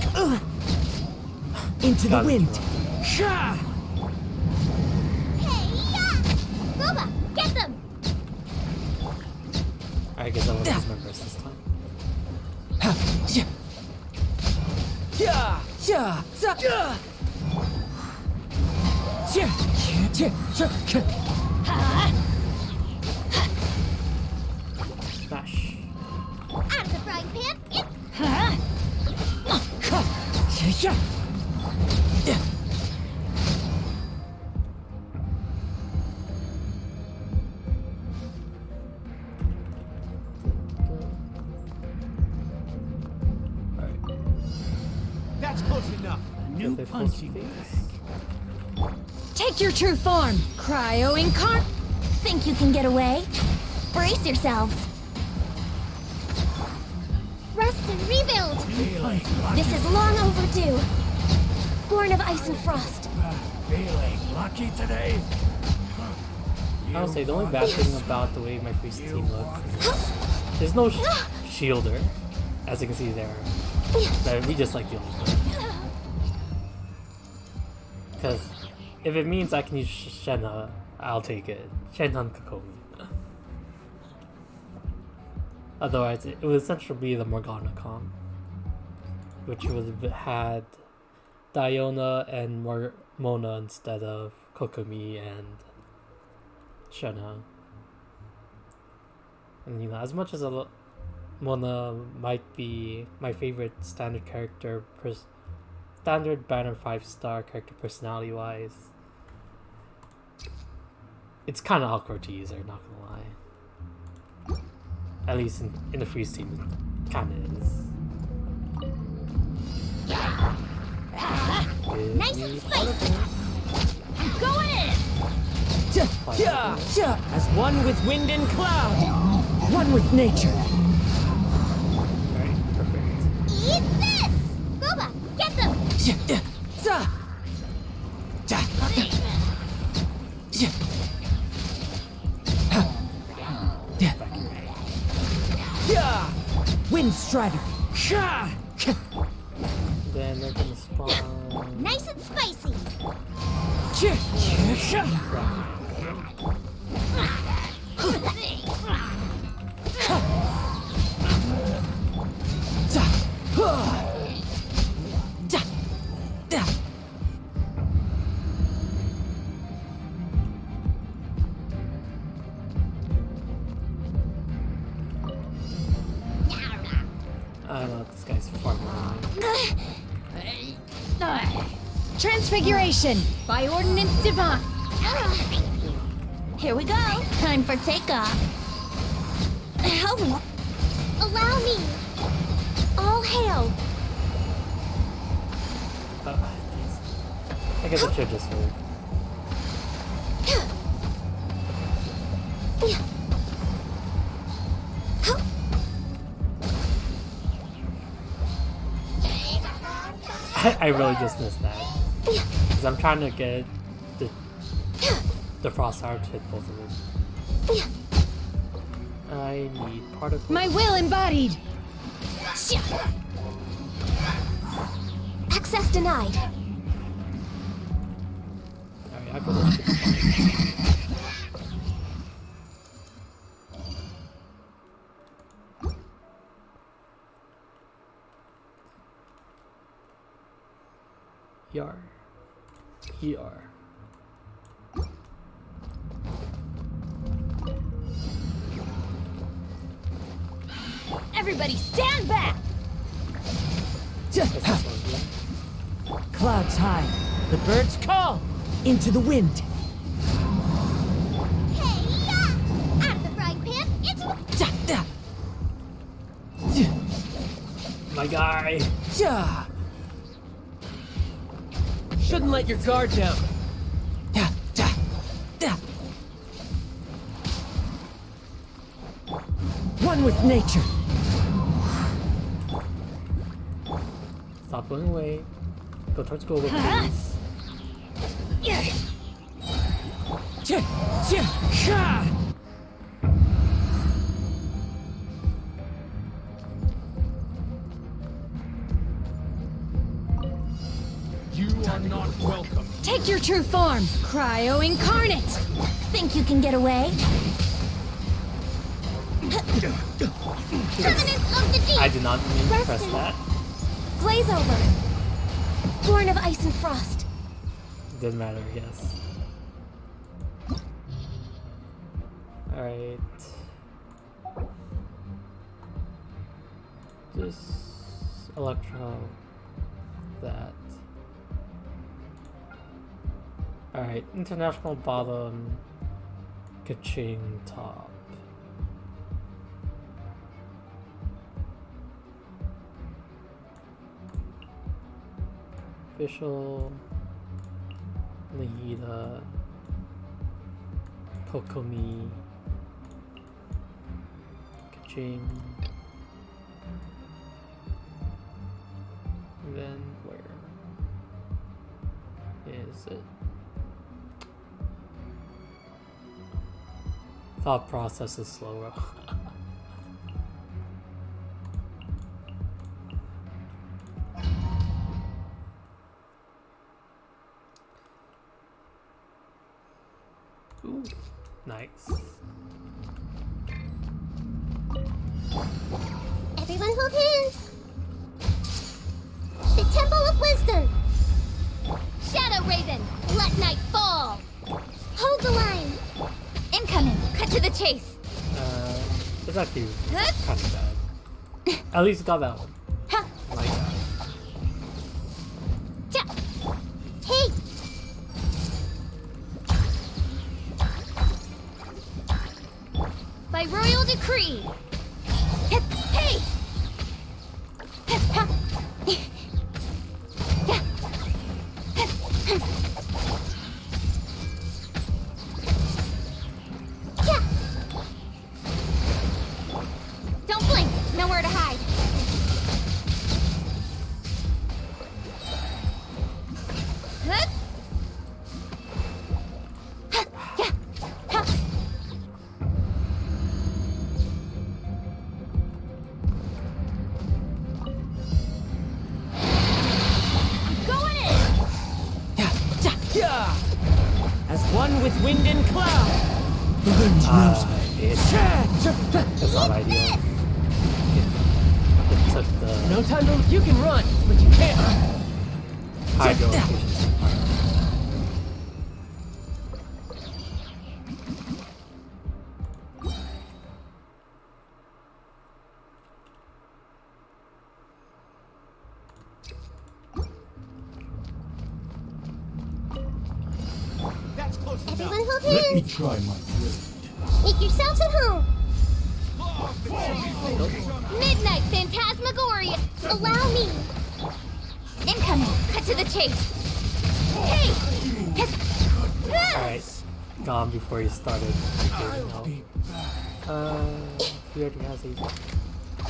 into the wind. Hey, yeah! Boba, get them! I guess I'll use my burst this time. Smash. Out of the frying pan, That's close enough. New punching. Take your true form, Cryo Incarn. Think you can get away? Brace yourselves. Rest and rebuild. This is long overdue. Born of ice and frost. Feeling lucky today? I'll say the only bad thing about the way my priest team looks is there's no shielder, as you can see there. But we just like dealing with it. Because if it means I can use Shenhe, I'll take it. Shenhe and Kokomi. Otherwise, it would essentially be the Morgana comp, which would have had Diona and Mona instead of Kokomi and Shenhe. And you know, as much as Mona might be my favorite standard character, standard banner 5-star character personality wise, it's kind of awkward to use her, not gonna lie. At least in the freeze team, it kind of is. nice and spicy. I'm going in! As one with wind and cloud, one with nature. Alright, perfect. Eat this! Boba, get them! Wind Strider. Then they're gonna spawn. Nice and spicy. I don't know if this guy's far behind. Transfiguration by Ordinance Divine. Here we go. Time for takeoff. Oh, Allow me. All hail. I guess I should just hold. I really just missed that. Because I'm trying to get the frost tower to hit both of them. I need particles. My will embodied. Access denied. Alright, I'll go this shit. Yar. Yar. Everybody stand back. Clouds high. The birds call. Into the wind. Hey, yeah! Out of the frying pan, into My guy. Yeah. Shouldn't let your guard down. One with nature. Stop going away. Go towards Gogo, please. You are not welcome. Take your true form, Cryo Incarnate. think you can get away? Covenant of the Deep! I did not mean to press that. Glaze over. Born of ice and frost. Didn't matter, I guess. Alright. Just electro that. Alright, international bottom, Kaching top. Official, Nihida, Kokomi, Kaching. Then where is it? Thought process is slower. Ooh, nice. Everyone hold hands. The Temple of Wisdom. Shadow Raven, let night fall. Hold the line. Incoming. Cut to the chase. It's actually kind of bad. At least got that one. Ha. Like that. Hey. By royal decree. Hey. Don't blink. Nowhere to hide. Going in! As one with wind and cloud. The wind knows me. That's not ideal. It took the No time to. You can run, but you can't. hydro efficiency. That's close enough. Everyone hold Let me hands. try my blade. Make yourselves at home. Nope. Midnight Phantasmagoria! Allow me! Incoming! Cut to the chase! Hey! Alright, gone before you started figuring out. He already has a.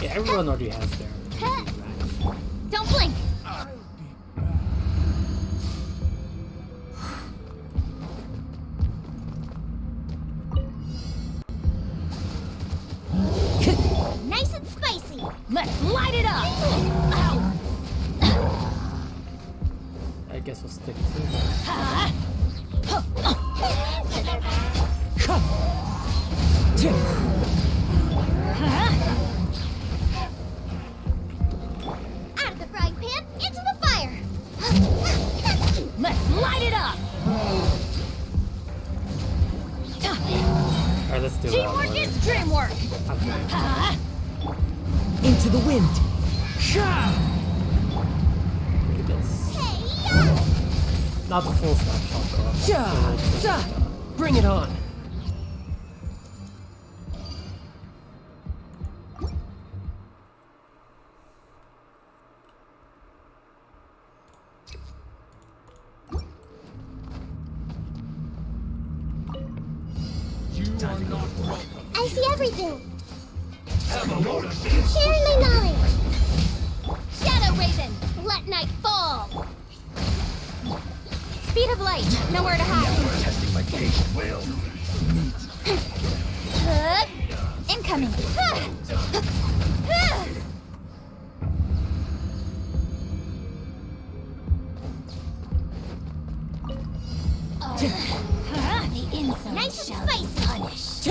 Yeah, everyone already has their. Don't blink! Nice and spicy. Let's light it up! I guess we'll stick to. Out of the frying pan, into the fire. Let's light it up! Alright, let's do it. Teamwork is dreamwork! Into the wind. Look at this. Not the full snapshot though. Bring it on. I see everything. Sharing my knowledge. Shadow Raven! Let night fall! Speed of light, nowhere to hide. Testing my patient will. Incoming! The insult Nice and shall be spicy. punished.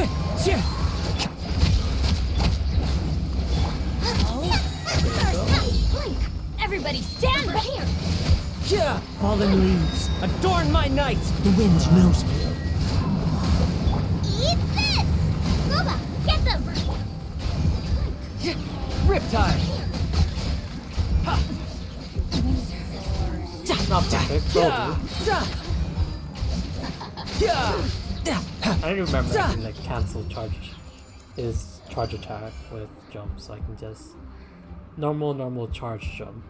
Everybody stand back here! Fallen leaves, adorn my night. The wind knows me. Eat this. Luba, get them. Riptide. Not perfect, probably. I don't remember I can like cancel his charge attack with jump, so I can just normal charge jump.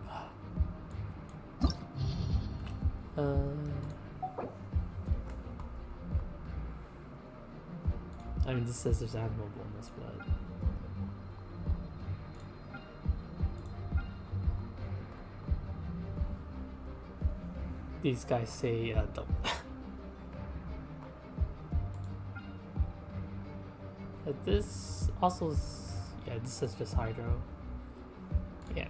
I mean, this says there's animal bonus, but these guys say don't. This also is, yeah, this is just hydro. Yeah.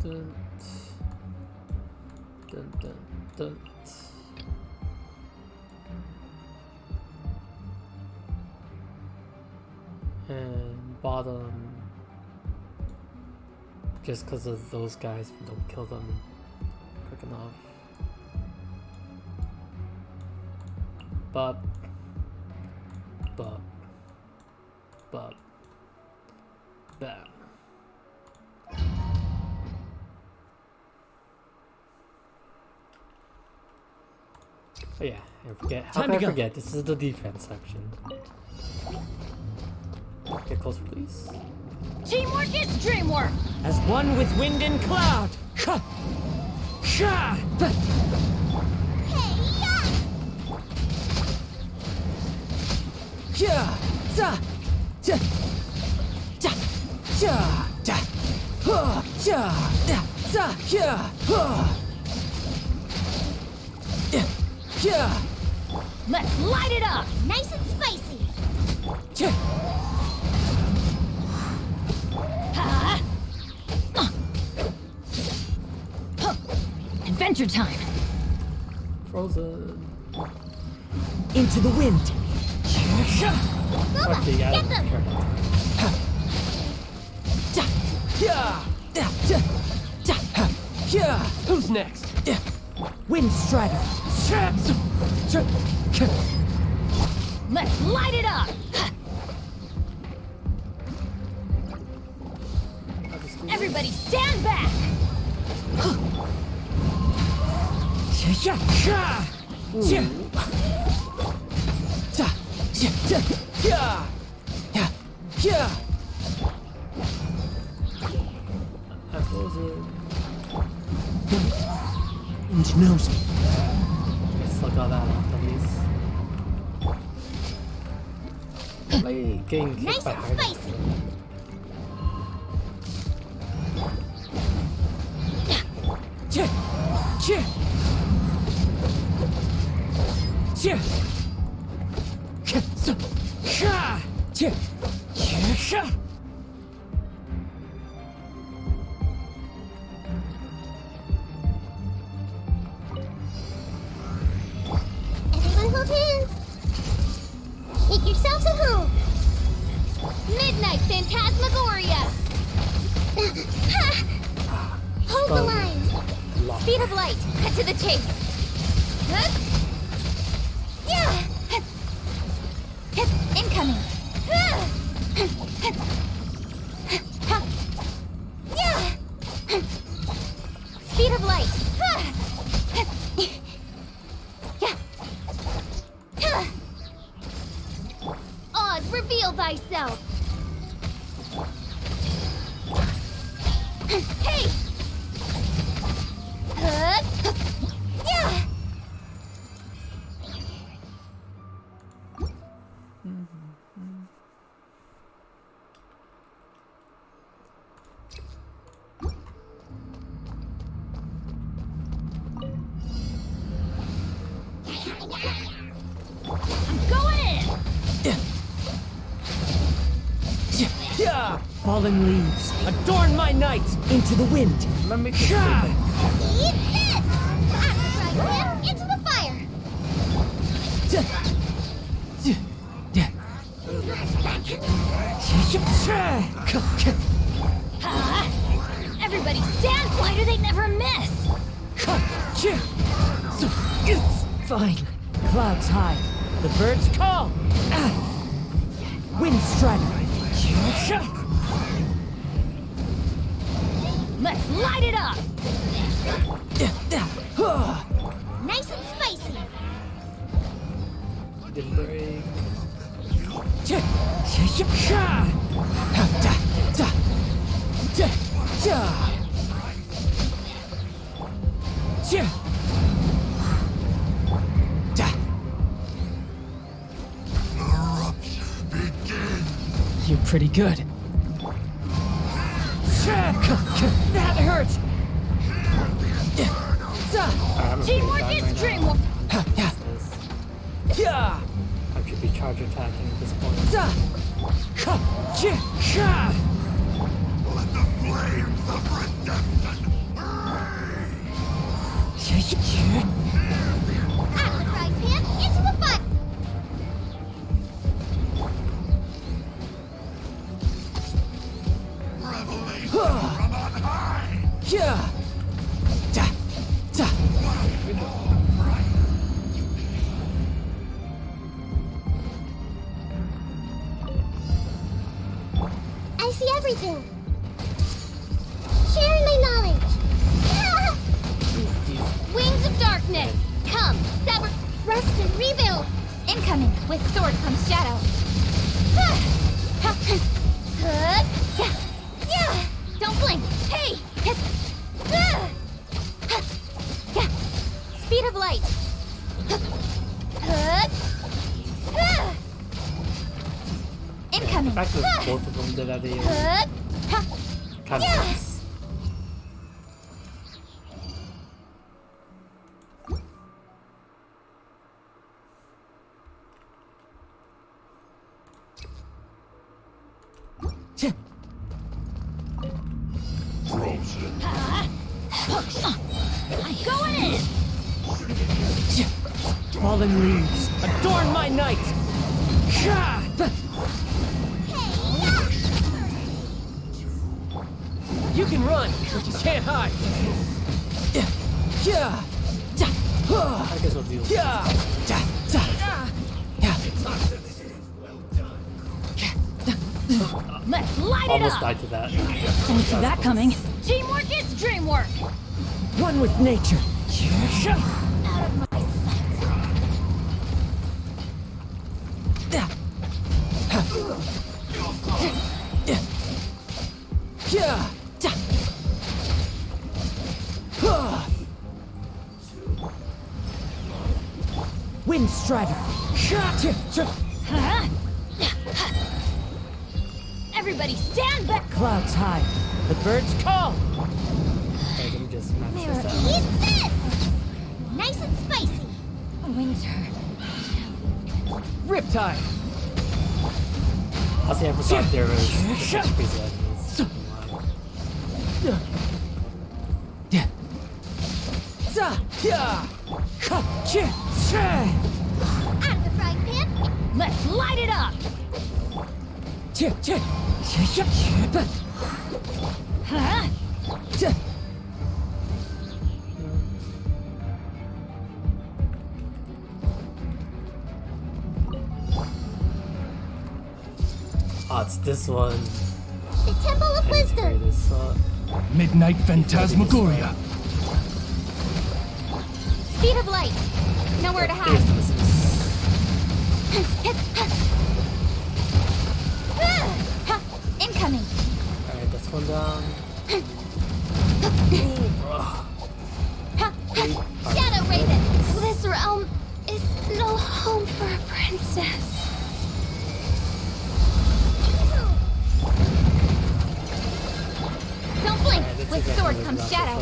Dun, dun, dun, dun. And bottom, just because of those guys, we don't kill them quick enough. But bam. Oh yeah, how can I forget? This is the defense section. Get closer, please. Teamwork is dreamwork! As one with wind and cloud. Let's light it up! Nice and spicy. Adventure time! Frozen. Into the wind. Boba, Okay, yeah, get them. Who's next? Wind Strider. Let's light it up! Everybody stand back! I frozen. Wind knows me. I still got that off at least. Play getting kicked Nice by and Hardy. spicy. Everyone hold hands. Make yourselves at home. Midnight Phantasmagoria. Hold the line. Speed of light. Cut to the chase. Yeah. Incoming. Yeah. Speed of light. Oz, reveal thyself. Hey. Yeah. Going in! Fallen leaves. Adorn my night. Into the wind. Let me just Eat this! Right, into the fire! Everybody stand! Why do they never miss? Fine. Clouds high. The birds call. Wind Strider. Let's light it up! Nice and spicy. didn't break. You're pretty good. That hurts. Teamwork is dreamwork. I should be charge attacking at this point. Let the flames of redemption Out of the frying pan, into the fire! revelation from on high. I see everything. Sharing my knowledge. Wings of darkness. Come, sever, rest and rebuild. Incoming. With sword comes shadow. Don't blink. Hey. Speed of light. Incoming. The fact that both of them did that, Kind of nice. Going in! Fallen leaves, adorn my night! You can run, but you can't hide! I guess I'll deal with Let's light it Almost up! died to that. Didn't see that coming. Teamwork is dreamwork! One with nature! Out of my Wind Strider! Everybody stand back! Clouds high, the birds call! Okay, let me just max this out. Eat this! Nice and spicy. Winter. Riptide! Honestly, I forgot there was crazy enemies. Out of the frying pan. Let's light it up! Huh? Oh, it's this one. The Temple of Wisdom. This, Midnight Phantasmagoria. Speed of light. Nowhere to hide. Incoming. Alright, that's one down. Shadow Raven. This realm is no home for a princess. Don't blink. With sword comes shadow.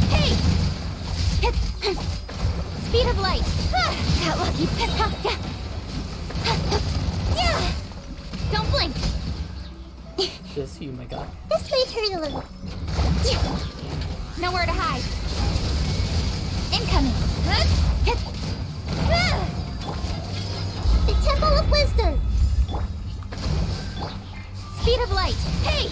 Hey! Speed of light. That lucky yeah. Don't blink. Just you, my god. This may hurt a little. Nowhere to hide. Incoming. The Temple of Wisdom. Speed of light. Hey!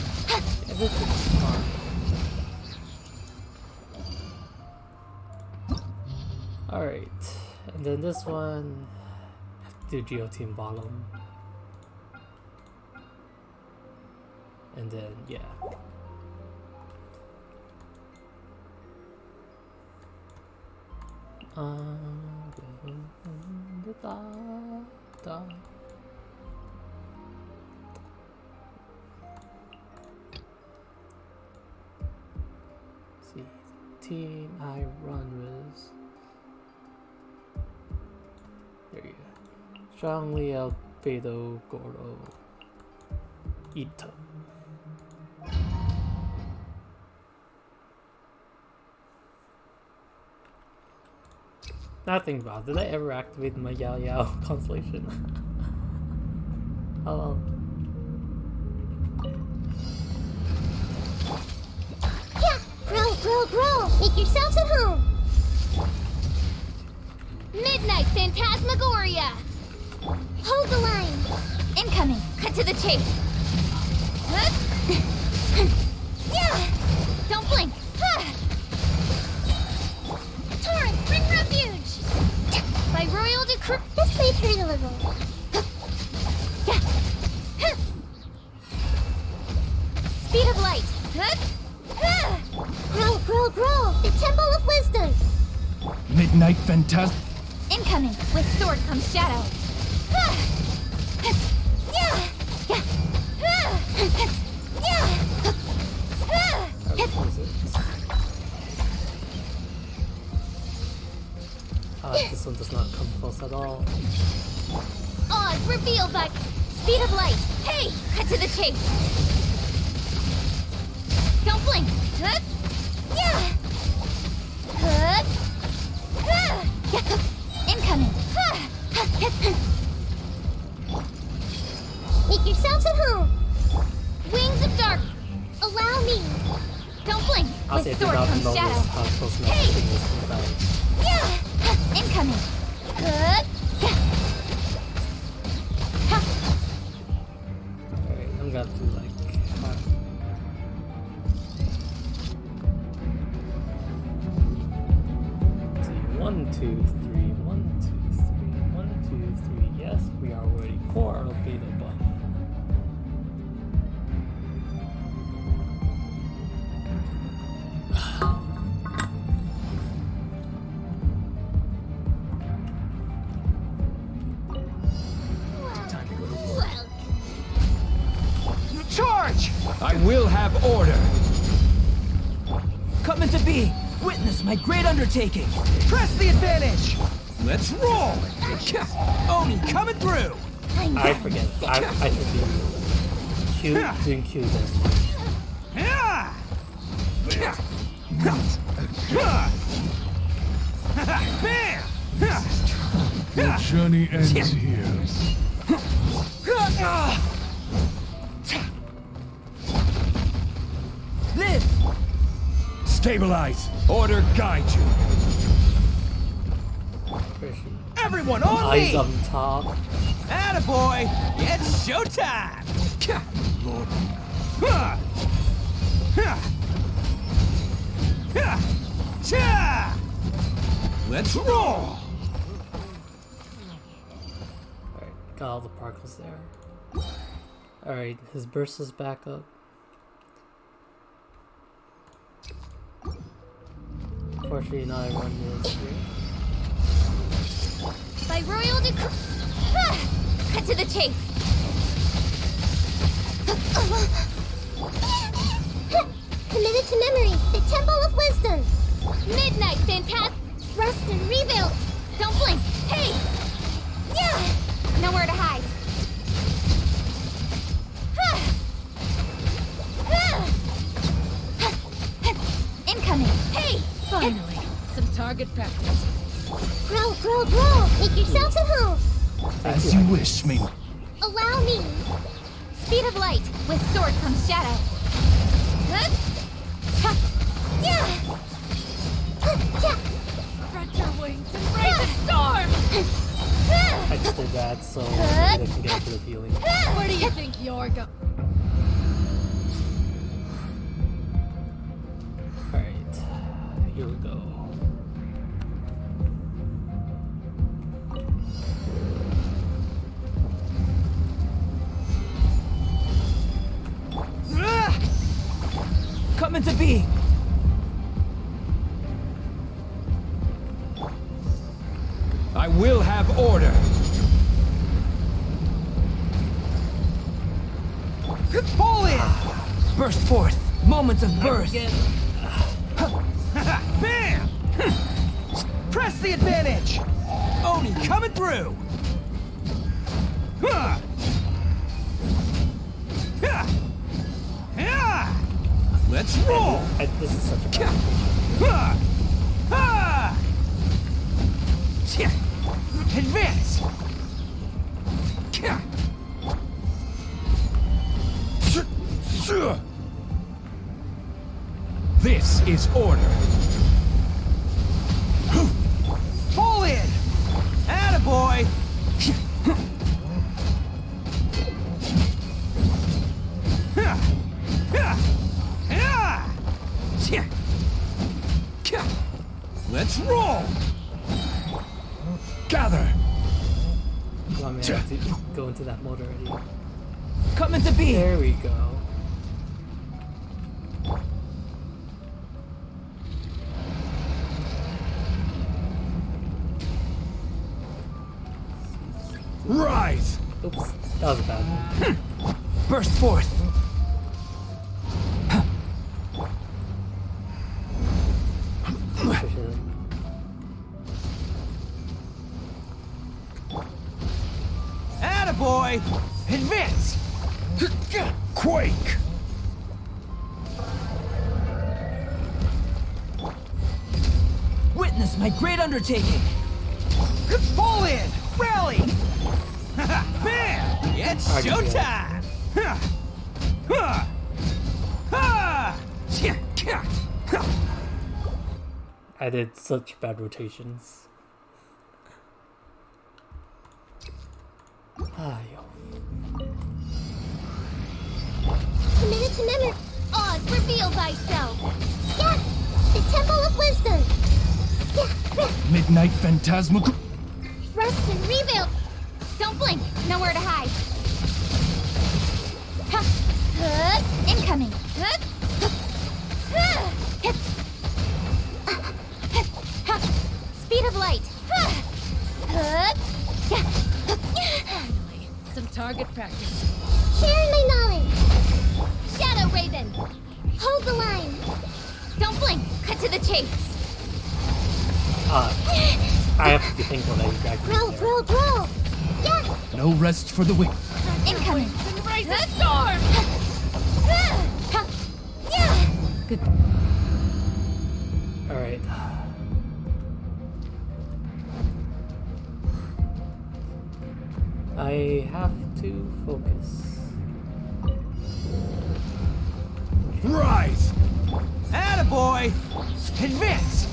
Alright, and then this one, I have to do GOT and bottom. And then, yeah. See, team I run with. There you go. Strongly Albedo Gordo Ito. Nothing about. Did I ever activate my Yao Yao constellation? How long? Yeah, grow. Make yourselves at home. Midnight Phantasmagoria. Hold the line. Incoming. Cut to the chase. Yeah. Don't blink. Torrent, bring refuge. By royal decree. This may hurt a little. Speed of light. Grow. The Temple of Wisdom. Midnight Phantas... Incoming. With sword comes shadow. This one does not come close at all. Oz revealed by speed of light. Hey, cut to the chase. Don't blink. Huh? Yeah. Huh? Incoming. Make yourselves at home. Wings of dark. Allow me. Don't blink. I'll say With I did sword not comes know shadow. this how close my Hey! thing was to the Yeah. Incoming. Huh? Alright, I'm gonna do like... One, two, three, 1, 2, 3, 1, 2, 3. Yes, we are already 4 located above. Charge! I will have order. Come into being. Witness my great undertaking. Press the advantage. Let's roll. Oni coming through. I forget. I should be doing Q then. Bam! Your journey ends here. Live! Stabilize. Order guide you. Where is she? Everyone on Eyes me! on top. Attaboy! It's showtime! Lord. Let's roll! Alright, got all the particles there. Alright, his burst is back up. Unfortunately, not everyone is here. By royal decree. Cut to the chase. Committed to memory, the Temple of Wisdom. Midnight, fantastic. Rest and rebuild. Don't blink. Hey! Yeah! Nowhere to hide. Incoming. Hey! Finally, some target practice. Grow, grow, grow. Make yourselves at home. As you wish, me. Allow me. Speed of light. With sword comes shadow. Yeah! Spread your wings and brave the storm! I just did that so I can get into the healing. Where do you think you're going? Alright, here we go. Come into being! I will have order. Fall in! Burst forth! Moments of birth! Bam! Press the advantage! Oni coming through! Let's roll! This is such a Advance! This is order. Fall in! Attaboy! Let's roll! Gather. Come on, man, I have to go into that mode already. Come into being! There we go. Rise! Oops, that was a bad one. Burst forth! Attaboy! Advance! Quake! my great undertaking. Fall in! Rally! Bam! It's showtime! I did such bad rotations. Ah, yo. Committed to memory. Oz, reveal thyself. Yeah, the Temple of Wisdom. Yeah. Midnight Phantasmical. Rest and rebuild. Don't blink. Nowhere to hide. Incoming. Speed of light. Some target practice. Sharing my knowledge. Shadow Raven. Hold the line. Don't blink. Cut to the chase. I have to be thankful that you guys Roll. Yeah. No rest for the wicked. Incoming. Raise the storm! Good. Alright. I have to focus. Rise! Attaboy! Advance!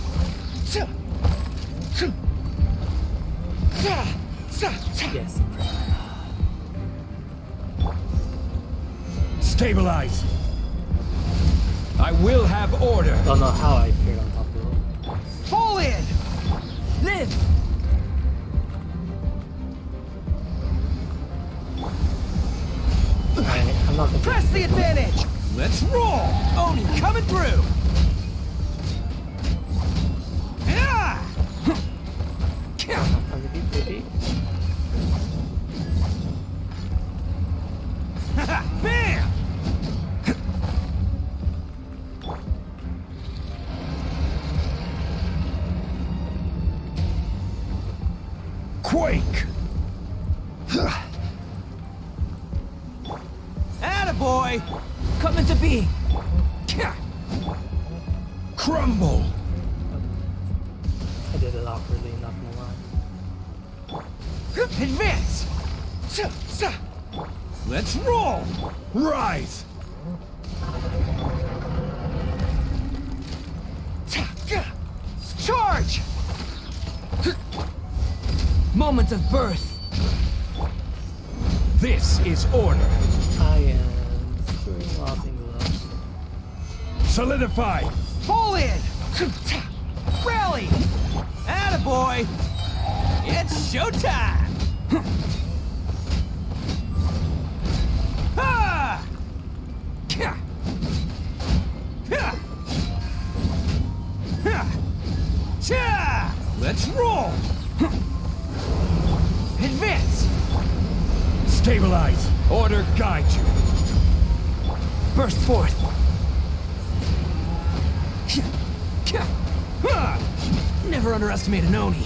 Yes. Stabilize. I will have order. Don't know how I appeared on top of it. Fall in! Live! I'm not gonna Press the advantage! Let's roll! Oni coming through! Yeah! I'm gonna be pretty. Bam! Quake. Attaboy! Come into being! Crumble. I did it awkwardly, not gonna lie. Advance! Let's roll! Rise. Charge! Moment of birth. This is order. I am screwing a lot of things up. Solidify. Fall in! Rally! Attaboy! It's showtime! Ha! Let's roll! Advance! Stabilize. Order guide you. Burst forth! Never underestimate an Oni.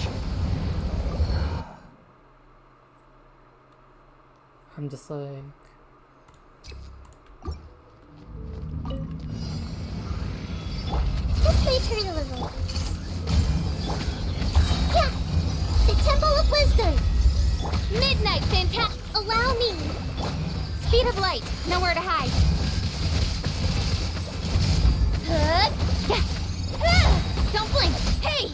I'm just like... Let's play turn a little. Yeah, the Temple of Wisdom. Midnight Phantasm. Allow me. Speed of light. Nowhere to hide. Don't blink. Hey!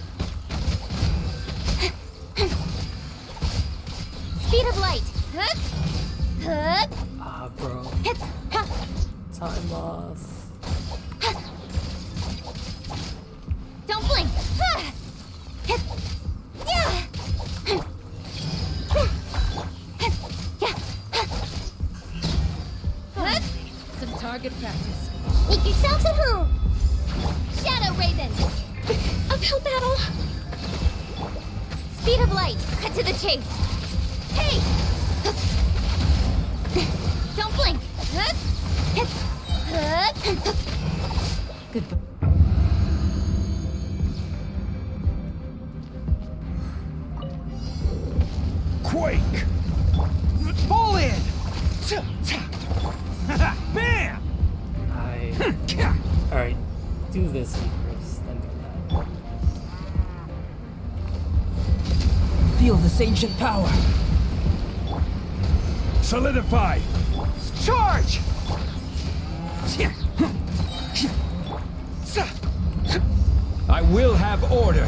Speed of light. Ah, bro. Time loss. Don't blink. Some target practice. Make yourselves at home. Shadow Raven. Uphill battle. Speed of light. Cut to the chase. Hey! Don't blink. Good. Quake. Fall in! Bam! Alright, do this first, then do that. Feel this ancient power. Solidify! Charge! I will have order.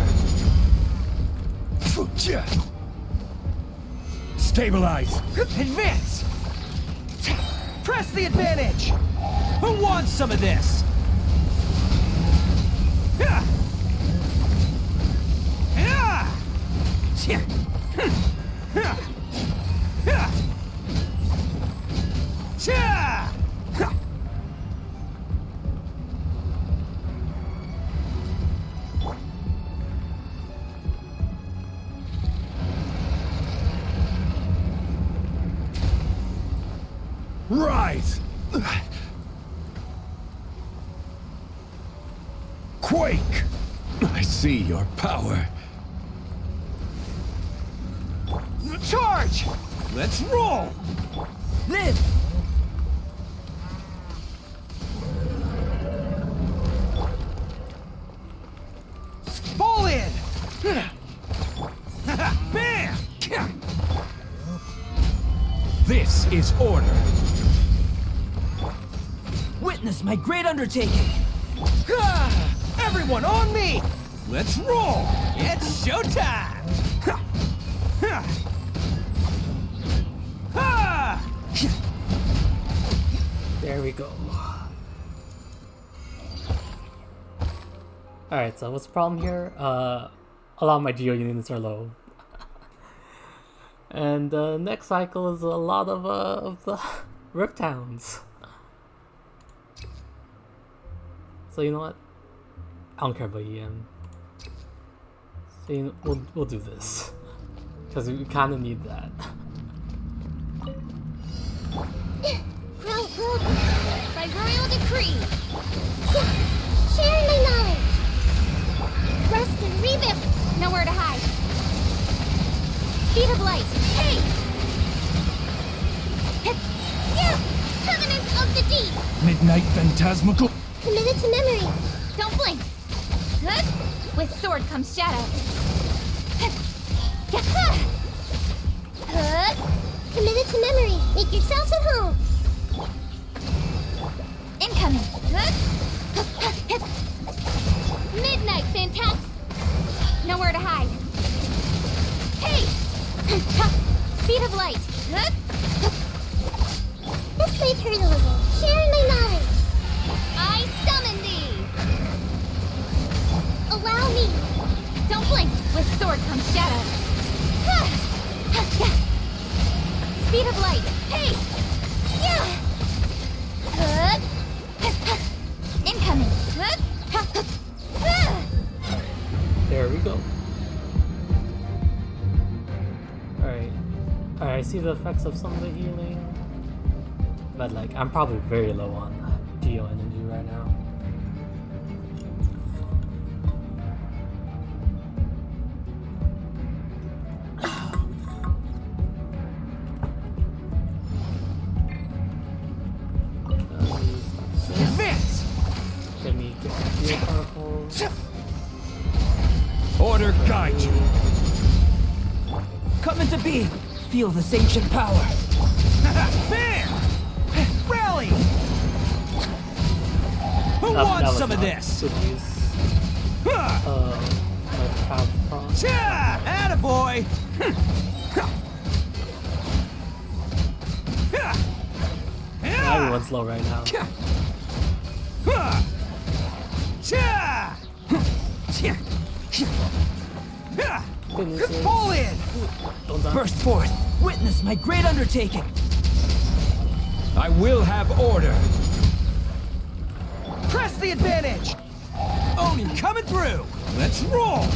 Stabilize! Advance! Press the advantage! Who wants some of this? Rise! Quake! I see your power. Charge! Let's roll! Live! Fall in! Bam! This is order. Witness my great undertaking! Everyone on me! Let's roll! It's showtime! There we go. Alright, so what's the problem here? A lot of my geo units are low. And next cycle is a lot of the Rift Towns. So you know what? I don't care about EM. So you know, we'll do this. Because we kind of need that. By royal decree. Sharing my knowledge. Rest and revamp. Nowhere to hide. Speed of light. Hey! Yeah! Covenant of the deep. Midnight phantasmical. Committed to memory. Don't blink. Good. With sword comes shadow. Good. Committed to memory. Make yourselves at home. Incoming. Good. Midnight fantastic. Nowhere to hide. Hey! Speed of light. Good. This may turn a little. Sharing my knowledge. I summon thee. Allow me. Don't blink. With sword comes shadow. Speed of light. Hey! Yeah! Good. Incoming. Good. There we go. Alright. Alright, I see the effects of some of the healing. But like, I'm probably very low on geo energy right now. Advance! Let me get my geo particles. Order guide you. Come into being. Feel this ancient power. Bam! Rally! Who wants some of this? Good use. My path cross. Attaboy! Everyone's low right now. Pull in! Don't die. Burst forth! Witness my great undertaking! I will have order. Press the advantage! Oni coming through! Let's roll.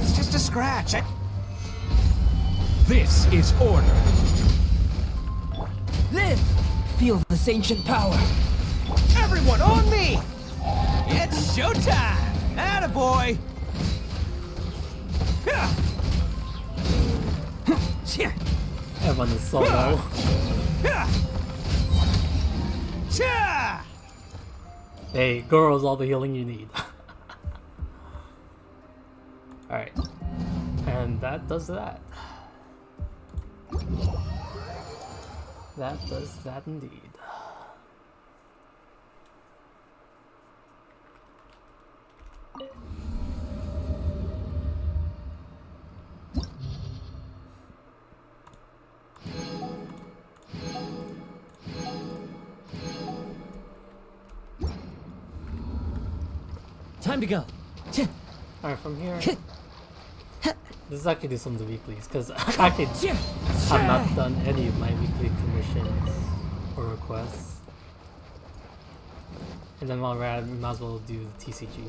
It's just a scratch. This is order. Live! Feel this ancient power. Everyone on me! It's showtime! Attaboy! Everyone is so low. Hey, Goro's all the healing you need. Alright. And that does that. That does that indeed. Time to go. Alright, from here. This is actually do some of the weeklies, because I actually have not done any of my weekly commissions or requests. And then while we're at it, we might as well do the TCG,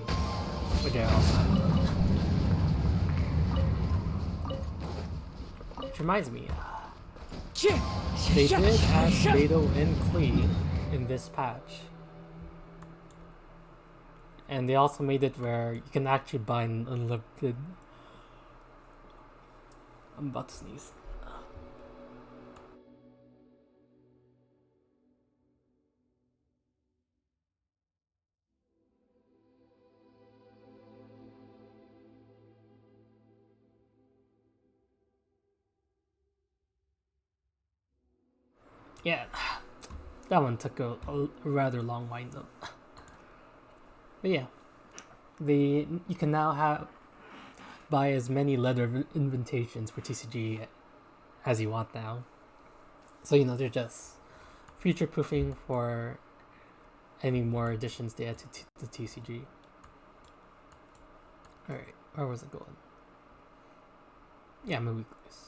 which I also haven't done. Which reminds me, they did add Beto and Klee in this patch. And they also made it where you can actually buy an unlimited... I'm about to sneeze. Yeah, that one took a rather long wind up. But yeah, you can now buy as many letter invitations for TCG as you want now. So they're just future proofing for any more additions they add to the TCG. Alright, where was it going? Yeah, my weeklies.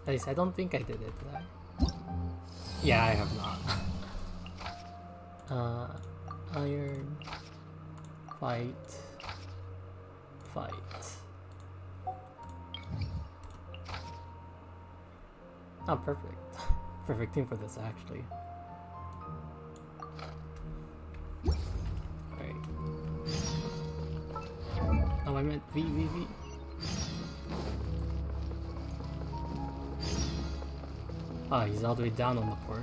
At least I don't think I did it, did I? Yeah, I have not. Iron. Fight. Oh, perfect. Perfect team for this, actually. Right. Oh, I meant V. Ah, he's all the way down on the port.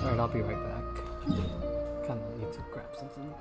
Alright, I'll be right back. Kinda need to grab something.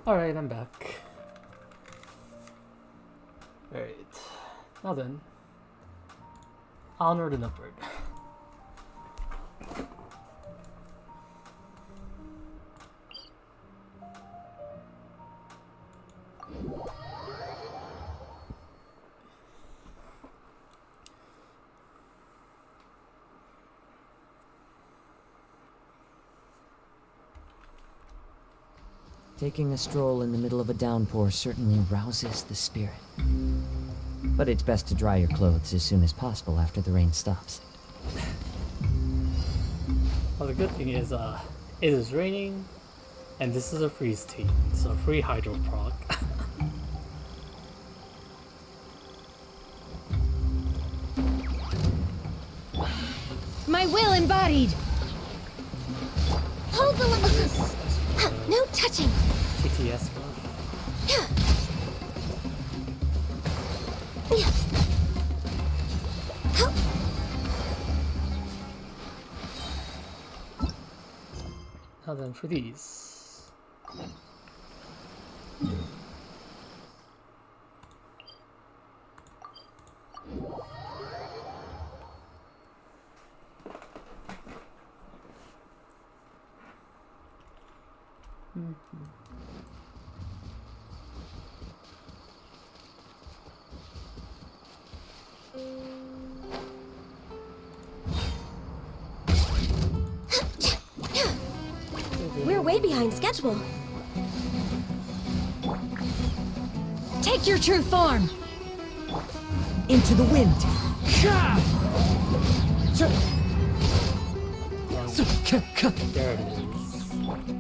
Alright, I'm back. Alright. Now then. Onward and upward. Taking a stroll in the middle of a downpour certainly rouses the spirit. But it's best to dry your clothes as soon as possible after the rain stops. Well, the good thing is, it is raining, and this is a freeze team, so free hydro proc. My will embodied! Hold the no touching! TTS Now then, for these. We're way behind schedule. Take your true form! Into the wind! There it is.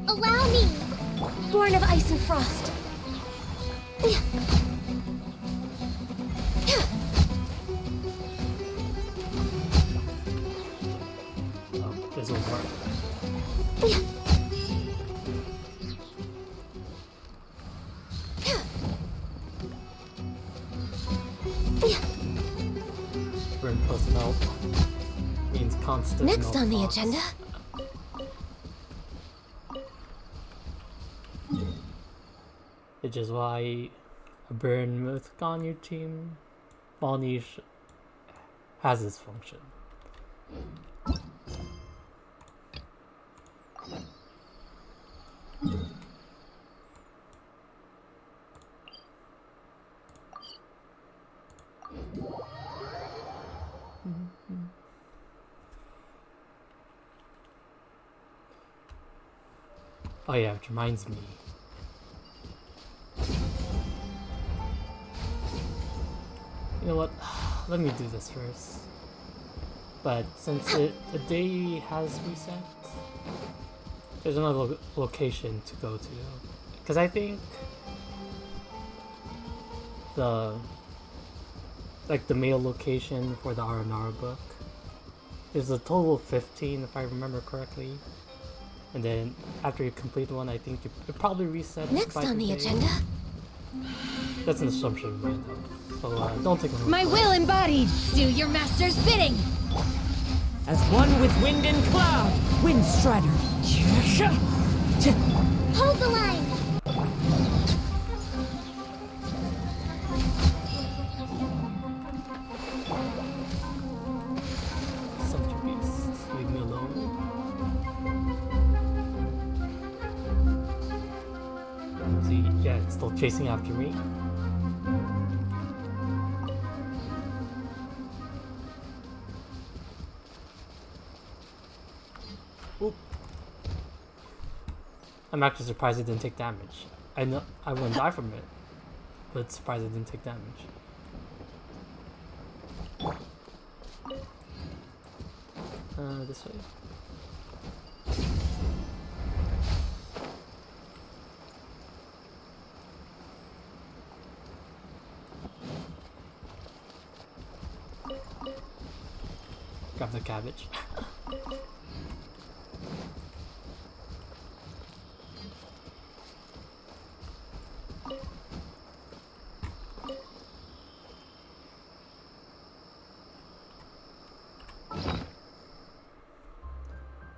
Allow me! Born of ice and frost. Oh, this will work. Burn plus melt means constant Next melt on the box. agenda. Which is why a burn mythic on your team, while niche, has its function. Oh yeah, which reminds me. You know what? Let me do this first. But since the day has reset, there's another location to go to. Because I think the mail location for the R&R book, there's a total of 15 if I remember correctly. And then after you complete one, I think it probably resets. Next on the agenda. That's an assumption, right? So don't take a My will embodied! Do your master's bidding! As one with wind and cloud, Wind Strider. Hold the line! Such a beast. Leave me alone. See, yeah, it's still chasing after me. Oop. I'm actually surprised it didn't take damage. I know I wouldn't die from it, but surprised it didn't take damage. This way. Grab the cabbage.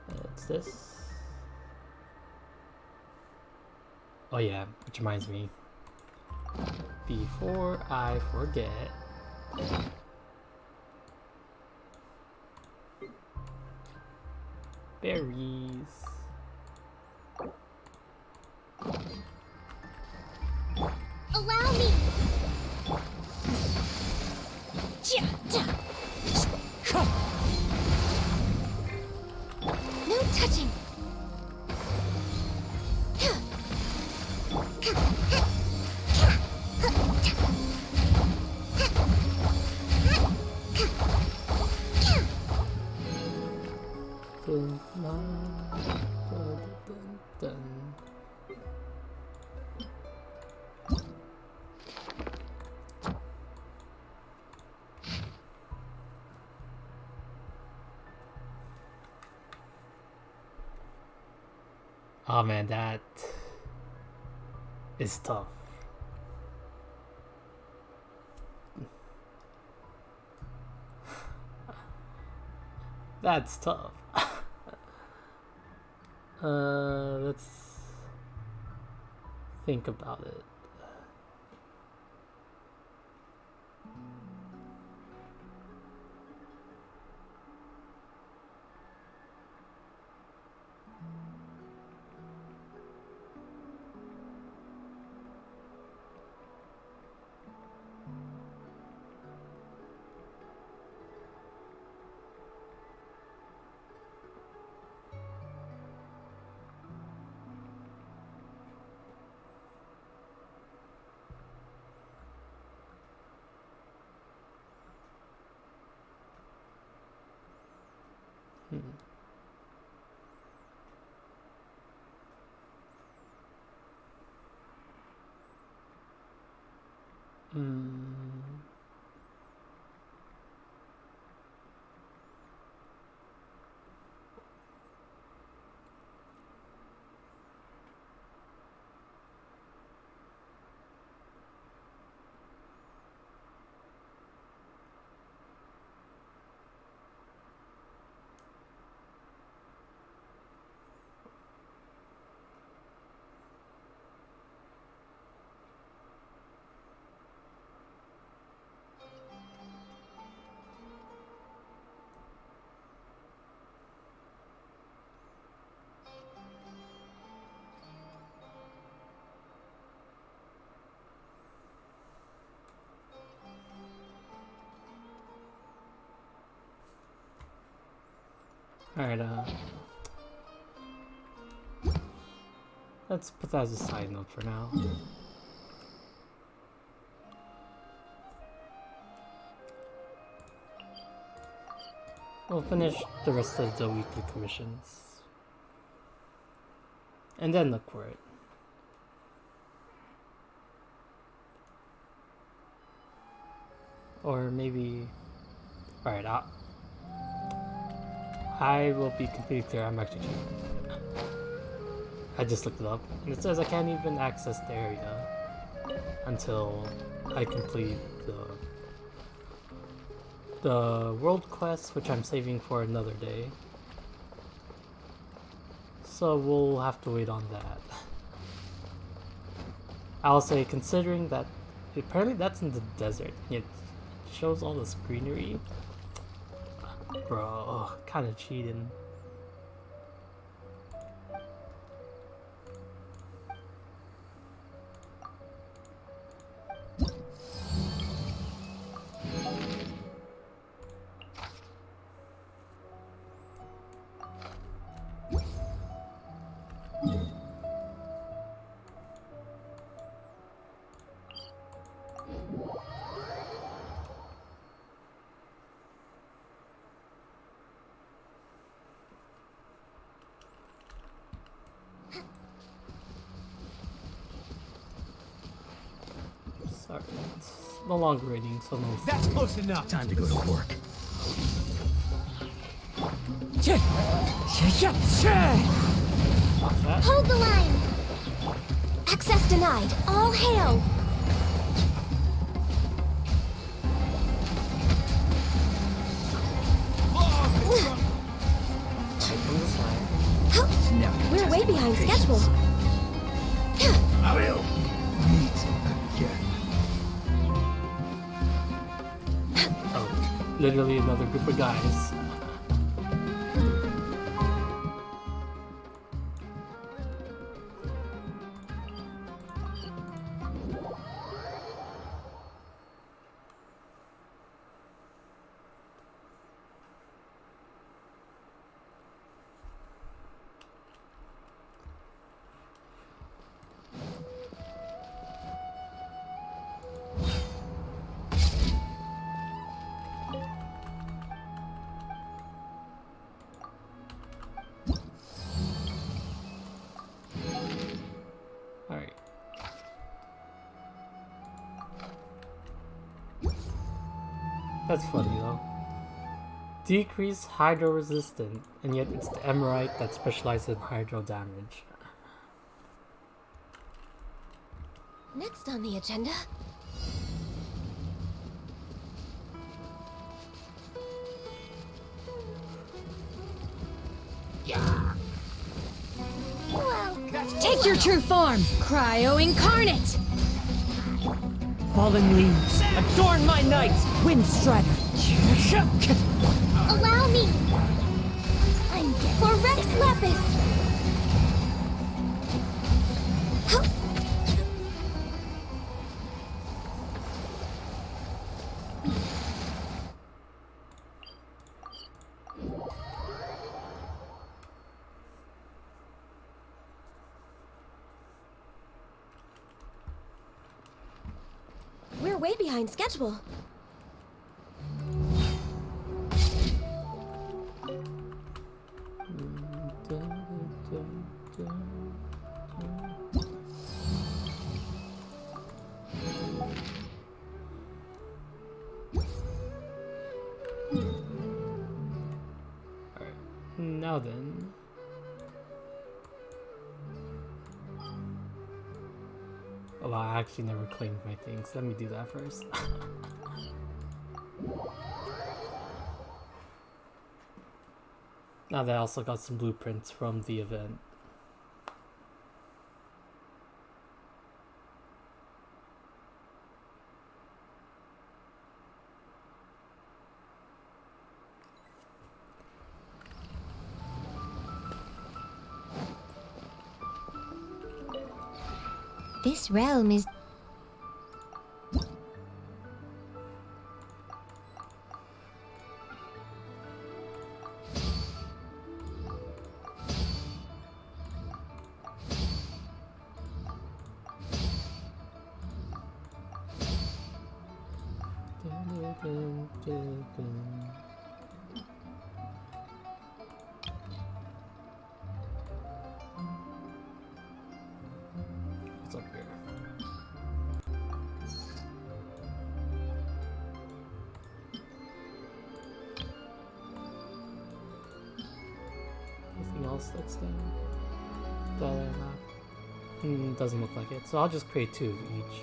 What's this? Oh yeah, which reminds me. Before I forget. Berries. Allow me! No touching! Oh man, that is tough. That's tough. Let's think about it. Alright, let's put that as a side note for now. We'll finish the rest of the weekly commissions. And then look for it. Or maybe... Alright, I will be completely clear, I'm actually cheating. I just looked it up, and it says I can't even access the area until I complete the world quest, which I'm saving for another day. So we'll have to wait on that. I'll say, considering that apparently that's in the desert, it shows all this greenery. Bro, kinda cheating. Sorry, it's no longer raining, so no. That's close enough. Time to go to work. Hold the line! Access denied. All hail! We're way behind schedule. literally another group of guys. Alright. That's funny though. Decrease hydro resistant, and yet it's the Emerite that specializes in hydro damage. Next on the agenda. Take your true form, Cryo Incarnate! Fallen leaves, adorn my night, Wind Strider. Allow me! I'm for Rex Lapis! We're way behind schedule. Alright, now then. Oh, I actually never claimed my things. Let me do that first. Now that I also got some blueprints from the event. This realm is... What's up here? Anything else that's done? Doesn't look like it, so I'll just create 2 of each.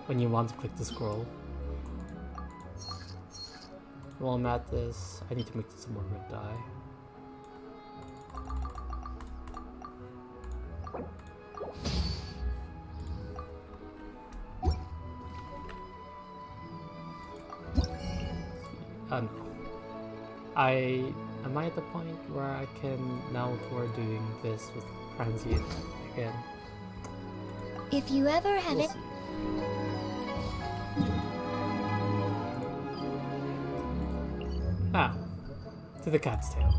When you want to click the scroll. While I'm at this, I need to make some more red dye. No. Am I at the point where I can now afford doing this with transient again? If you ever have We'll it... see. Ah, to the cat's tail.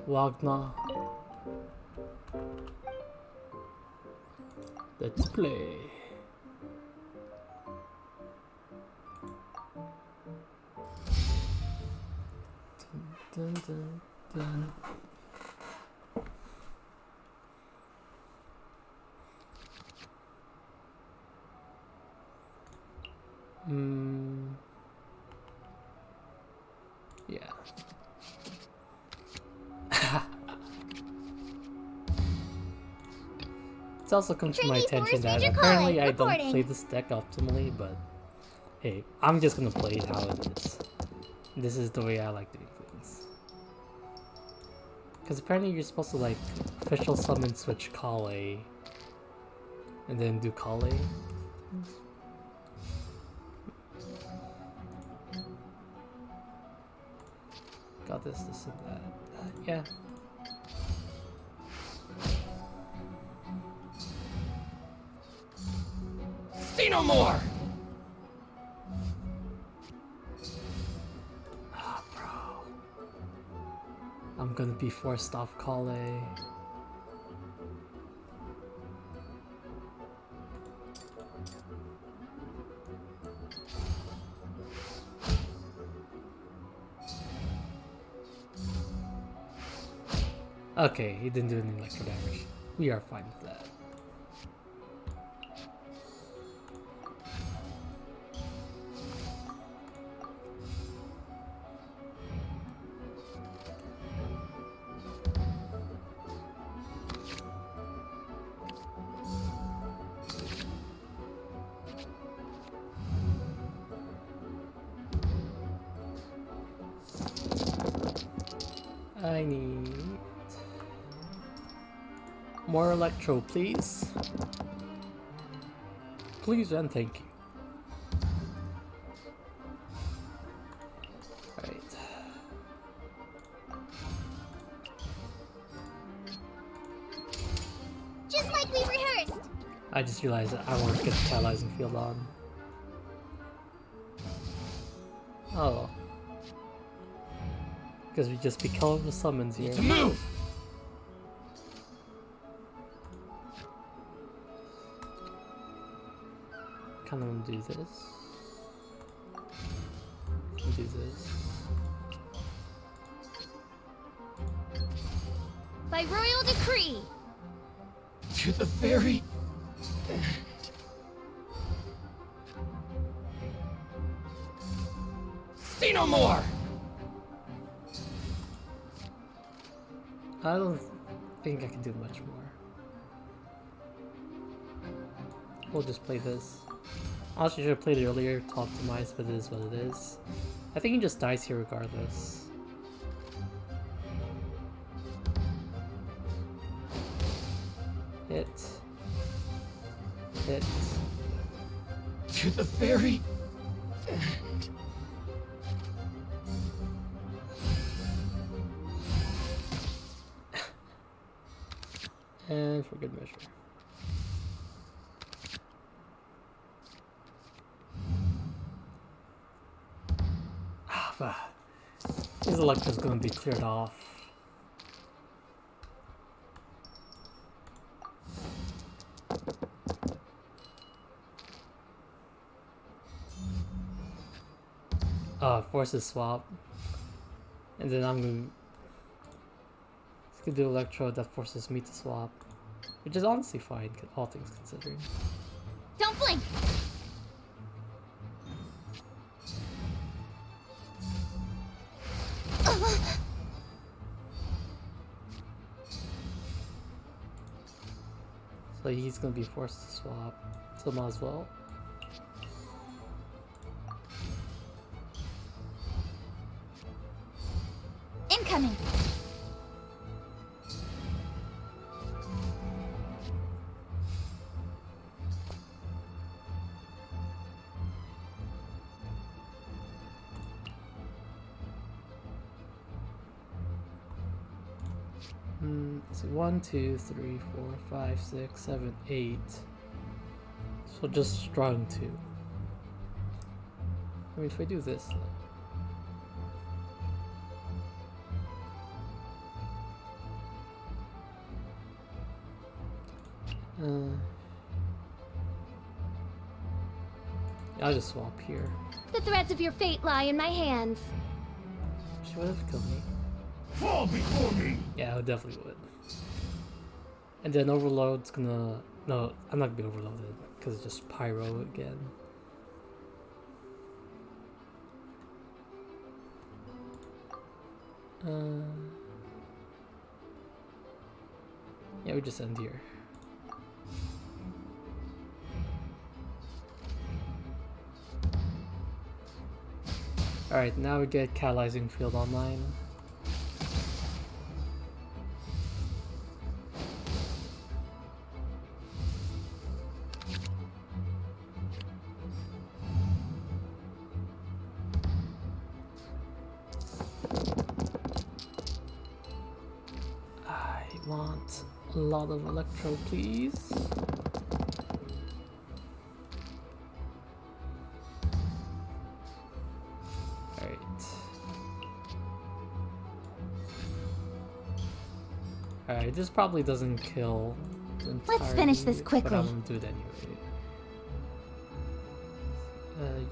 Wagner. Let's play. Dun, dun, dun. Yeah. It's also come to my attention that apparently I don't play this deck optimally, but hey, I'm just gonna play it how it is. This is the way I like doing things. Because apparently you're supposed to like official summon switch Kale and then do Kale. Got this and that. Yeah. See no more! Ah, bro. I'm gonna be forced off Kale. Okay, he didn't do any electro damage. We are fine with that. I need more electro, please. Please and thank you. Alright. Just like we rehearsed. I just realized that I won't get the catalyzing field on. Oh. Because we just be killing the summons here. To move! Kind of want to do this. Do this. By royal decree. To the very end. See no more! I don't think I can do much more. We'll just play this. Honestly, should have played it earlier to optimize, but it is what it is. I think he just dies here regardless. Hit. Hit. To the very end. And for good measure. Ah, but his electro's gonna be cleared off. Forces swap. And then I'm gonna do electro that forces me to swap. Which is honestly fine, all things considering. Don't blink. So he's gonna be forced to swap. So might as well. Incoming. So 1, 2, 3, 4, 5, 6, 7, 8. So just strong 2. I mean, if I do this, I'll just swap here. The threads of your fate lie in my hands. She would have killed me. Fall before me! Yeah, it definitely would. And then Overload's gonna... No, I'm not gonna be overloaded, because it's just Pyro again. Yeah, we just end here. Alright, now we get catalyzing field online. I want a lot of electro, please. Alright, this probably doesn't kill the entire. Let's finish this quickly. But I'm gonna do it anyway.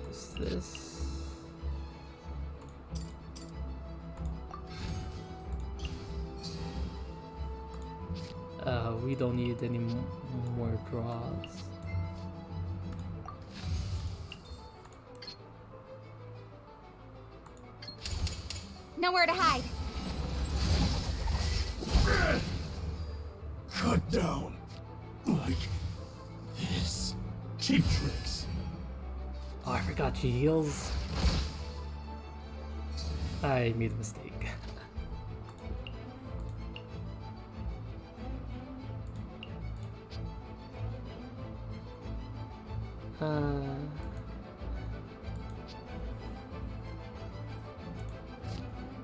Use this. We don't need any more draws. Nowhere to hide. Cut down. Like this. Cheap tricks. Oh, I forgot she heals. I made a mistake.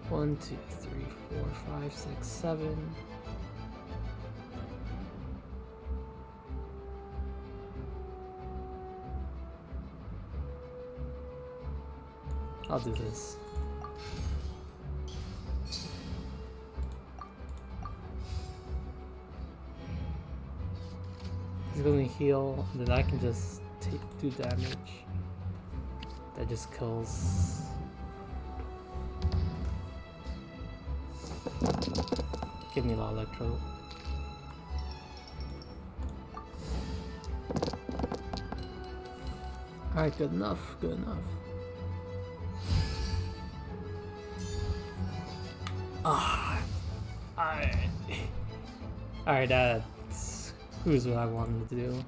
One, two, three, 4, 5, 6, 7. I'll do this. He's gonna heal, and then I can just do damage. That just kills. Give me a lot of electro. Alright, good enough, good enough. Alright, that's who's what I wanted to do.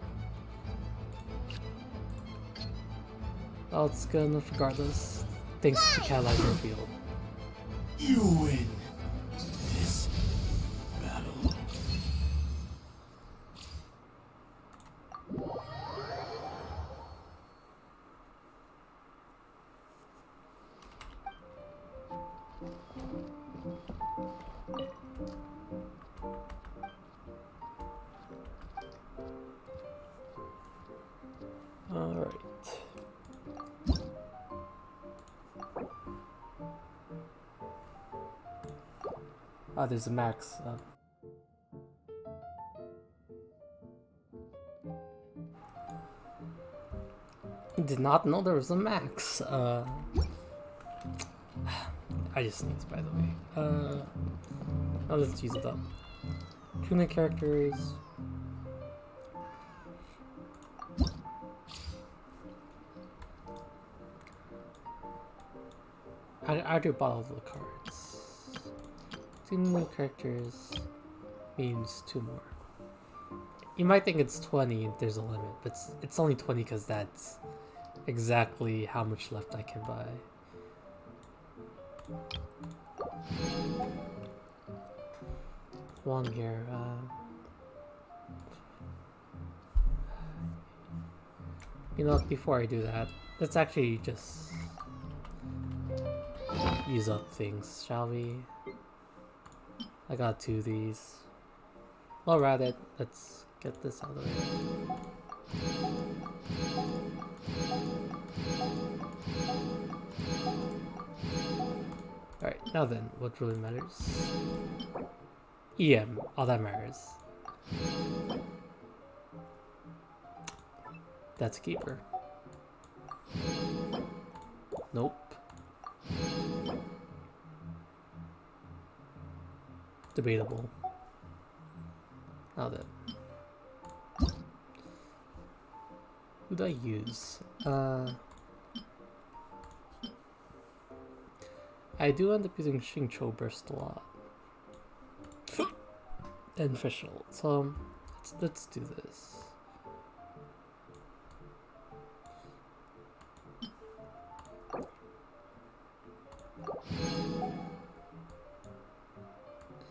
Well, it's good enough regardless. Thanks to catalyzing field. You win this battle. Alright. Oh, there's a max. Did not know there was a max. I just sneezed, by the way. I'll just use it up. Tuna characters. I do bottle the cards. 2 new characters means 2 more. You might think it's 20 if there's a limit, but it's only 20 because that's exactly how much left I can buy. One here. You know what, before I do that, let's actually just use up things, shall we? I got 2 of these. While we're at it, let's get this out of the way. Alright, now then, what really matters? EM, all that matters. That's a keeper. Nope. Debatable. Now then. Who do I use? I do end up using Xingqiu Burst a lot. And Fischl. So let's do this.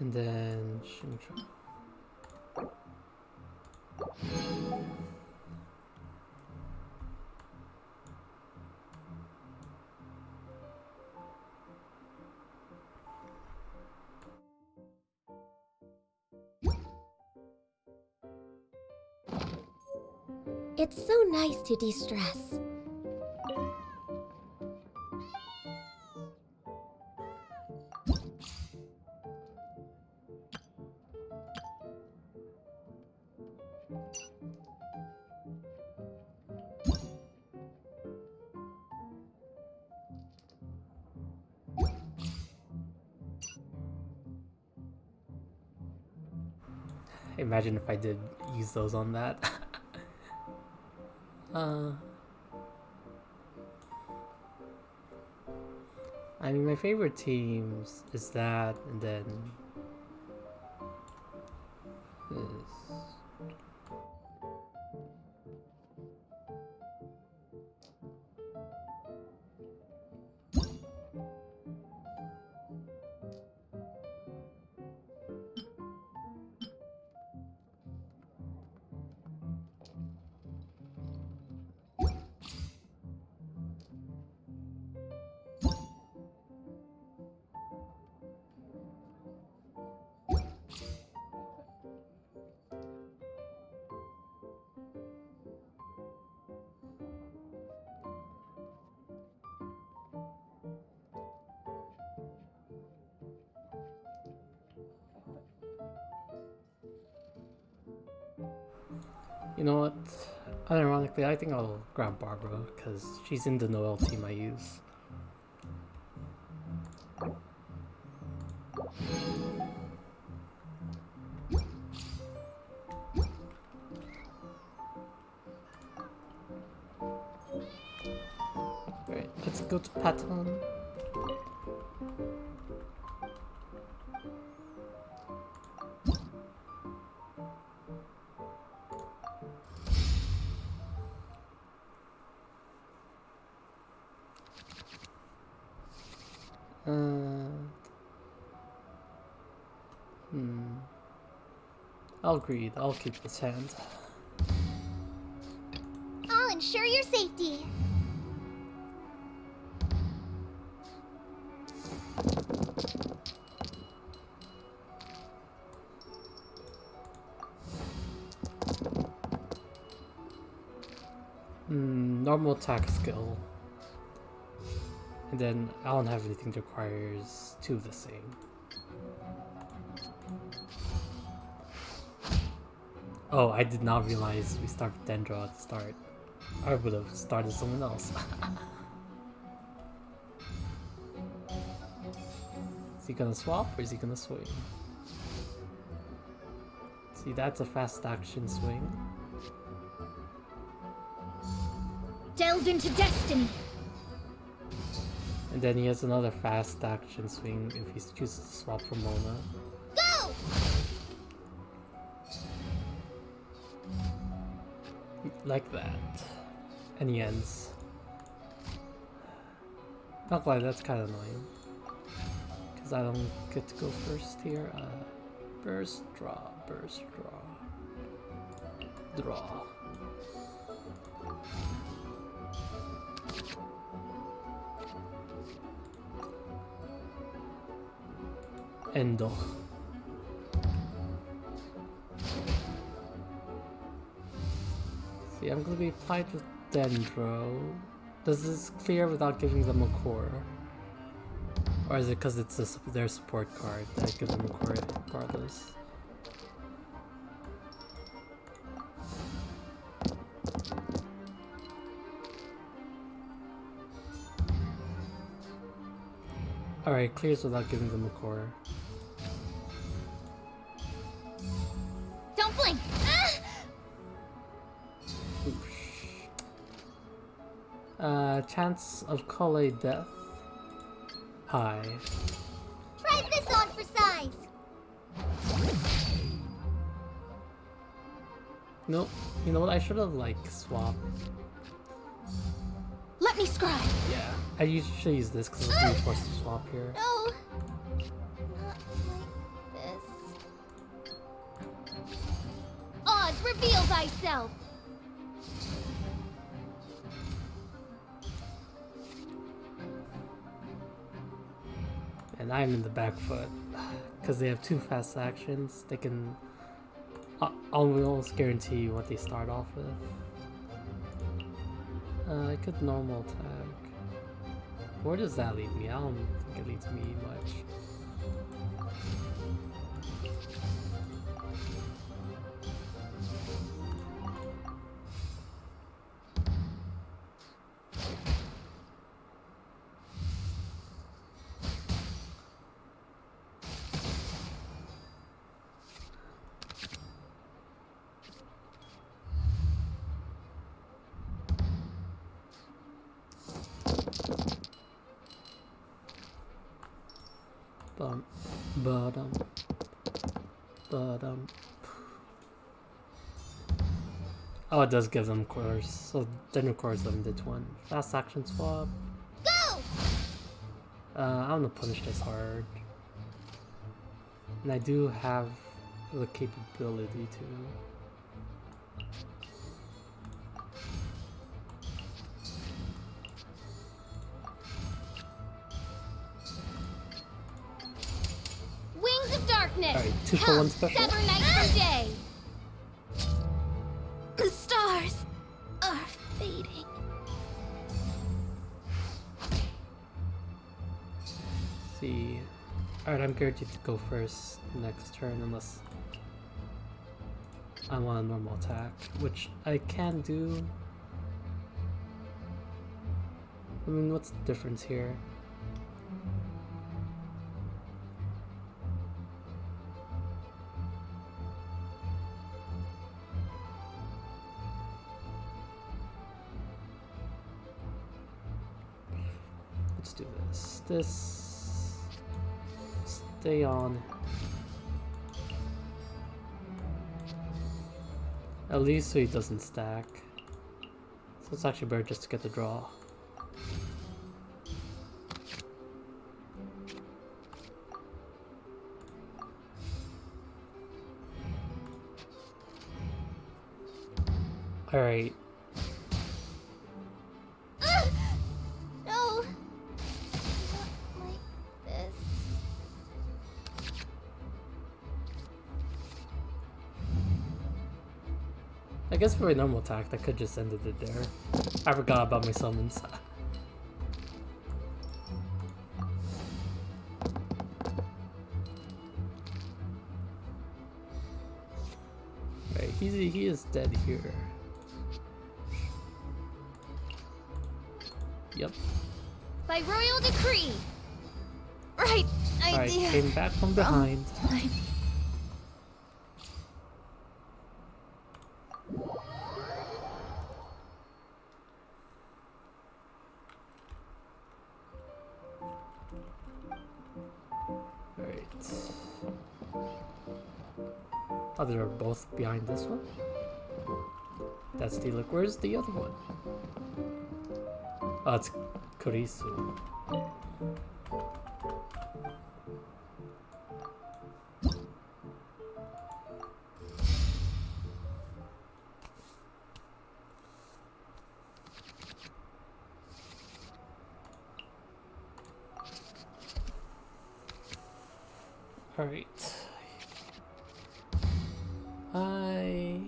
And then Xingqiu. It's so nice to de-stress. Imagine if I did use those on that. I mean, my favorite teams is that, and then this. You know what? Unironically, I think I'll grab Barbara because she's in the Noel team I use. Alright, let's go to Patton. I'll agree. I'll keep this hand. I'll ensure your safety. Normal attack skill. And then I don't have anything that requires two of the same. Oh, I did not realize we start with Dendro at the start. I would have started someone else. Is he gonna swap or is he gonna swing? See, that's a fast action swing. Delved into destiny. And then he has another fast action swing if he chooses to swap for Mona. Go! Like that. And he ends. Not like that's kind of annoying. Because I don't get to go first here. Burst, draw, burst, draw. Draw. Endo. See, I'm gonna be applied with Dendro. Does this clear without giving them a core? Or is it because it's their support card that gives them a core regardless? Alright, clears without giving them a core. Don't blink! Chance of Kole death. Hi. Try this on for size. No, you know what? I should have like swapped. Let me scry. Yeah, I should use this because I'll be forced to swap here. No. Not like this. Oz, reveal thyself. And I'm in the back foot because they have 2 fast actions. They can almost guarantee what they start off with. I could normal attack. Where does that lead me? I don't think it leads me much. Bottom. Oh, it does give them course. So then of course them did one. Fast action swap. Go! I'm gonna punish this hard. And I do have the capability to. Wings of darkness. Alright, 2 for 1 special. Sever night from day. The stars are fading. See. Alright, I'm guaranteed to go first next turn unless I want a normal attack, which I can do. I mean, what's the difference here? Let's do this. This. Stay on. At least so he doesn't stack. So it's actually better just to get the draw. Alright. No. Not like this. I guess for a normal attack, I could just ended it there. I forgot about my summons. Right, he is dead here. Yep. By royal decree. Right Alright, idea. came back from behind. Oh, they're both behind this one? That's the look. Where's the other one? Oh, it's Kurisu. Alright. I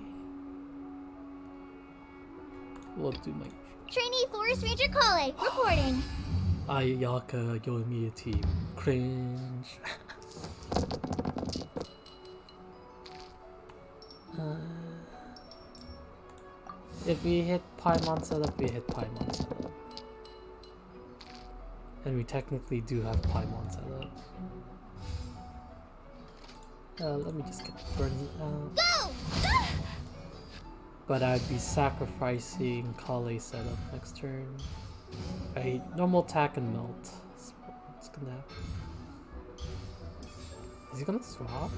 will do my Trainee Forest Ranger Kale, reporting. Ayaka Yoimiya team. Cringe. If we hit Paimon setup, we hit Paimon setup. And we technically do have Paimon setup. Let me just get burned out. Go! But I'd be sacrificing Kale setup next turn. Right, normal attack and melt. Let's gonna happen? Is he gonna swap?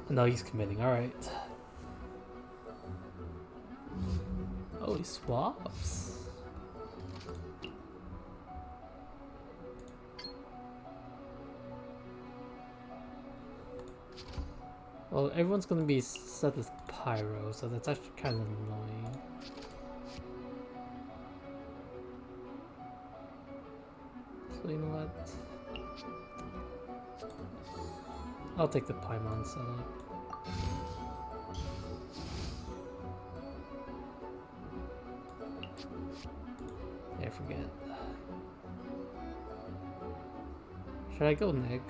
No, he's committing. Alright. Oh, he swaps. Well, everyone's gonna be set as pyro, so that's actually kind of annoying. So you know what? I'll take the Paimon setup. Yeah, forget. Should I go neg?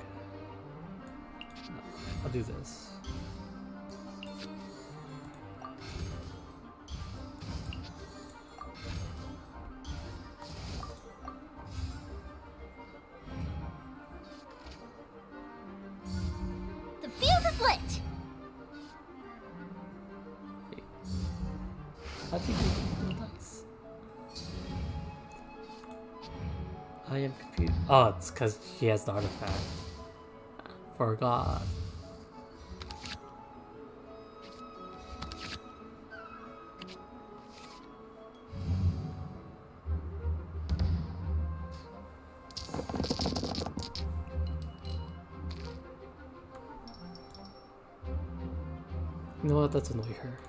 No, I'll do this. The fuse is lit! How'd you do the dice? I am confused. Oh, it's because she has the artifact. Forgot. You know what? Let's annoy her.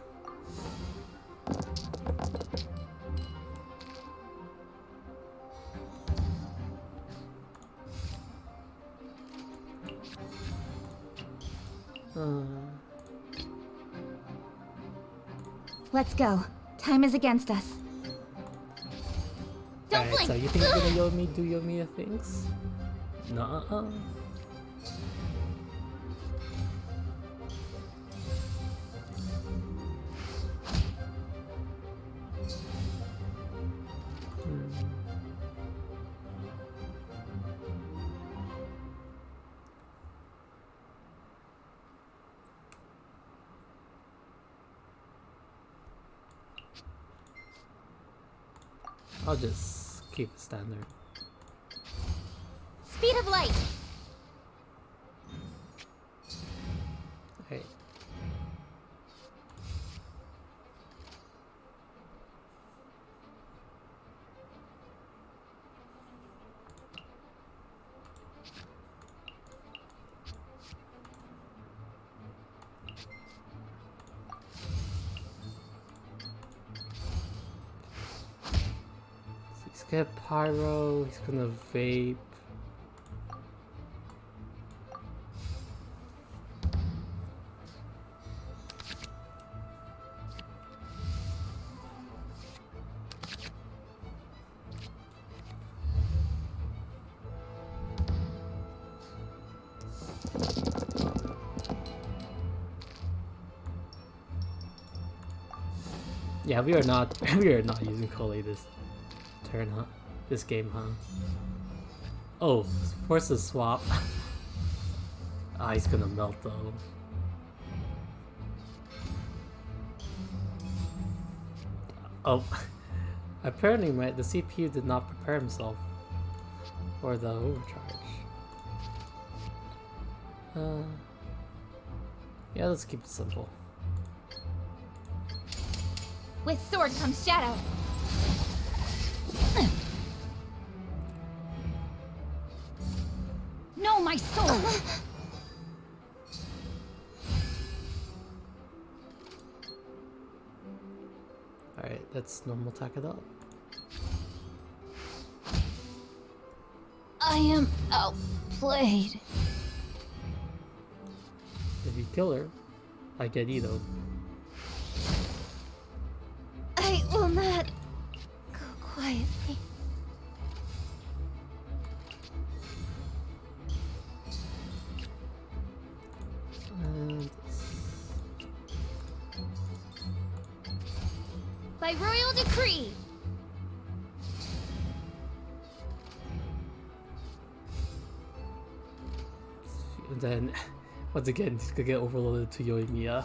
Let's go. Time is against us. Don't Alright, blink! so you think you're gonna do Yoimiya things? Nuh-uh. I'll just keep it standard. Speed of light! Hey. He's gonna pyro, he's gonna vape. Yeah, we are not using Koli this turn, huh? This game, huh? Oh, forces swap. Ah, he's gonna melt though. Oh, apparently the CPU did not prepare himself for the overcharge. Yeah, let's keep it simple. With sword comes shadow. No, my sword! Alright, let's normal attack it up. I am outplayed. If you kill her, I get Edo. I will not go quietly. And By royal decree! then, once again, he's gonna get overloaded to Yoimiya.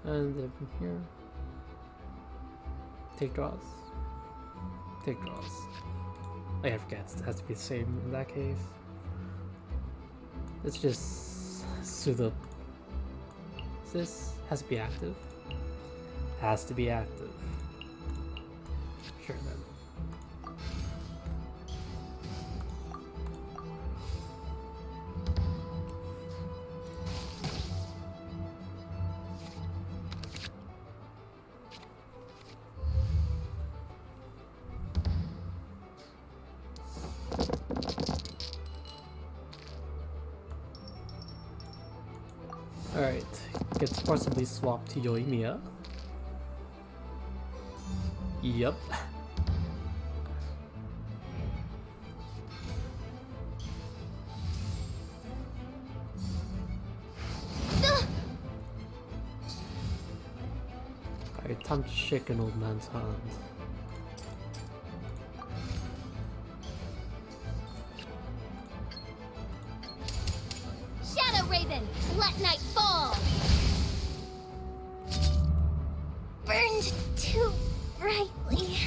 And then from here. Take draws. Take draws. I forget, it has to be the same in that case. Let's just pseudo. This has to be active. Has to be active. Sure then. Alright, gets forcibly swapped to Yoimiya. Yep. Alright, time to shake an old man's hand. Shadow Raven, let night fall! Burned too brightly.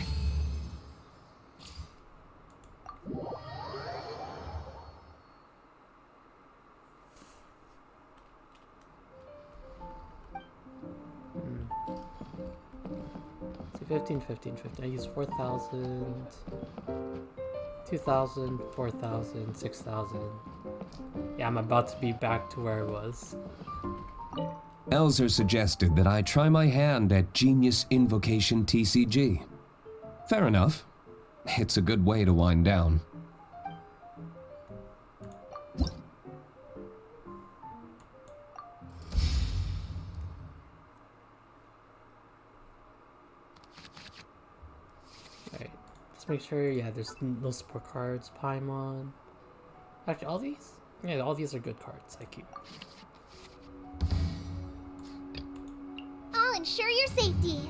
So 15, 15, 15. I use 4,000, 2,000, 4,000, 6,000. Yeah, I'm about to be back to where I was. Elzer suggested that I try my hand at Genius Invocation TCG. Fair enough. It's a good way to wind down. Alright, just make sure, yeah, there's no support cards, Paimon. Actually, all these? Yeah, all these are good cards, I keep. I'll ensure your safety.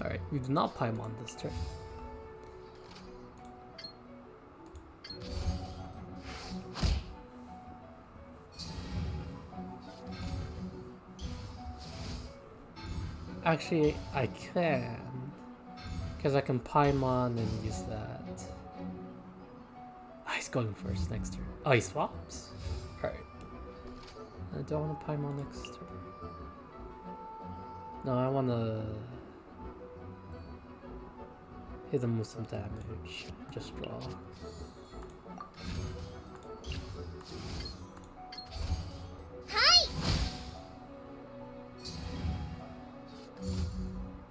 Alright, we do not Paimon this turn. Actually, I can, because I can Paimon and use that. Oh, he's going first next turn. Oh, he swaps? Alright. I don't want to Paimon next turn. No, I want to hit him with some damage. Just draw.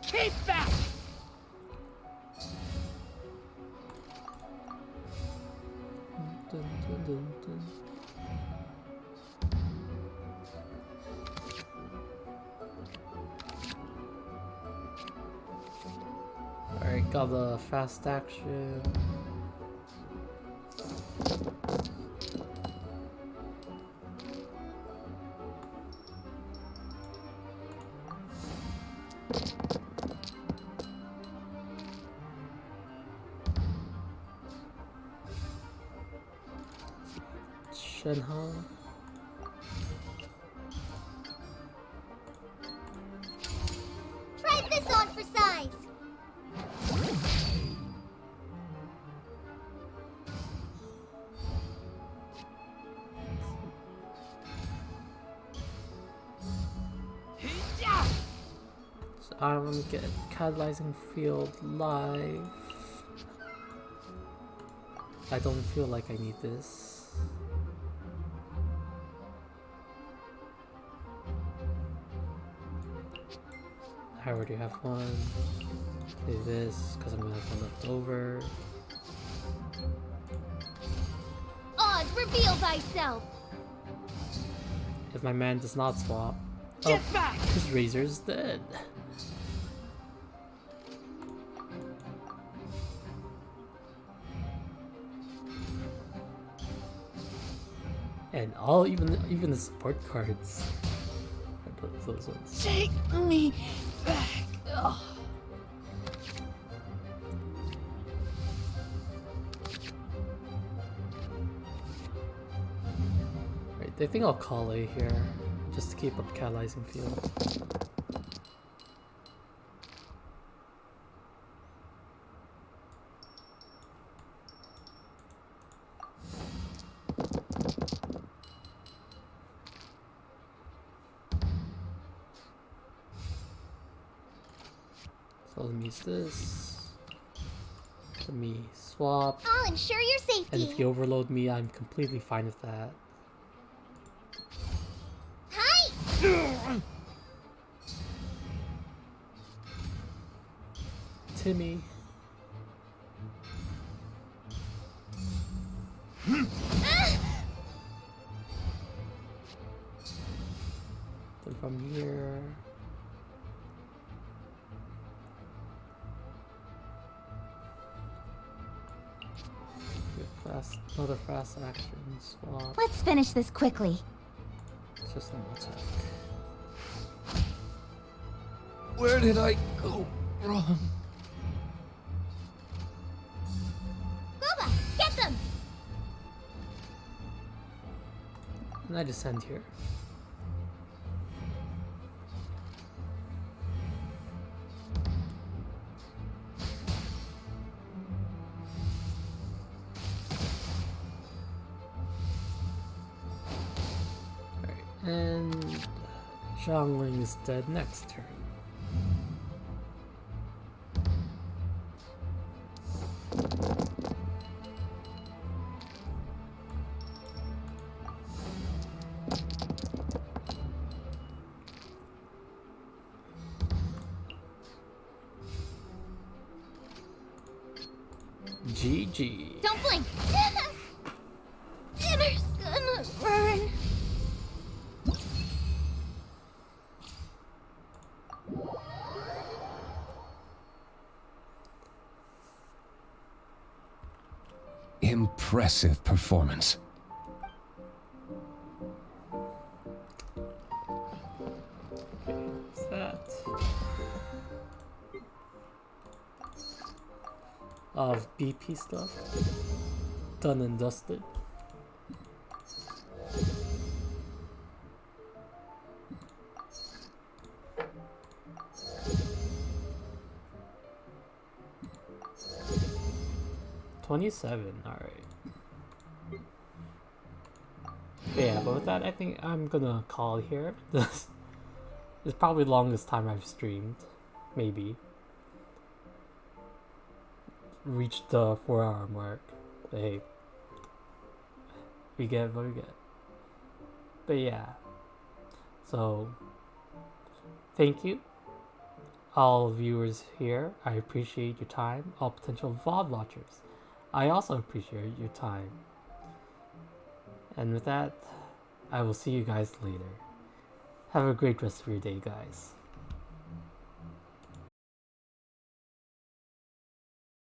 Keep back! Dun, dun, dun, dun. Alright, got the fast action. Shenhe. Try this on for size. So I want to get Catalyzing Field live. I don't feel like I need this. I already have one. Do this because I'm gonna have one left over. Oz, reveal thyself. If my man does not swap, Get back! his Razor's dead. And all even the support cards. Those ones. Take me back. Ugh. I think I'll call A here, just to keep up catalyzing field. So let me use this. Let me swap. I'll ensure your safety. And if you overload me, I'm completely fine with that. Hi! Timmy. Then from here. Another fast action swap. Let's finish this quickly. It's just an attack. Where did I go wrong? Boba, get them! And I descend here. And Xiangling is dead next turn. GG. Don't blink! Dinner's gonna burn. Impressive performance. What's that? Of BP stuff. Done and dusted. $27, alright. Yeah, but with that, I think I'm gonna call it here. This is probably the longest time I've streamed. Maybe. Reached the 4-hour mark. But hey. We get what we get. But yeah. So, thank you, all viewers here. I appreciate your time. All potential VOD watchers, I also appreciate your time. And with that, I will see you guys later. Have a great rest of your day, guys.